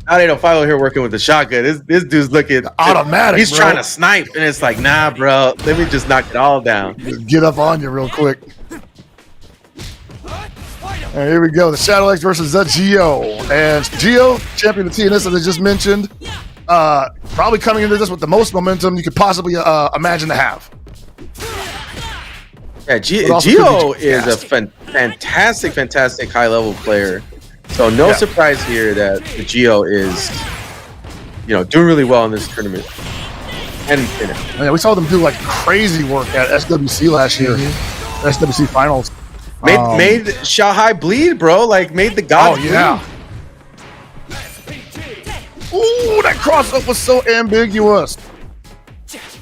Cloud 85 over here working with the shotgun. This dude's looking automatic. He's bro. trying to snipe, and it's like, nah, bro. Let me just knock it all down. Just get up on you real quick. All right, here we go. The Shadow X versus the Geo. And Geo, champion of TNS, as I just mentioned, probably coming into this with the most momentum you could possibly imagine to have. Yeah, Geo is a fantastic high-level player. So no surprise here that the Geo is, doing really well in this tournament. And yeah, we saw them do like crazy work at SWC last year, SWC finals. Made Shanghai bleed, bro. Like made the god. Oh yeah. Ooh, that cross-up was so ambiguous.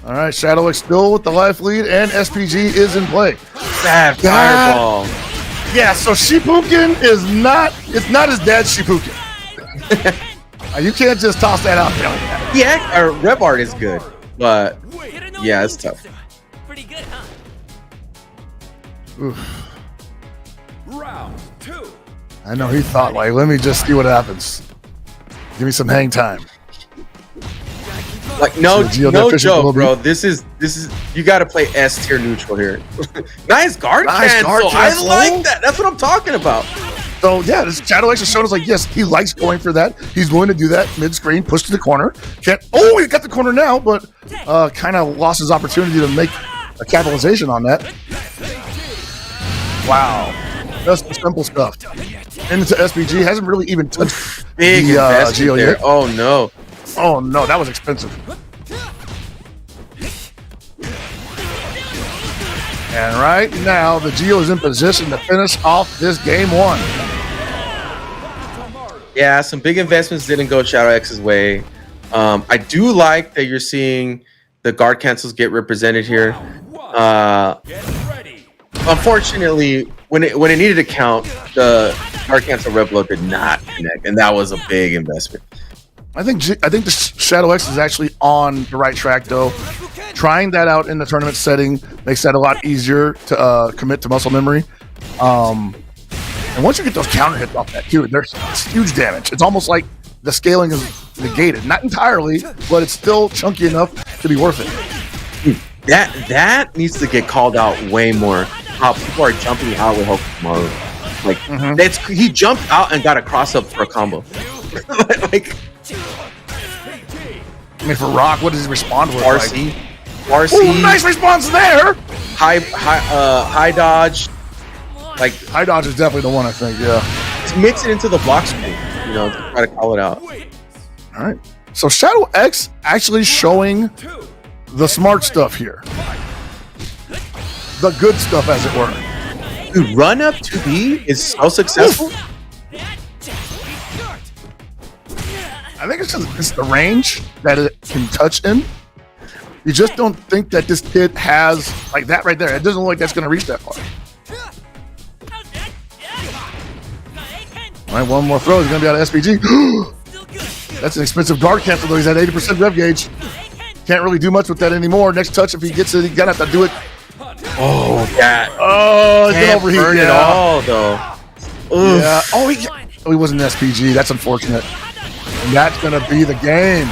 All right, Shadow X still with the life lead, and SPG is in play. Bad fireball. Yeah, so Shippuden is not. It's not his dad's Shippuden. You can't just toss that out there. Yeah, our rep art is good, but yeah, it's tough. Pretty good, huh? Oof. Round 2. I know he thought like, let me just see what happens. Give me some hang time. Like no joke, bro. This is you got to play S tier neutral here. Nice guard cancel. I like that. That's what I'm talking about. So yeah, this Shadow X has shown us like, yes, he likes going for that. He's going to do that mid-screen, push to the corner. Oh, he got the corner now, but kind of lost his opportunity to make a capitalization on that. Wow, that's the simple stuff. And into SPG, hasn't really even touched big the Geo yet. Oh no. Oh no, that was expensive. And right now, the Geo is in position to finish off this game 1. Yeah, some big investments didn't go Shadow X's way. I do like that you're seeing the guard cancels get represented here. Unfortunately, when it needed to count, the guard cancel red blow did not connect, and that was a big investment. I think the Shadow X is actually on the right track, though. Trying that out in the tournament setting makes that a lot easier to commit to muscle memory. And once you get those counter hits off that, dude, there's huge damage. It's almost like the scaling is negated. Not entirely, but it's still chunky enough to be worth it. That needs to get called out way more. How people are jumping out with Hokutomaru. Like he jumped out and got a cross up for a combo. Like, I mean, for Rock, what does he respond with? RC, like? RC. Ooh, nice response there. High dodge. Like high dodge is definitely the one I think. Yeah. Let's mix it into the block screen. You know, to try to call it out. All right. So Shadow X actually showing the smart stuff here. The good stuff, as it were. Dude, run up 2B is so successful. Oof. I think it's the range that it can touch in. You just don't think that this kid has like that right there. It doesn't look like that's going to reach that far. All right, one more throw. He's going to be out of SPG. That's an expensive guard cancel, though. He's at 80% rev gauge. Can't really do much with that anymore. Next touch, if he gets it, he's going to have to do it. Oh, yeah. Oh, it's Can't overheat. burn it all, though. Oof. Yeah. Oh, he wasn't an SPG. That's unfortunate. And that's going to be the game.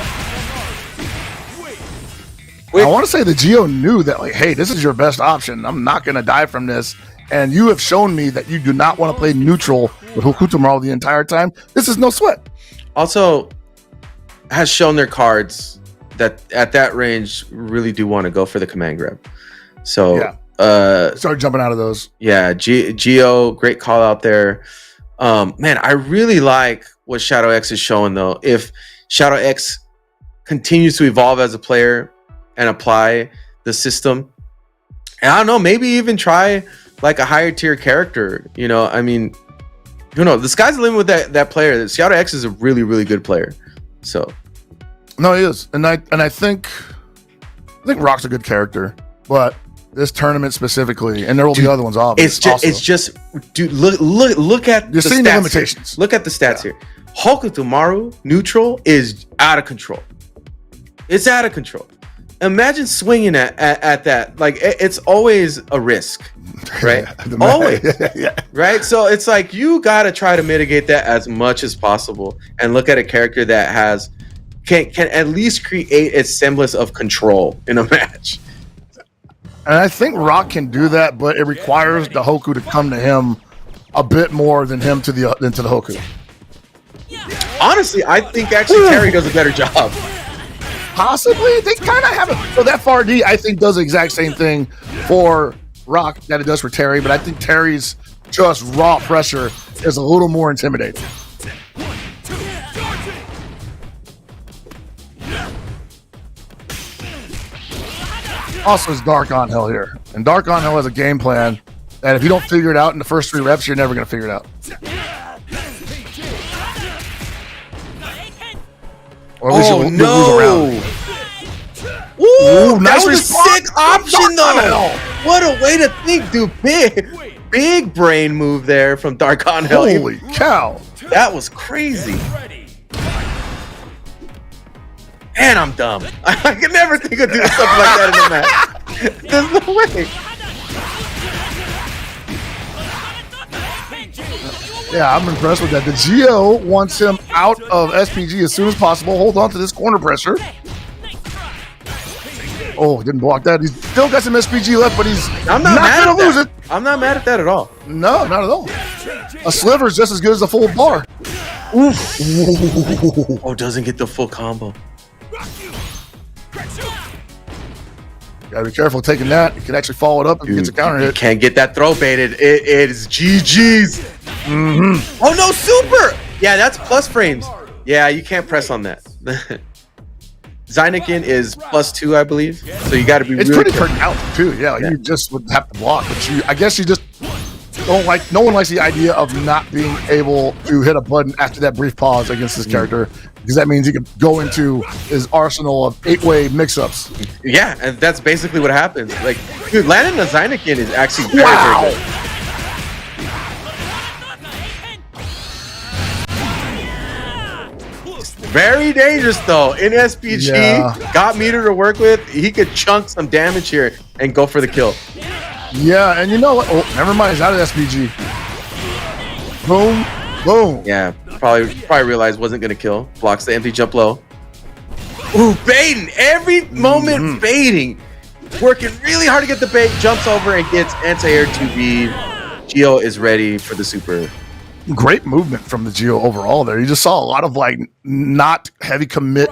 I want to say the Geo knew that, like, hey, this is your best option. I'm not going to die from this. And you have shown me that you do not want to play neutral with Hokutomaru the entire time. This is no sweat. Also, has shown their cards that at that range really do want to go for the command grab. So, start jumping out of those. Yeah, Geo, great call out there. Man, I really like what Shadow X is showing, though. If Shadow X continues to evolve as a player and apply the system, and I don't know, maybe even try like a higher tier character. You know, I mean, who knows? The sky's the limit with that player. Shadow X is a really, really good player. So, no, he is, and I think Rock's a good character, but this tournament specifically, and there will be other ones. Obviously, it's just, dude. Look at you're seeing the stats limitations. Here. Look at the stats here. Hokutomaru neutral is out of control. It's out of control. Imagine swinging at that. Like, it's always a risk, right? Always. Yeah. Right? So it's like you got to try to mitigate that as much as possible and look at a character that can at least create a semblance of control in a match. And I think Rock can do that, but it requires the Hoku to come to him a bit more than him to the Hoku. Honestly, I think actually Terry does a better job. Possibly. They kind of have it. So that far D, I think, does the exact same thing for Rock that it does for Terry, but I think Terry's just raw pressure is a little more intimidating. Also, it's Dark on Hill here. And Dark on Hill has a game plan that if you don't figure it out in the first 3 reps, you're never going to figure it out. Or at least you'll lose around. Ooh, nice that was response. a sick option, though. What a way to think, dude. Big brain move there from Dark on Hill. Holy cow. That was crazy. And I'm dumb. I could never think of doing something like that in a match. There's no way. Yeah, I'm impressed with that. The Geo wants him out of SPG as soon as possible. Hold on to this corner pressure. Oh, didn't block that. He's still got some SPG left, but he's not going to lose it. I'm not mad at that at all. No, not at all. A sliver is just as good as a full bar. Oof. Oh, doesn't get the full combo. Gotta be careful taking that. You can actually follow it up and get a counter hit. Can't get that throw baited. It is GG's. Mm-hmm. Oh no, super! Yeah, that's plus frames. Yeah, you can't press on that. Zyneken is +2, I believe. So you got to be. It's really pretty pronounced too. Yeah, you just would have to block, but I guess you just don't like. No one likes the idea of not being able to hit a button after that brief pause against this character, because that means he could go into his arsenal of 8-way mix-ups. Yeah, and that's basically what happens. Like, dude, landing a Zyneken is actually very, very good. Very dangerous though. In SPG, got meter to work with. He could chunk some damage here and go for the kill. Yeah, and you know what? Oh, never mind. He's out of SPG. Boom, boom. Yeah, probably realized wasn't gonna kill. Blocks the empty jump low. Ooh, baiting every moment. Baiting, working really hard to get the bait. Jumps over and gets anti-air 2B. Geo is ready for the super. Great movement from the Geo overall there. You just saw a lot of like not heavy commit,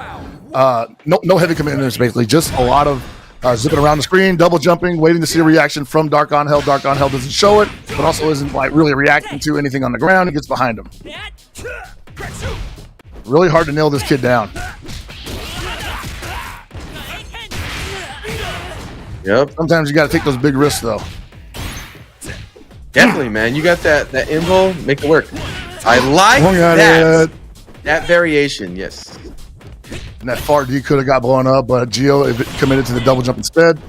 no heavy commitments basically, just a lot of zipping around the screen, double jumping, waiting to see a reaction from Dark on Hell. Dark on Hell doesn't show it, but also isn't like really reacting to anything on the ground. He gets behind him. Really hard to nail this kid down. Yep. Sometimes you got to take those big risks though. Definitely, man. You got that invo, make it work. I like that variation. Yes. And that far D could have got blown up, but Geo committed to the double jump instead.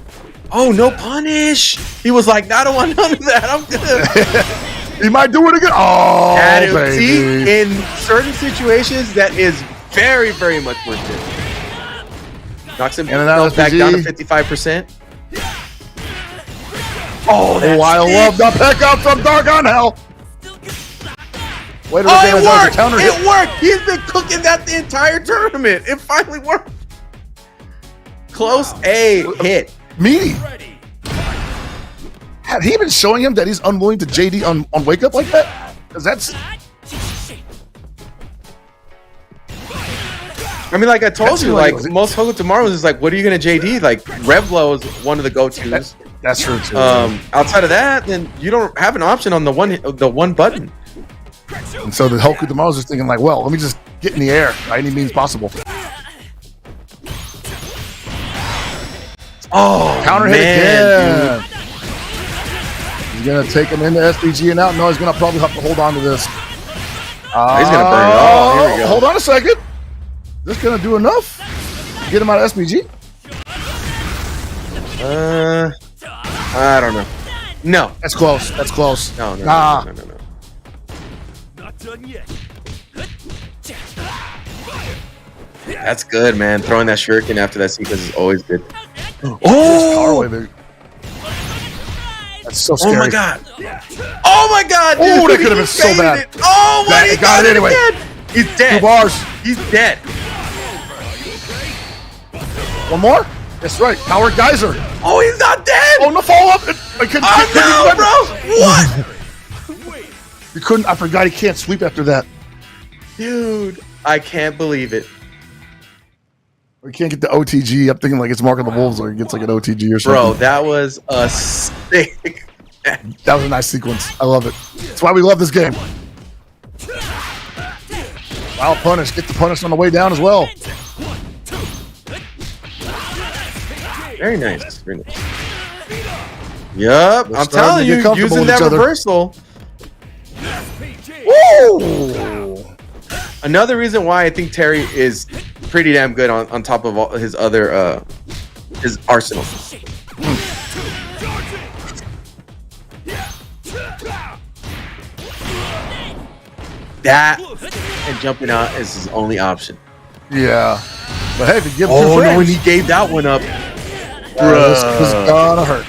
Oh, no punish. He was like, I don't want none of that. I'm good. He might do it again. Oh, baby. See, in certain situations, that is very, very much worth it. Knocks him back down to 55%. Oh, I love the pickup from Dark on Hell. It worked! It worked! He's been cooking that the entire tournament. It finally worked. Close A hit. Meaty. Had he been showing him that he's unwilling to JD on wake up like that? Because that's... I mean, like I told you, like most Hogo Tomorrows is like, what are you gonna JD? Like Revlo is one of the go-tos. That's true too. Outside of that, then you don't have an option on the one button. And so the Hoku Tomorrows is thinking like, well, let me just get in the air by any means possible. Oh, counter hit again. Dude. He's gonna take him into SPG and out. No, he's gonna probably have to hold on to this. He's gonna burn it all. Here we go. Hold on a second. This gonna do enough? Get him out of SPG? I don't know. No. That's close. That's close. No. Not done yet. That's good, man. Throwing that shuriken after that sequence is always good. Oh! That's so scary. Oh my god. Oh my god, dude. Oh, that could have been so bad. Oh my god. He got it anyway. Again. He's dead. 2 bars. He's dead. One more? That's right. Power Geyser. Oh, he's not dead. Oh, no follow-up. No, bro. What? You couldn't. I forgot he can't sweep after that. Dude, I can't believe it. Or you can't get the OTG. I'm thinking like it's Mark of the Wolves or he gets like an OTG or something. Bro, that was a sick. That was a nice sequence. I love it. That's why we love this game. Wow, punish. Get the punish on the way down as well. Very nice. Very nice. Yup, I'm telling you, using that reversal. Woo! Another reason why I think Terry is pretty damn good on top of all his other his arsenal. That and jumping out is his only option. Yeah. But hey, if you give him 2 frames. No, when he gave that one up. This is gonna hurt.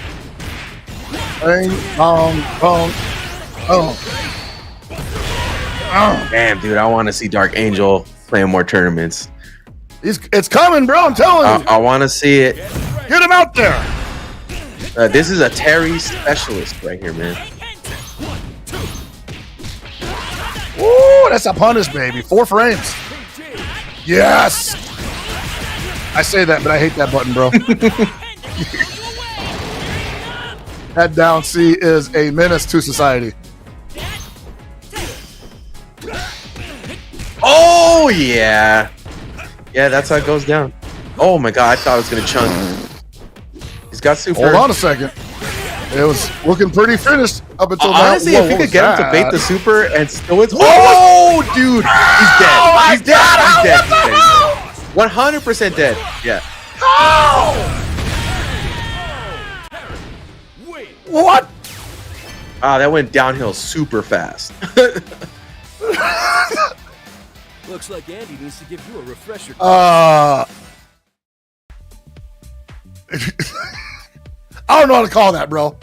Bang, bong. Damn, dude, I want to see Dark Angel playing more tournaments. It's coming, bro. I'm telling you. I want to see it. Get him out there. This is a Terry specialist right here, man. Ooh, that's a punish, baby. 4 frames. Yes. I say that, but I hate that button, bro. That down C is a menace to society. Oh, yeah. Yeah, that's how it goes down. Oh, my God. I thought I was going to chunk. He's got super. Hold on a second. It was looking pretty finished up until now. Honestly, if he could get him to bait the super and still wins. Oh, dude. He's dead. Oh, he's dead. He's dead. 100% dead. Yeah. Oh! What? Ah, that went downhill super fast. Looks like Andy needs to give you a refresher. I don't know how to call that, bro.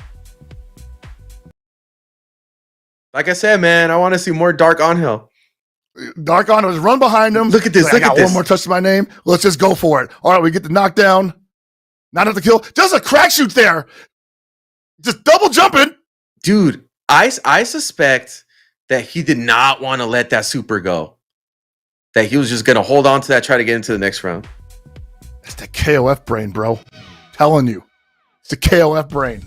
Like I said, man, I want to see more Dark Onhill. Dark on was run behind him. Look at this. Look I got at this. one more touch to my name. Let's just go for it. All right, we get the knockdown. Not enough to kill. Just a crack shoot there. Just double jumping. Dude, I suspect that he did not want to let that super go. That he was just going to hold on to that, try to get into the next round. It's the KOF brain, bro. Telling you. It's the KOF brain.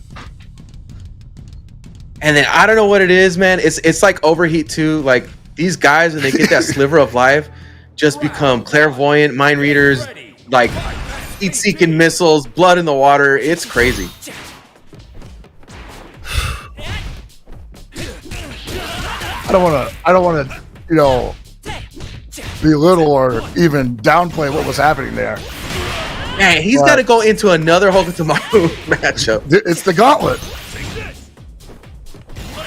And then I don't know what it is, man. It's like overheat too. Like these guys, when they get that sliver of life, just become clairvoyant, mind readers, like heat-seeking missiles, blood in the water. It's crazy. I don't want to, you know, belittle or even downplay what was happening there. Man, he's got to go into another Hokutomaru matchup. It's the gauntlet.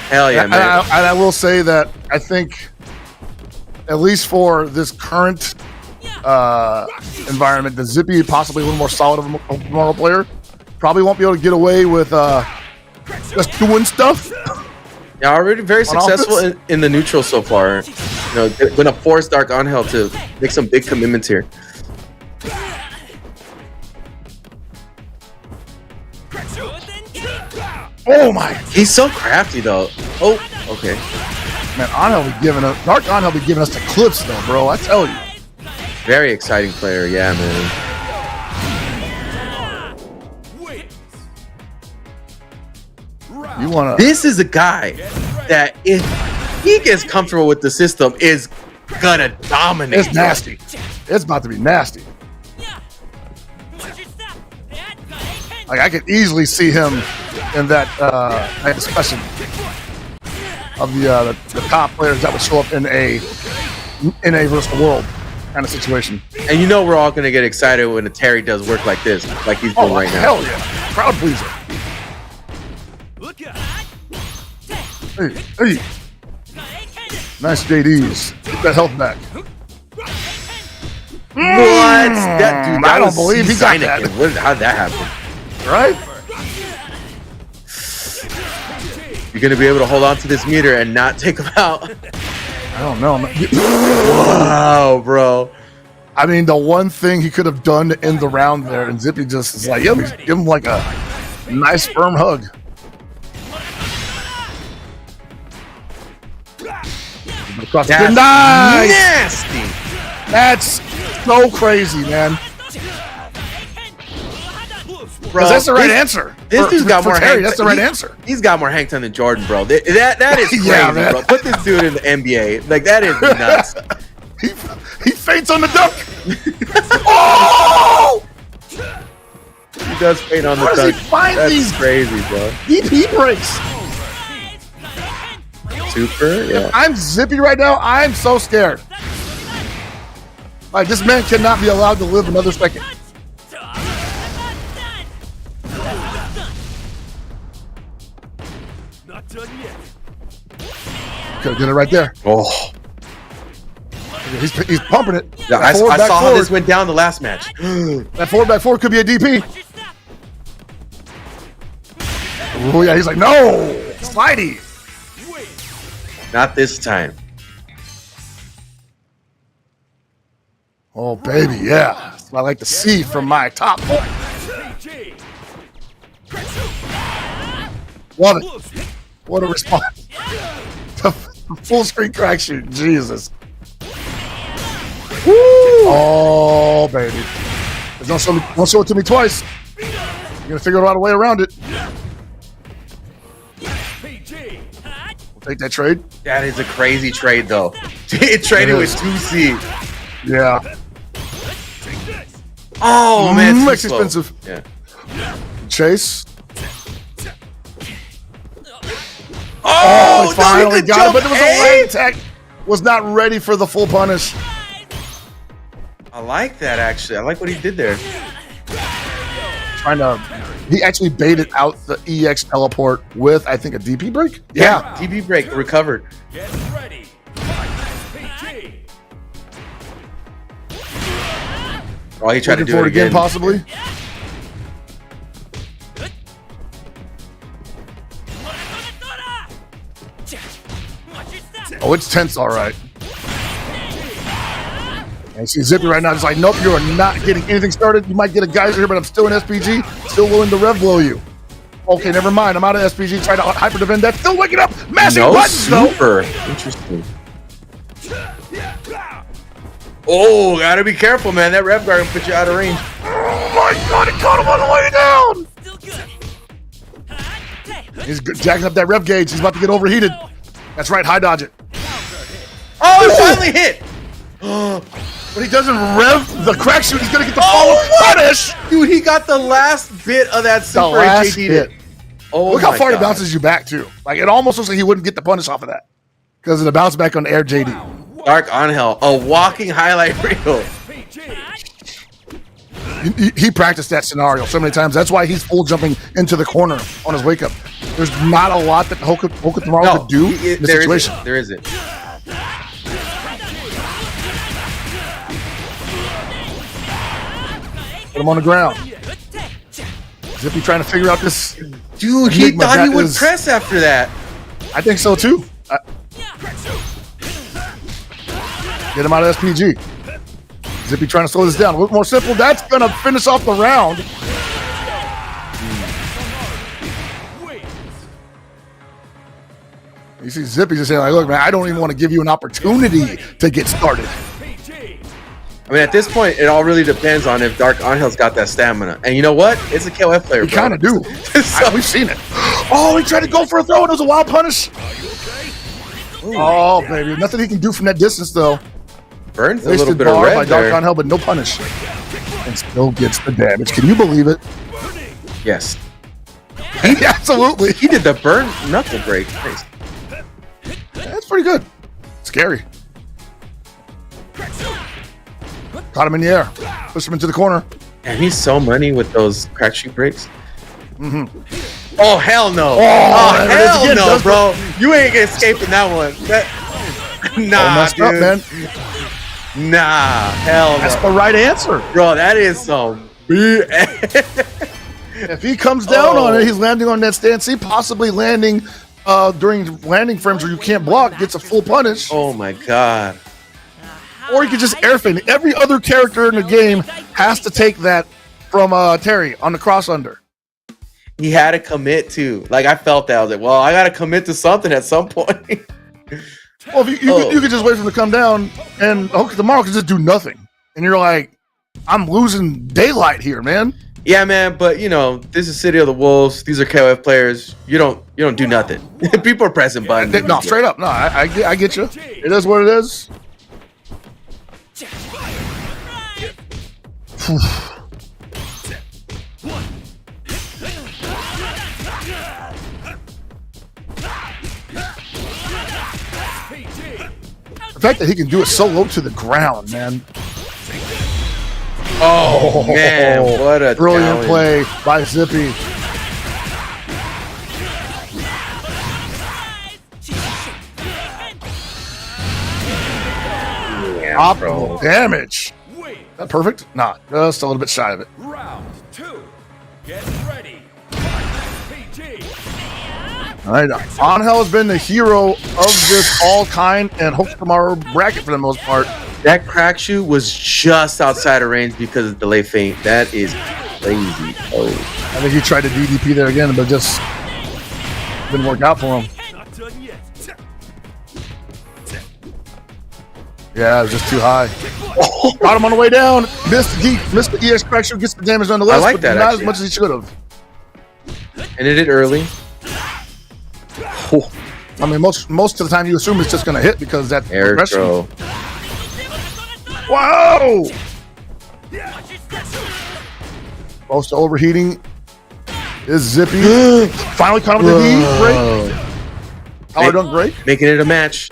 Hell yeah, man. And I will say that I think, at least for this current environment, the Zippy, possibly a little more solid of a Hokutomaru player, probably won't be able to get away with just doing stuff. Yeah, already very successful in the neutral so far. You know, going to force Dark Angel to make some big commitments here. Oh my! He's so crafty though. Oh, okay. Man, Angel be giving us Dark Angel be giving us the clips though, bro. I tell you. Very exciting player, yeah, man. You wanna? This is a guy that if he gets comfortable with the system is gonna dominate. It's nasty. It's about to be nasty. Like I could easily see him in that discussion of the top players that would show up in a versus the world kind of situation. And you know we're all gonna get excited when a Terry does work like this, like he's doing right now. Hell yeah, crowd pleaser. Hey. Nice JDs. Get that health back. What? That dude, I don't believe he got that. How did that happen? Right? You're gonna be able to hold on to this meter and not take him out. I don't know. Wow, bro. I mean, the one thing he could have done to end the round there, and Zippy just is like, give him like a nice firm hug. That's nice. Nasty. That's so crazy, man. Bro, that's the right answer. This dude's got more Terry, that's the right answer. He's got more hang time than Jordan, bro. That is crazy, Yeah, man. bro. Put this dude in the NBA. Like, that is nuts. He faints on the dunk. Oh! He does faint on the Where dunk. does he find That's these crazy, bro. DP breaks? Super, yeah. If I'm Zippy right now, I'm so scared. Like, this man cannot be allowed to live another second. Could have did it right there. Oh. He's pumping it. Yeah, I saw how this went down the last match. That forward back forward could be a DP. Oh, yeah, he's like, no! Slidey! Not this time. Oh, baby, yeah. That's what I like to see from my top boy. Love it. What a response. Full screen crack shoot. Jesus. Woo! Oh, baby. Don't show it to me twice. You're going to figure out a way around it. We'll take that trade. That is a crazy trade, though. It traded with 2C. Yeah. Oh, man. It's expensive. Yeah. Chase. Oh, he finally got it, but it was a A? lag attack. Was not ready for the full punish. I like that, actually. I like what he did there. He actually baited out the EX teleport with, I think, a DP break. Yeah, DP break recovered. Get ready. Oh, he tried to do for it again. Possibly. Oh, it's tense, all right. And you see Zippy right now, just like, nope, you are not getting anything started. You might get a geyser here, but I'm still in SPG, still willing to rev blow you. Okay, never mind. I'm out of SPG. Try to hyper defend that. Still waking up. Massive No buttons, super. Interesting. Oh, gotta be careful, man. That rev guard will put you out of range. Oh my god, it caught him on the way down. He's jacking up that rev gauge. He's about to get overheated. That's right, high dodge it. Oh, it finally hit. But he doesn't rev the crack shoot. He's gonna get the follow punish. Dude, he got the last bit of that super. The last JD'd hit. it. Oh, look how far God. it bounces you back too. Like it almost looks like he wouldn't get the punish off of that because of the bounce back on air JD. Dark Angel, a walking highlight reel. He practiced that scenario so many times. That's why he's full jumping into the corner on his wake up. There's not a lot that Hoka tomorrow could do in this situation. There isn't. Put him on the ground. Zippy trying to figure out this. Dude, he thought he would press after that. I think so too. Get him out of SPG. Zippy trying to slow this down. A little more simple. That's going to finish off the round. You see Zippy just saying, like, look, man, I don't even want to give you an opportunity to get started. I mean, at this point, it all really depends on if Dark Angel's got that stamina. And you know what? It's a KOF player, We kind of do. So- We've seen it. Oh, he tried to go for a throw, and it was a wild punish. Oh, baby. Nothing he can do from that distance, though. Burns a little bit of bar red by Dark there. Angel, but no punish. And still gets the damage. Can you believe it? Yes. Absolutely. He did the burn knuckle break. Nice. That's pretty good. Scary. Caught him in the air. Pushed him into the corner. And he's so money with those crack shoot breaks. Mm-hmm. Oh, hell no. Oh, hell again, no, bro. You ain't gonna escape in that one. Nah, messed dude. up, man. Nah, hell no. That's the right answer. Bro, that is some BS. If he comes down on it, he's landing on that stance. He possibly landing during landing frames where you can't block, gets a full punish. Oh my god. Or you could just air feint. Every other character in the game has to take that from Terry on the cross under. He had to commit to. Like, I felt that. I was like, well, I got to commit to something at some point. Well, if you could just wait for him to come down, and tomorrow could just do nothing. And you're like, I'm losing daylight here, man. Yeah, man, but you know, this is City of the Wolves. These are KOF players. You don't do nothing. People are pressing buttons. No, straight up. No, I get you. It is what it is. The fact that he can do it so low to the ground, man. Oh, man, what a brilliant talent. play by Zippy. Optimal damage. Is that perfect? Not. Just a little bit shy of it. Round 2. Get ready. PG. All right, Angel has been the hero of this all-kind and Hokutomaru bracket for the most part. That crack shoot was just outside of range because of delay feint. That is crazy. Oh, I think he tried to DDP there again, but just didn't work out for him. Not done yet. Yeah, it was just too high. Got him on the way down. Missed the EX crack shoot, gets the damage nonetheless, I like but that, not actually. as much as he should have. ended it early. I mean, most of the time you assume it's just going to hit because that's Air progression. throw. Whoa! Close to overheating is Zippy. Finally caught him with the D break. Power dunk break. Making it a match.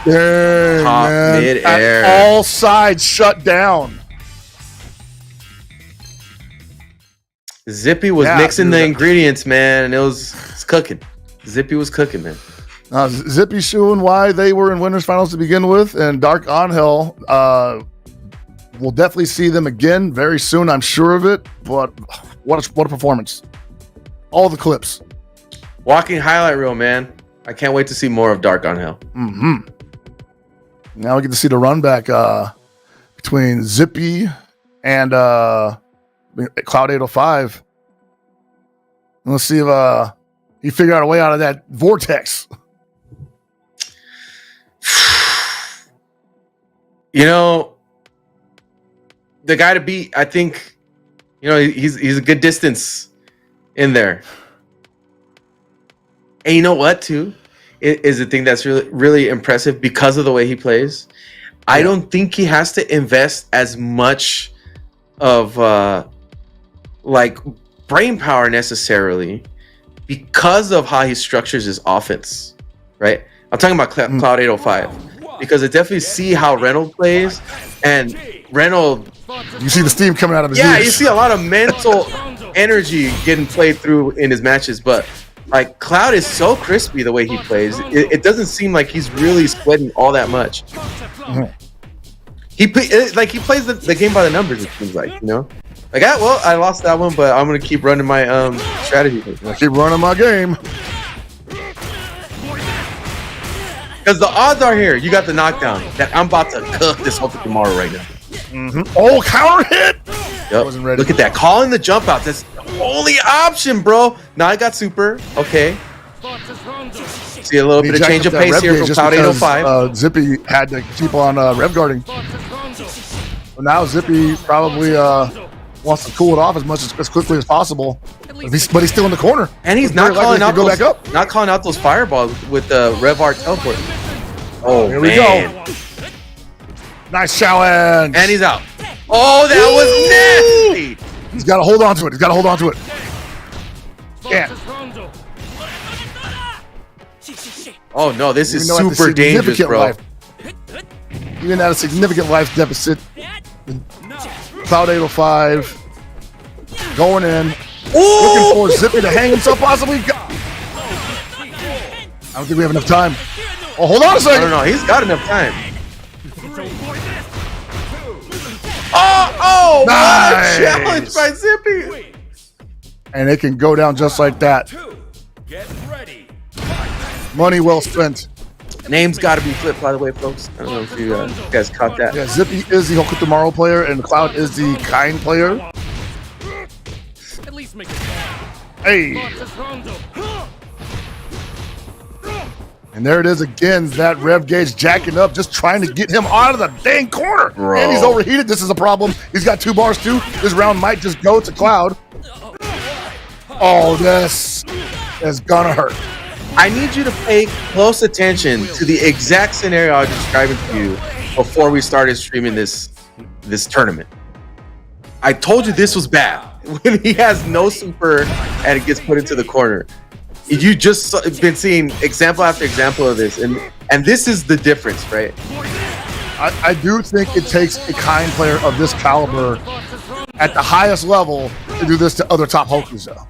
Dang, Top man. mid-air. At all sides shut down. Zippy was mixing the ingredients, man, and it's cooking. Zippy was cooking, man. Zippy showing why they were in winners finals to begin with, and Dark Angel, we'll definitely see them again very soon. I'm sure of it. But what a performance! All the clips. Walking highlight reel, man. I can't wait to see more of Dark Angel. Mm-hmm. Now we get to see the run back between Zippy and Cloud 805. Let's see if he figured out a way out of that vortex. You know, the guy to beat, I think, you know, he's a good distance in there. And you know what, too, is the thing that's really, really impressive because of the way he plays. I don't think he has to invest as much of like brain power necessarily because of how he structures his offense, right? I'm talking about Cloud 805 because I definitely see how Reynolds plays, and Reynolds. You see the steam coming out of his ears. You see a lot of mental energy getting played through in his matches, but like Cloud is so crispy the way he plays. It doesn't seem like he's really sweating all that much. He plays the game by the numbers. It seems like, you know, like I lost that one, but I'm gonna keep running my strategy. Keep running my game. Because the odds are here. You got the knockdown that I'm about to cook this whole tomorrow right now. Oh, counter hit! Yep. Look at that. Calling the jump out. That's the only option, bro. Now I got super. Okay. See a little bit of change of pace here from Cloud 805. Zippy had to keep on rev guarding. But now Zippy probably wants to cool it off as quickly as possible. But he's still in the corner. And he's not calling out those fireballs with the Rev Art teleport. Oh, here we go. Nice challenge. And he's out. Oh, that was nasty. He's got to hold on to it. Yeah. Oh, no, this is super dangerous, bro. Even at a significant life deficit, Cloud 805 going in. Ooh! Looking for Zippy to hang himself possibly. I don't think we have enough time. Oh, hold on a second. No, he's got enough time. Oh, nice. What a challenge by Zippy. And it can go down just like that. Get ready. Money well spent. Name's got to be flipped, by the way, folks. I don't know if you guys caught that. Yeah, Zippy is the Hokuto Maru player, and Cloud is the Kind player. At least make it. Hey. And there it is again, that rev gauge jacking up, just trying to get him out of the dang corner. Bro. And he's overheated. This is a problem. He's got 2 bars too. This round might just go to Cloud. Oh, this is gonna hurt. I need you to pay close attention to the exact scenario I was describing to you before we started streaming this tournament. I told you this was bad. When he has no super and it gets put into the corner. You just been seeing example after example of this, and this is the difference, right? I do think it takes a Kind player of this caliber at the highest level to do this to other top Hokus, though.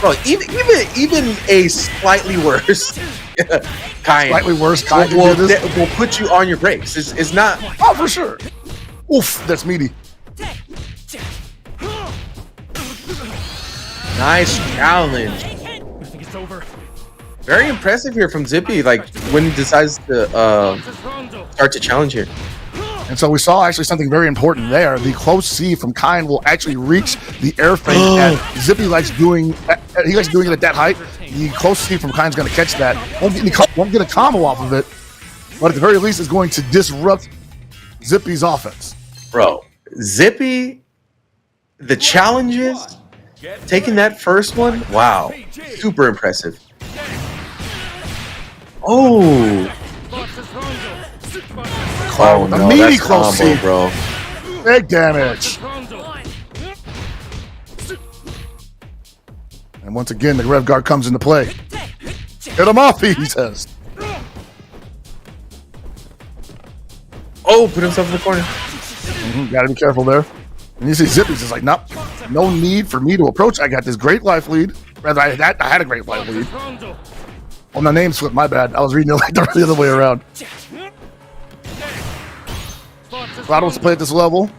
Bro, even a slightly worse Kind, will put you on your brakes. It's not. Oh, for sure. Oof, that's meaty. Nice challenge. I think it's over. Very impressive here from Zippy. Like when he decides to start to challenge here. And so we saw actually something very important there. The close C from Kind will actually reach the air feint that Zippy likes doing. He likes doing it at that height. The close C from Kind's going to catch that. Won't get a combo off of it, but at the very least, is going to disrupt Zippy's offense. Bro, Zippy, the challenges, taking that first one, wow, super impressive. Oh. Oh no, that's close combo, bro. Big damage. And once again, the Rev Guard comes into play. Get him off, he says. Oh, put himself in the corner. Gotta be careful there. And you see Zippy's just like, nope, no need for me to approach. I got this great life lead. Rather, I had a great life lead. Oh, my name slipped, my bad. I was reading it like the other way around. Cloud wants to play at this level.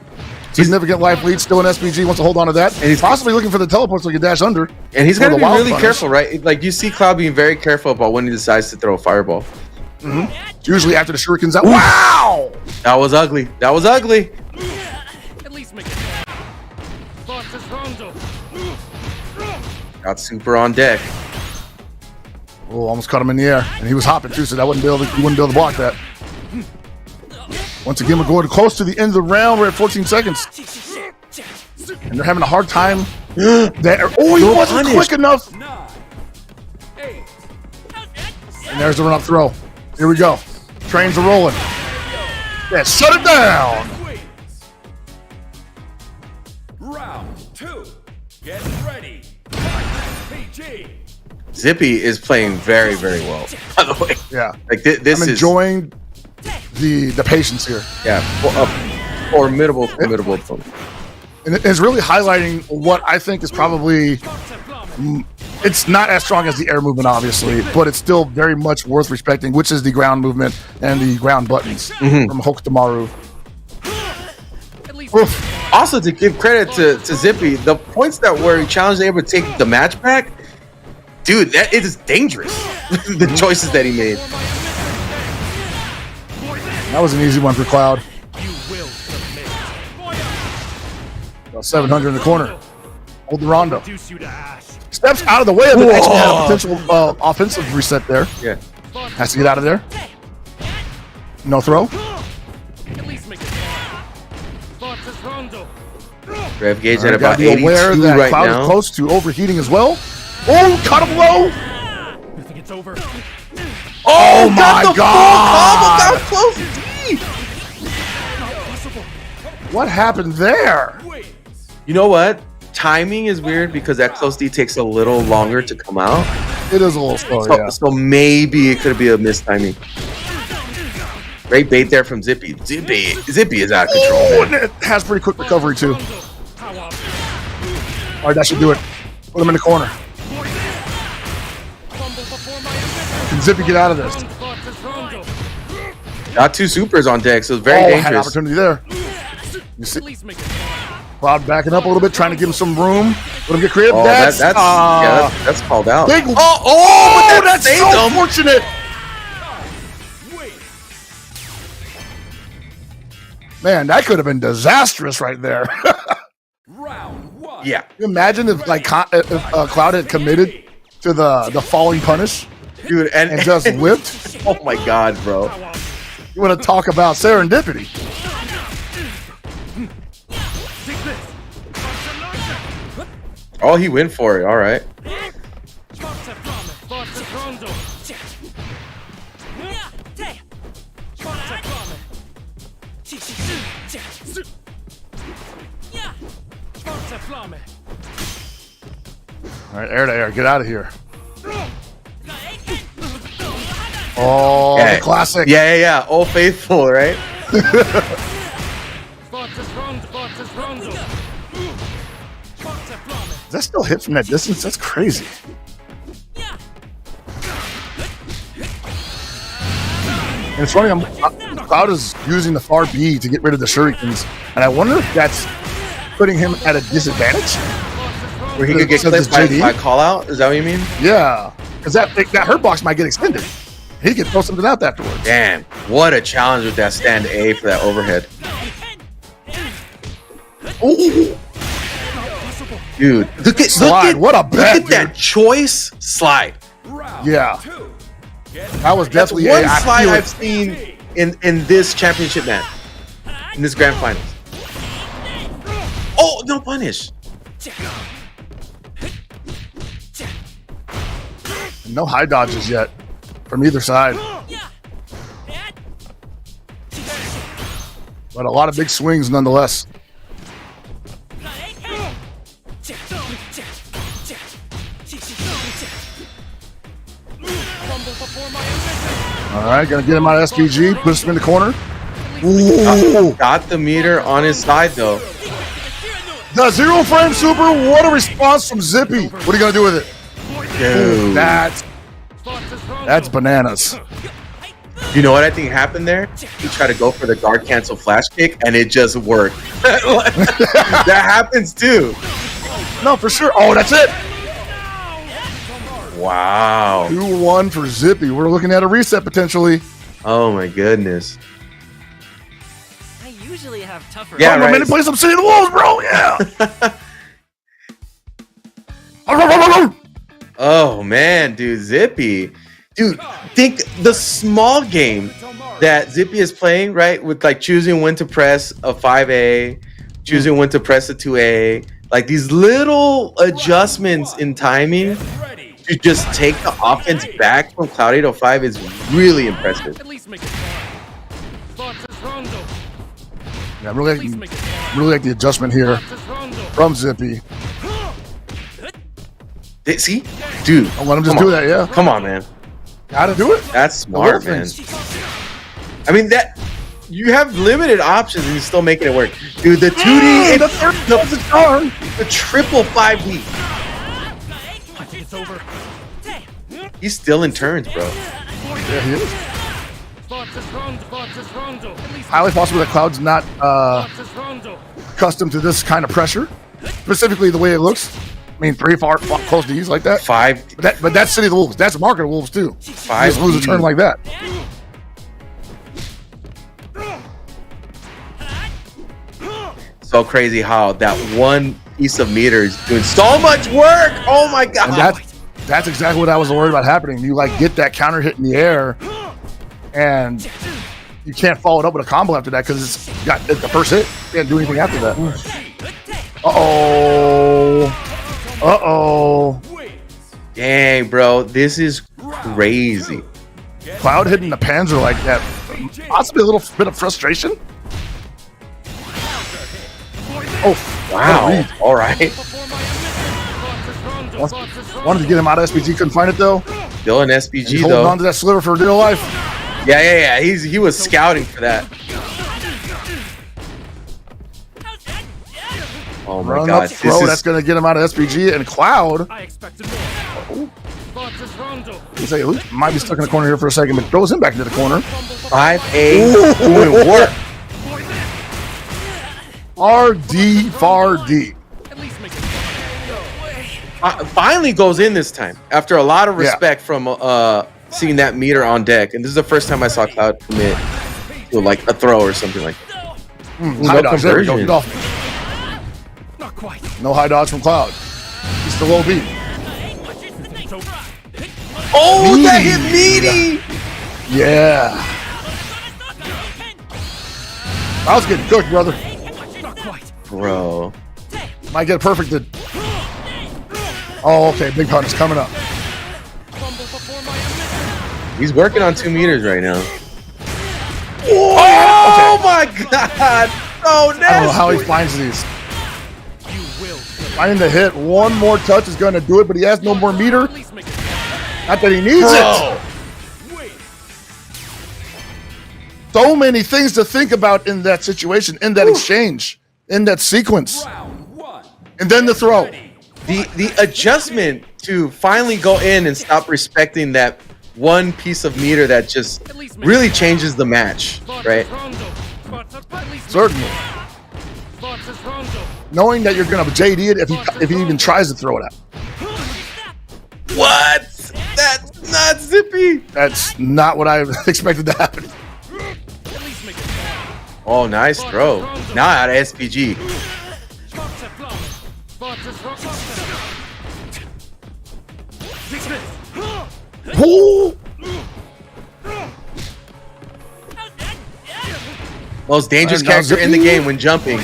Significant life lead, still in SPG, wants to hold on to that. And he's possibly looking for the teleport so he can dash under. And he's got to be really careful, right? Like, you see Cloud being very careful about when he decides to throw a fireball. Usually after the shurikens out. Wow! That was ugly. That was ugly. At least make it. Got super on deck. Oh, almost caught him in the air. And he was hopping too, so that he wouldn't be able to block that. Once again, we're going close to the end of the round. We're at 14 seconds. And they're having a hard time there. Oh, he wasn't quick enough. And there's the run-up throw. Here we go. Trains are rolling. Yeah, shut it down. Round 2. Get ready. PG. Zippy is playing very, very well, by the way. Yeah. Like this I'm enjoying the patience here. Yeah. Formidable. And it's really highlighting what I think is probably, it's not as strong as the air movement, obviously, but it's still very much worth respecting, which is the ground movement and the ground buttons from Hokutomaru. Also, to give credit to Zippy, the points that were challenged able to take the match back, dude, that it is dangerous. The choices that he made. That was an easy one for Cloud. 700 in the corner. Hold the rondo. Steps out of the way of it. Actually had a potential offensive reset there. Yeah. Has to get out of there. No throw. Rev gauge at about be 82 aware that right Cloud now. is close to overheating as well. Oh, caught him low. You think it's over? Oh my God. Got close. What happened there? You know what? Timing is weird because that close D takes a little longer to come out. It is a little slower, So maybe it could be a mistiming. Great bait there from Zippy. Zippy is out of control. Oh, and it has pretty quick recovery too. All right, that should do it. Put him in the corner. Can Zippy get out of this? Got two supers on deck, so it's very Had an dangerous. opportunity there. You see, Cloud backing up a little bit, trying to give him some room. Let him get creative. Oh, that's called out. Big, but that's saved so him. fortunate. Man, that could have been disastrous right there. Round 1. Yeah. Can you imagine if Cloud had committed to the falling punish, dude, and just whipped? Oh my God, bro! You want to talk about serendipity? Oh, he went for it. All right. All right, air to air. Get out of here. Oh, Yeah. the classic. Yeah. Old Faithful, right? Does that still hit from that distance? That's crazy. And it's funny, Cloud is using the far B to get rid of the shurikens, and I wonder if that's putting him at a disadvantage. Where he could get clipped by call out? Is that what you mean? Yeah, because that hurt box might get extended. He could throw something out afterwards. Damn, what a challenge with that stand A for that overhead. Ooh. Dude, look at that choice slide. Yeah. That was That's definitely one slide I've seen in this championship match, in this grand finals. Oh, no punish. No high dodges yet from either side. But a lot of big swings nonetheless. All right, gonna get him out of SPG, push him in the corner. Ooh. Got the meter on his side though. The 0 frame super, what a response from Zippy. What are you gonna do with it? Dude. Ooh, that's bananas. You know what I think happened there? He tried to go for the guard cancel flash kick and it just worked. That happens too. No, for sure. Oh, that's it. Wow. 2-1 for Zippy. We're looking at a reset potentially. Oh my goodness. I usually have tougher. Yeah, right. Let me play some City of the Wolves, bro. Yeah. Oh man, dude, Zippy. Dude, think the small game that Zippy is playing, right? With like choosing when to press a 5A, choosing when to press a 2A, like these little adjustments in timing to just take the offense back from Cloud 805 is really impressive. Yeah, I really like the adjustment here from Zippy. See? Dude. I'll let him just do that, yeah. Come on, man. Gotta do it. That's smart, man. I mean, that you have limited options and you're still making it work. Dude, the 2D, the triple 5D. I think it's over. He's still in turns, bro. Yeah, he is. Highly possible that Cloud's not accustomed to this kind of pressure, specifically the way it looks. I mean, 3 far close to E's like that. 5. But that's City of the Wolves. That's Market of Wolves too. 5. Just lose a turn like that. So crazy how that one piece of meter is doing so much work. Oh my god. And that's exactly what I was worried about happening. You like get that counter hit in the air, and you can't follow it up with a combo after that because it's got the first hit. You can't do anything after that. Uh-oh. Dang, bro. This is crazy. Cloud hitting the Panzer like that. Possibly a little bit of frustration. Oh, wow. All right. Wanted to get him out of SPG, couldn't find it though. Still in SPG He's though. holding on to that sliver for dear life. Yeah. He was scouting for that. Oh my Run god. up throw, that's going to get him out of SPG. And Cloud, might be stuck in the corner here for a second, but throws him back into the corner. 5A doing work. RD far D. Finally goes in this time after a lot of respect from seeing that meter on deck. And this is the first time I saw Cloud commit to like a throw or something like that. High dodge. There we go. Get off me. No high dodge from Cloud. He's still low B. Oh, meaty. That hit meaty! Yeah. Cloud's getting cooked, brother. Bro. Might get perfect. Oh, okay. Big punish coming up. He's working on 2 meters right now. Oh, my god! Oh, nasty. I don't know how he finds these. Finding the hit. One more touch is going to do it, but he has no more meter. Not that he needs it. So many things to think about in that situation, in that exchange, in that sequence. And then the throw. The adjustment to finally go in and stop respecting that one piece of meter that just really changes the match, right? Certainly. Knowing that you're going to JD it if he even tries to throw it out. What? That's not Zippy. That's not what I expected to happen. Oh, nice throw. Now out of SPG. Ooh. Most dangerous character in the game when jumping.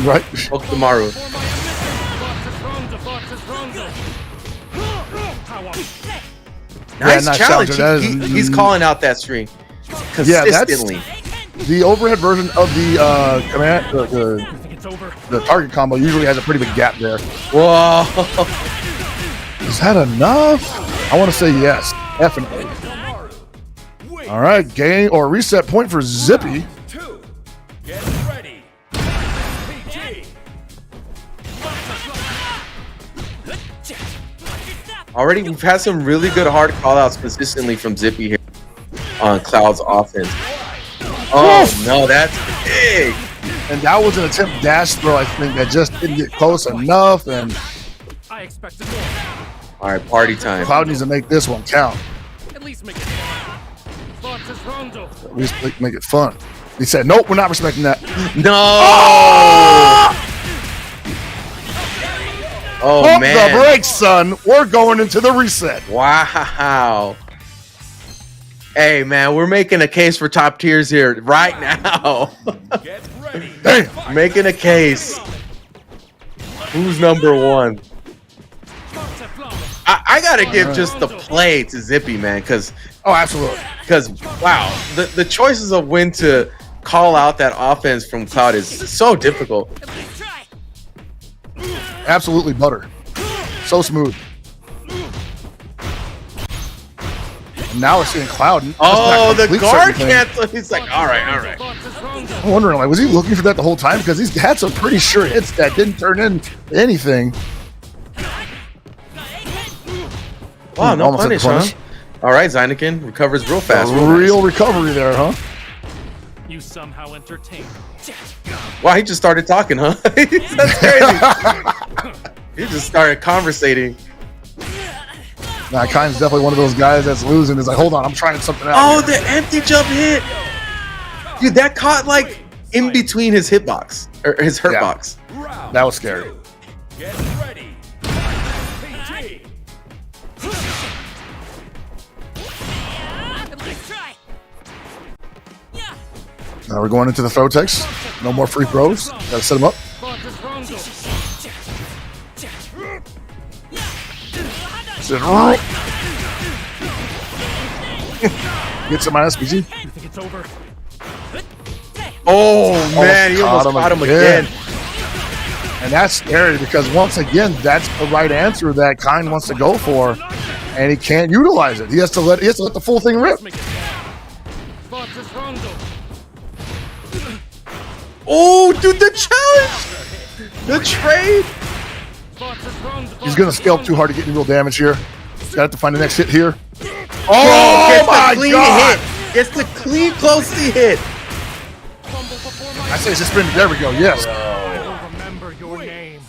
Right. Okamaru. Nice challenge. He's calling out that string consistently. Yeah, the overhead version of the command, the target combo usually has a pretty big gap there. Whoa. Is that enough? I want to say yes, definitely. All right, game or reset point for Zippy. Get ready. PG. Already, we've had some really good hard callouts consistently from Zippy here on Cloud's offense. Oh no, that's big. And that was an attempt dash throw, I think, that just didn't get close enough. And I expected All right, party time. Cloud needs to make this one count. At least make it fun. Sponsors Rondo. At least make it fun. He said, nope, we're not respecting that. No! Oh, Pump man. the brakes, son. We're going into the reset. Wow. Hey, man, we're making a case for top tiers here right now. Get ready. Damn. Making a case. Who's number one? I gotta give just the play to Zippy, man, because absolutely. Because wow, the choices of when to call out that offense from Cloud is so difficult. Absolutely butter. So smooth. And now we're seeing Cloud. Oh, the guard cancel. He's like, all right. I'm wondering, like, was he looking for that the whole time? Because he's had some pretty sure hits that didn't turn into anything. Wow, no punish, huh? All right, Zyneken recovers real fast. Real recovery there, huh? You somehow entertain. Wow, he just started talking, huh? That's crazy. He just started conversating. Nah, Kine's definitely one of those guys that's losing. Is like, hold on, I'm trying something out. Oh, the empty jump hit. Dude, that caught like in between his hitbox or his hurt box. That was scary. Get ready. PG. Now we're going into the throw text. No more free throws. Gotta set them up. Get some SPG. You think it's over? Oh man, he almost caught him again. And that's scary because once again, that's the right answer that Kine wants to go for, and he can't utilize it. He has to let the full thing rip. Oh, dude, the challenge, the trade. He's gonna scale up too hard to get any real damage here. He's got to find the next hit here. Oh, gets my the clean God! hit. Gets the clean, closely hit. I say suspended. There we go. Yes. Remember your name.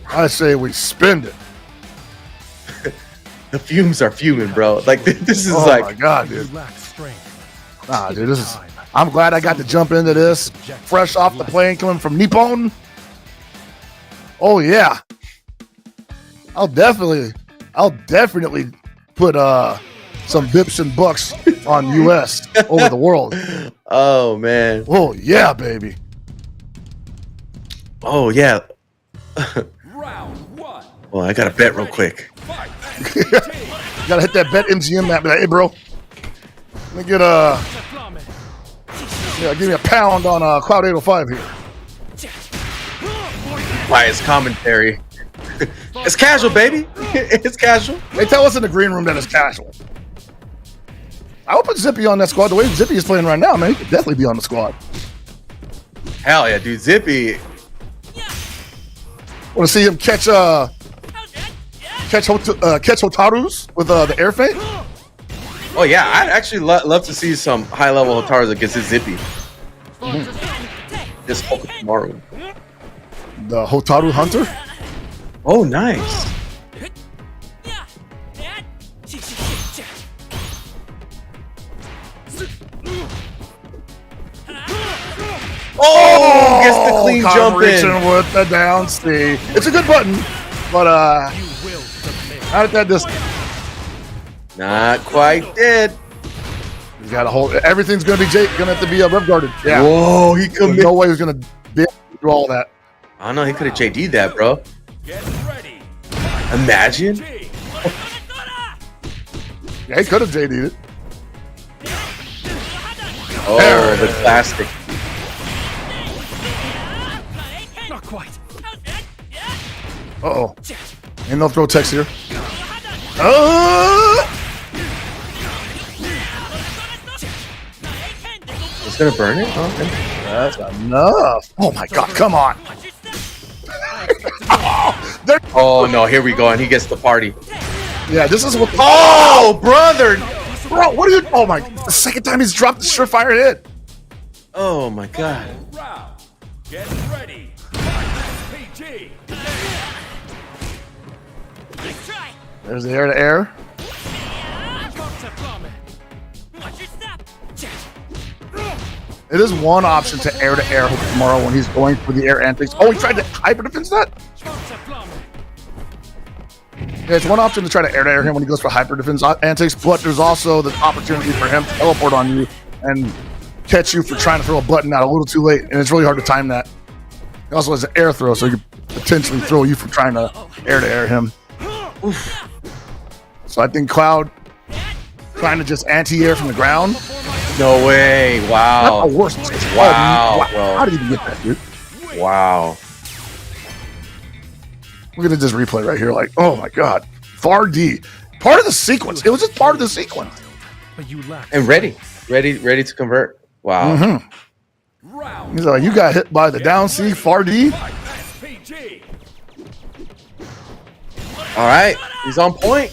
I say we spend it. The fumes are fuming, bro. Like this is Oh like. my God, dude. Lack strength. Nah, dude, this is. I'm glad I got to jump into this fresh off the plane coming from Nippon. Oh yeah. I'll definitely put some bips and bucks on US over the world. Oh man. Oh yeah, baby. Oh yeah. Round one. Well, I gotta bet real quick. Gotta hit that bet MGM map. Be like, hey, bro. Let me get give me a pound on Cloud 805 here. By his commentary. It's casual, baby. It's casual. They tell us in the green room that it's casual. I would put Zippy on that squad. The way Zippy is playing right now, man, he could definitely be on the squad. Hell yeah, dude. Zippy. Want to see him catch Hotarus with the air feint? Oh yeah, I'd actually love to see some high level Hotaros against his Zippy. This tomorrow. The Hotaru Hunter? Oh, nice. Oh, gets the clean jump in. With the down C. It's a good button, but not at that distance. Not quite dead. He's got to hold. Everything's gonna have to be rev guarded. Yeah. Whoa, he committed. No way he's gonna be able to do all that. I don't know. He could have JD'd that, bro. Get ready. Imagine. Yeah, he could have JD'd it. Oh, the classic. Not quite. Uh-oh. Ain't no throw text here. It's gonna burn it? Oh, okay. That's enough. Oh my God, come on. Oh no, here we go, and he gets the party. Yeah, this is what. Oh, brother! Bro, what are you? Oh my! The second time he's dropped the surefire hit. Oh my God! Round. Get ready. PG. There's the air to air. It is one option to air tomorrow when he's going for the air antics. Oh, he tried to hyper defense that? Yeah, it's one option to try to air him when he goes for hyper defense antics, but there's also the opportunity for him to teleport on you and catch you for trying to throw a button out a little too late, and it's really hard to time that. He also has an air throw, so he could potentially throw you for trying to air him. Oof. So I think Cloud trying to just anti-air from the ground. No way. Wow. That's the worst. Wow. How did he even get that, dude? Wow. Look at this replay right here. Like, oh my God. Far D. Part of the sequence. It was just part of the sequence. And ready to convert. Wow. Mm-hmm. He's like, you got hit by the down C, Far D. All right. He's on point.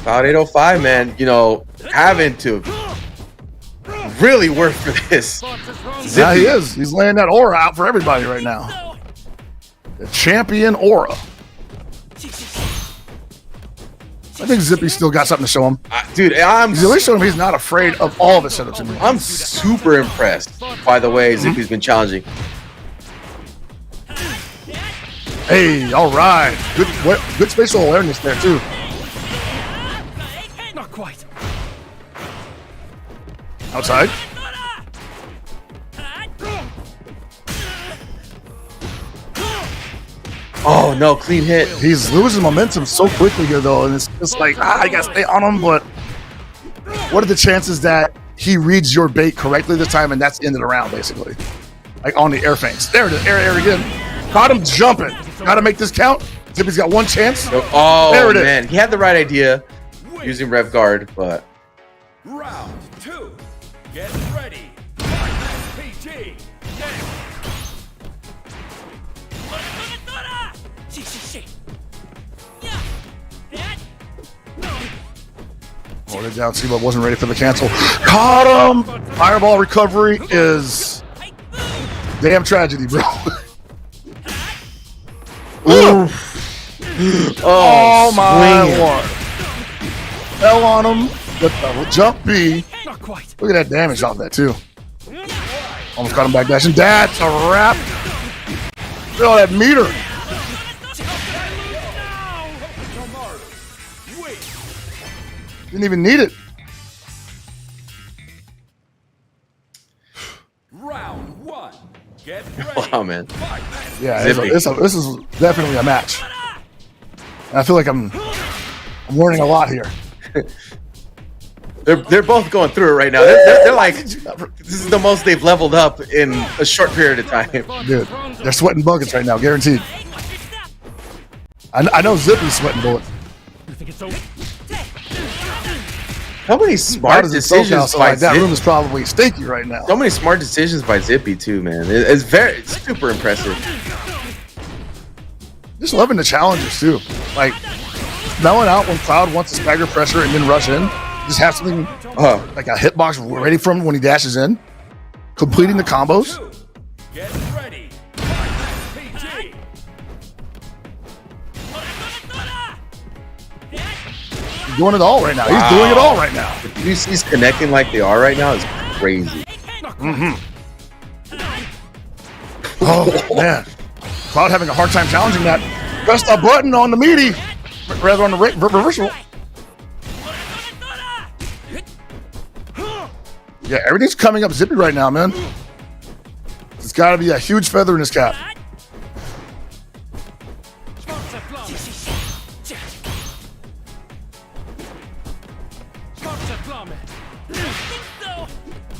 About 805, man. You know, having to really work for this. Yeah, he is. He's laying that aura out for everybody right now. The champion aura. I think Zippy still got something to show him. Dude, he's at least showing him he's not afraid of all of his setups. I'm super impressed by the way Zippy's been challenging. Hey, all right. Good spatial awareness there, too. Not quite. Outside. Oh, no, clean hit. He's losing momentum so quickly here, though, and it's just like, I gotta stay on him, but what are the chances that he reads your bait correctly this time, and that's the end of the round, basically? Like, on the air feints. There it is, air again. Caught him jumping. Gotta make this count. Zippy's got one chance. Oh, there it is. Man. He had the right idea using Rev Guard, but... Round 2. Get ready. PG. Hold it down, see what wasn't ready for the cancel. Caught him! Fireball recovery is damn tragedy, bro. Oh my lord. Fell on him with the jump B. Look at that damage off that too. Almost caught him back dashing. That's a wrap. Look at all that meter. Didn't even need it. Round 1. Get ready. Wow, man. Yeah, this is definitely a match. And I feel like I'm learning a lot here. They're both going through it right now. They're like, this is the most they've leveled up in a short period of time. Dude, they're sweating buckets right now, guaranteed. I know Zippy's sweating bullets. How many smart decisions by that room is probably stinky right now. So many smart decisions by Zippy too, man. It's super impressive. Just loving the challenges too. Like smelling out when Cloud wants to stagger pressure and then rush in. Just have something like a hitbox ready for him when he dashes in. Completing the combos. Get ready. PG. He's doing it all right now. He's doing it all right now. He's connecting like they are right now is crazy. Oh man, Cloud having a hard time challenging that. Press the button on the meaty, rather on the reversal. Yeah, everything's coming up Zippy right now, man. It's got to be a huge feather in his cap.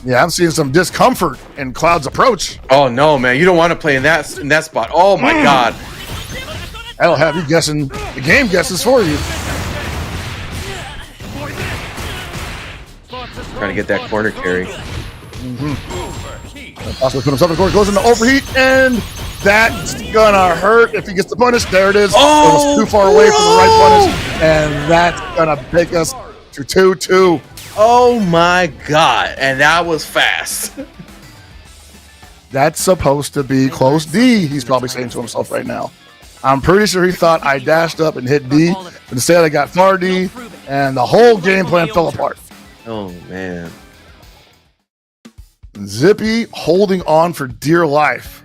Yeah, I'm seeing some discomfort in Cloud's approach. Oh no, man! You don't want to play in that spot. Oh my God! That'll have you guessing the game guesses for you. Trying to get that corner carry. Possibly put himself in the corner. Goes into overheat, and that's gonna hurt if he gets the punish. There it is. Oh, it was too far away for the right punish, and that's gonna take us to 2-2. Oh my God! And that was fast. That's supposed to be close D. He's probably saying to himself right now. I'm pretty sure he thought I dashed up and hit D, but instead I got far D, and the whole game plan fell apart. Oh, man. Zippy holding on for dear life.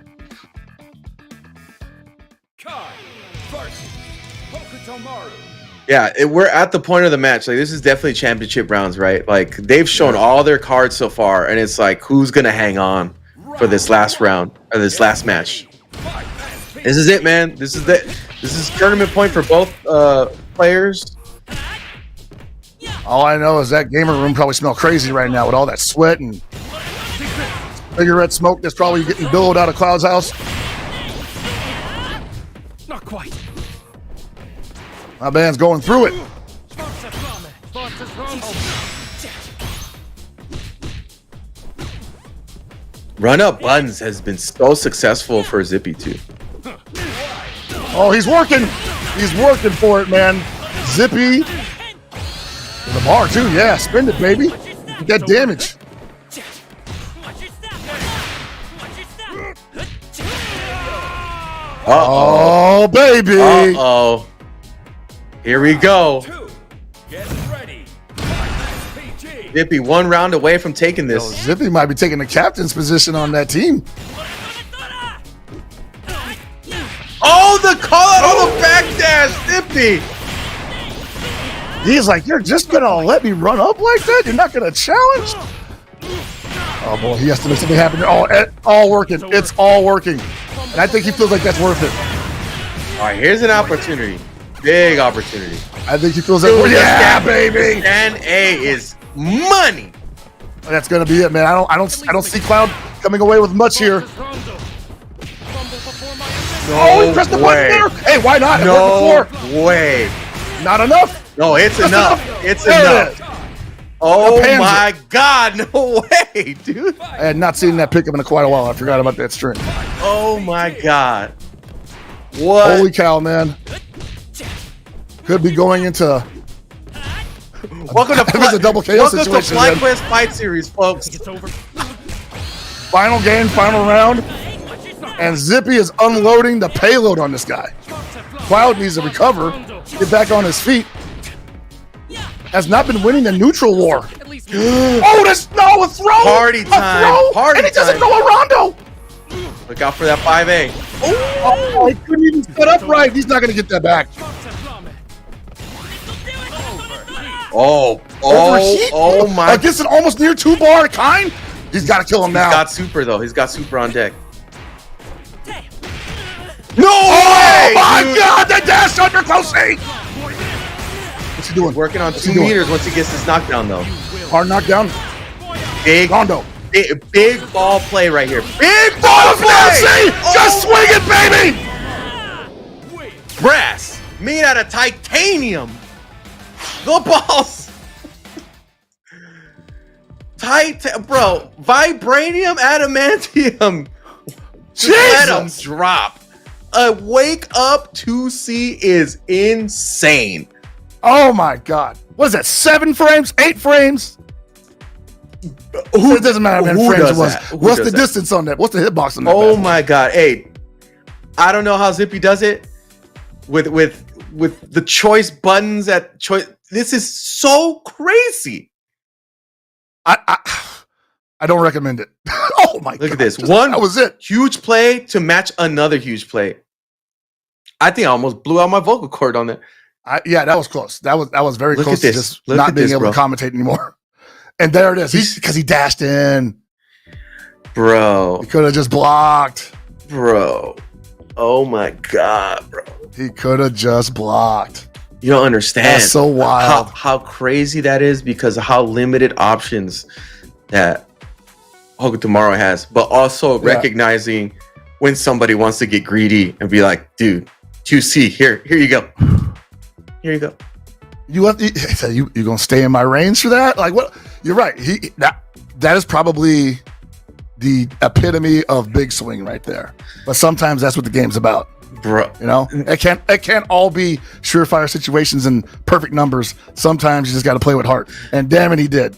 Yeah, we're at the point of the match. Like, this is definitely championship rounds, right? Like, they've shown all their cards so far, and it's like, who's going to hang on for this last round, or this last match? This is it, man. This is tournament point for both players. All I know is that gamer room probably smells crazy right now with all that sweat and cigarette smoke that's probably getting billowed out of Cloud's house. Not quite. My band's going through it. Run up buttons has been so successful for Zippy too. Oh, he's working. He's working for it, man. Zippy. The bar too, yeah. Spend it, baby. Get that damage. Oh, baby. Uh-oh. Here we go. Get ready. Zippy 1 round away from taking this. Zippy might be taking the captain's position on that team. Oh, the call out on the backdash, Zippy. He's like, you're just going to let me run up like that? You're not going to challenge? Oh, boy, he has to make something happen. Oh, it's all working. It's all working. And I think he feels like that's worth it. All right, here's an opportunity. Big opportunity. I think he feels like, yeah, baby. And A is money. That's going to be it, man. I don't see Cloud coming away with much here. Oh, he pressed the button there. Hey, why not? No way. Not enough. No, it's enough. It's enough. Oh my God, no way, dude. I had not seen that pickup in quite a while. I forgot about that string. Oh my God. What? Holy cow, man. Could be going into welcome to a double KO situation. Welcome to FlyQuest Fight Series, folks. Final game, final round. And Zippy is unloading the payload on this guy. Cloud needs to recover, get back on his feet. Has not been winning the neutral war. Oh, that's no, a throw! Party time! A throw, Party and he doesn't time. go a rondo! Look out for that 5A. Oh, he couldn't even set up right. He's not going to get that back. Oh my. Against an almost near 2-bar kind? He's got to kill him now. He's got super, though. He's got super on deck. No way! Oh My God, the dash under close eight! What's he doing? Working on 2 meters once he gets this knockdown, though. Hard knockdown. Big rondo. Big ball play right here. Big ball play! Just swing it, baby! Brass made out of titanium. The balls. Bro, vibranium, adamantium. Jesus. Let him drop. A wake up 2C is insane. Oh my God. What is that? 7 frames? 8 frames? It doesn't matter how many frames it was. What's the distance on that? What's the hitbox on that? Oh my God. Hey, I don't know how Zippy does it with the choice buttons at choice. This is so crazy. I don't recommend it. Oh my God. Look at this. That was it. Huge play to match another huge play. I think I almost blew out my vocal cord on that. Yeah, that was close. That was very close to just Look not at being this, able to commentate anymore. And there it is. Because he dashed in. Bro. He could have just blocked. Bro. Oh my God, bro. He could have just blocked. You don't understand. That's so wild. How crazy that is because of how limited options that Hoku Tomorrow has, but also recognizing when somebody wants to get greedy and be like, dude, QC, here you go. Here you go. You gonna stay in my range for that? Like what? You're right. That is probably the epitome of big swing right there. But sometimes that's what the game's about, bro. You know, it can't all be surefire situations and perfect numbers. Sometimes you just got to play with heart. And damn it, he did.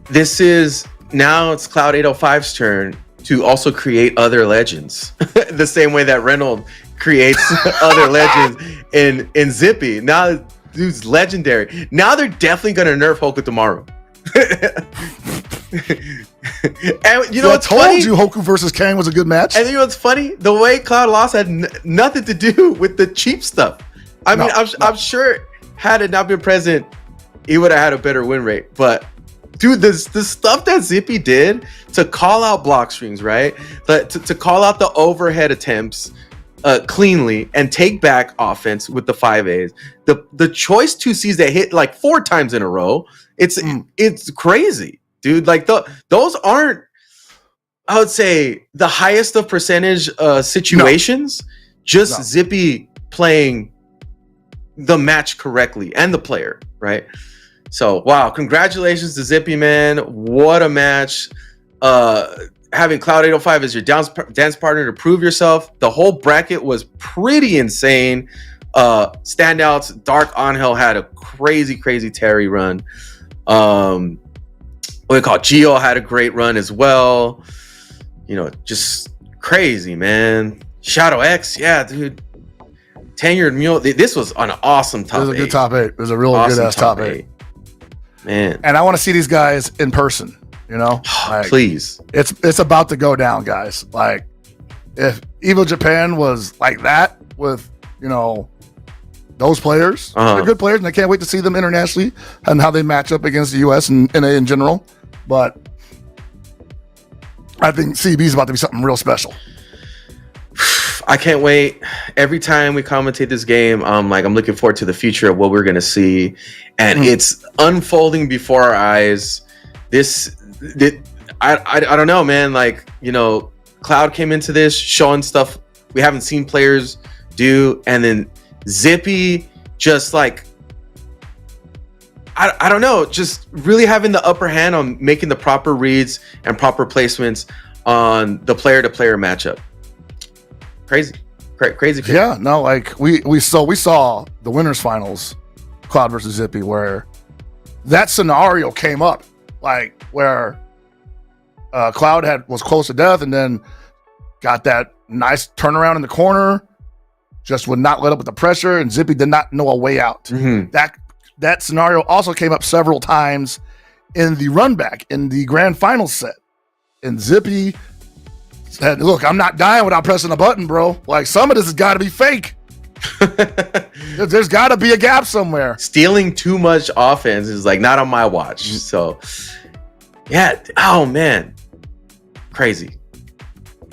This is now it's Cloud 805's turn to also create other legends, the same way that Reynolds creates other legends in Zippy. Now dude's legendary. Now they're definitely gonna nerf Hokutomaru. And you know what's funny? I told you Hoku versus Kang was a good match. And you know what's funny? The way Cloud lost had nothing to do with the cheap stuff. I mean, I'm sure had it not been present, he would have had a better win rate. But dude, the stuff that Zippy did to call out block strings, right? To call out the overhead attempts cleanly and take back offense with the 5As. The choice 2Cs that hit like 4 times in a row. It's crazy, dude. Like those aren't, I would say, the highest of percentage situations. Just Zippy playing the match correctly and the player, right? So wow, congratulations to Zippy, man. What a match. Having Cloud 805 as your dance partner to prove yourself. The whole bracket was pretty insane. Standouts, Dark Angel had a crazy Terry run. What we call Geo had a great run as well. You know, just crazy, man. Shadow X, yeah, dude. Tenured Mule. This was an awesome top 8. It was a good top 8. It was a real good ass top 8. Man. And I want to see these guys in person, you know? Like, please. It's about to go down, guys. Like, if Evo Japan was like that with, you know, those players, they're good players, and I can't wait to see them internationally and how they match up against the US and in general. But I think CB is about to be something real special. I can't wait. Every time we commentate this game, I'm looking forward to the future of what we're gonna see, and it's unfolding before our eyes. I don't know, man. Like, you know, Cloud came into this showing stuff we haven't seen players do, and then Zippy just like, I don't know, just really having the upper hand on making the proper reads and proper placements on the player-to-player matchup. Crazy. Yeah, no, like we saw the winners finals, Cloud versus Zippy, where that scenario came up, like where Cloud was close to death and then got that nice turnaround in the corner, just would not let up with the pressure, and Zippy did not know a way out. That scenario also came up several times in the run back in the grand final set, and Zippy said, look, I'm not dying without pressing a button, bro. Like, some of this has got to be fake. There's got to be a gap somewhere. Stealing too much offense is like not on my watch. So, yeah. Oh, man. Crazy.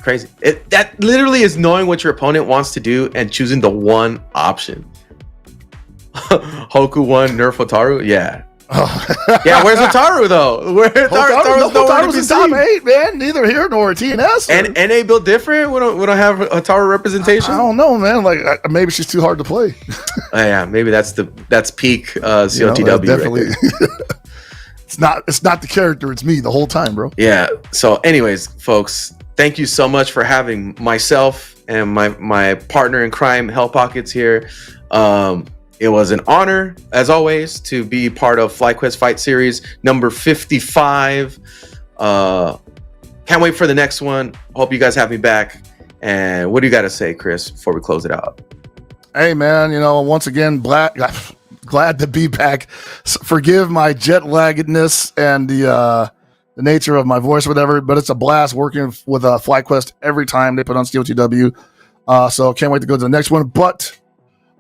That literally is knowing what your opponent wants to do and choosing the one option. Hoku 1, nerf Hotaru? Yeah. Yeah, where's Hotaru though? Hotaru's in top 8, man. Neither here nor TNS. And NA built different. We don't have Hotaru representation. I don't know, man. Like maybe she's too hard to play. Yeah, maybe that's peak CoTW. You know, definitely. Right. It's not the character. It's me the whole time, bro. Yeah. So, anyways, folks, thank you so much for having myself and my partner in crime, Hell Pockets, here. It was an honor, as always, to be part of FlyQuest Fight Series number 55. Can't wait for the next one. Hope you guys have me back. And what do you got to say, Chris, before we close it out? Hey, man, you know, once again, glad to be back. Forgive my jet laggedness and the nature of my voice or whatever, but it's a blast working with FlyQuest every time they put on CoTW. So can't wait to go to the next one. But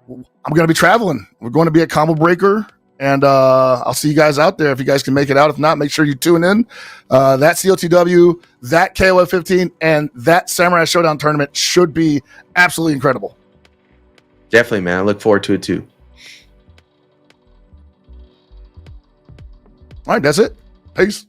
I'm going to be traveling. We're going to be at Combo Breaker, and I'll see you guys out there if you guys can make it out. If not, make sure you tune in. That CoTW, that KOF 15, and that Samurai Showdown tournament should be absolutely incredible. Definitely, man. I look forward to it too. All right, that's it. Peace.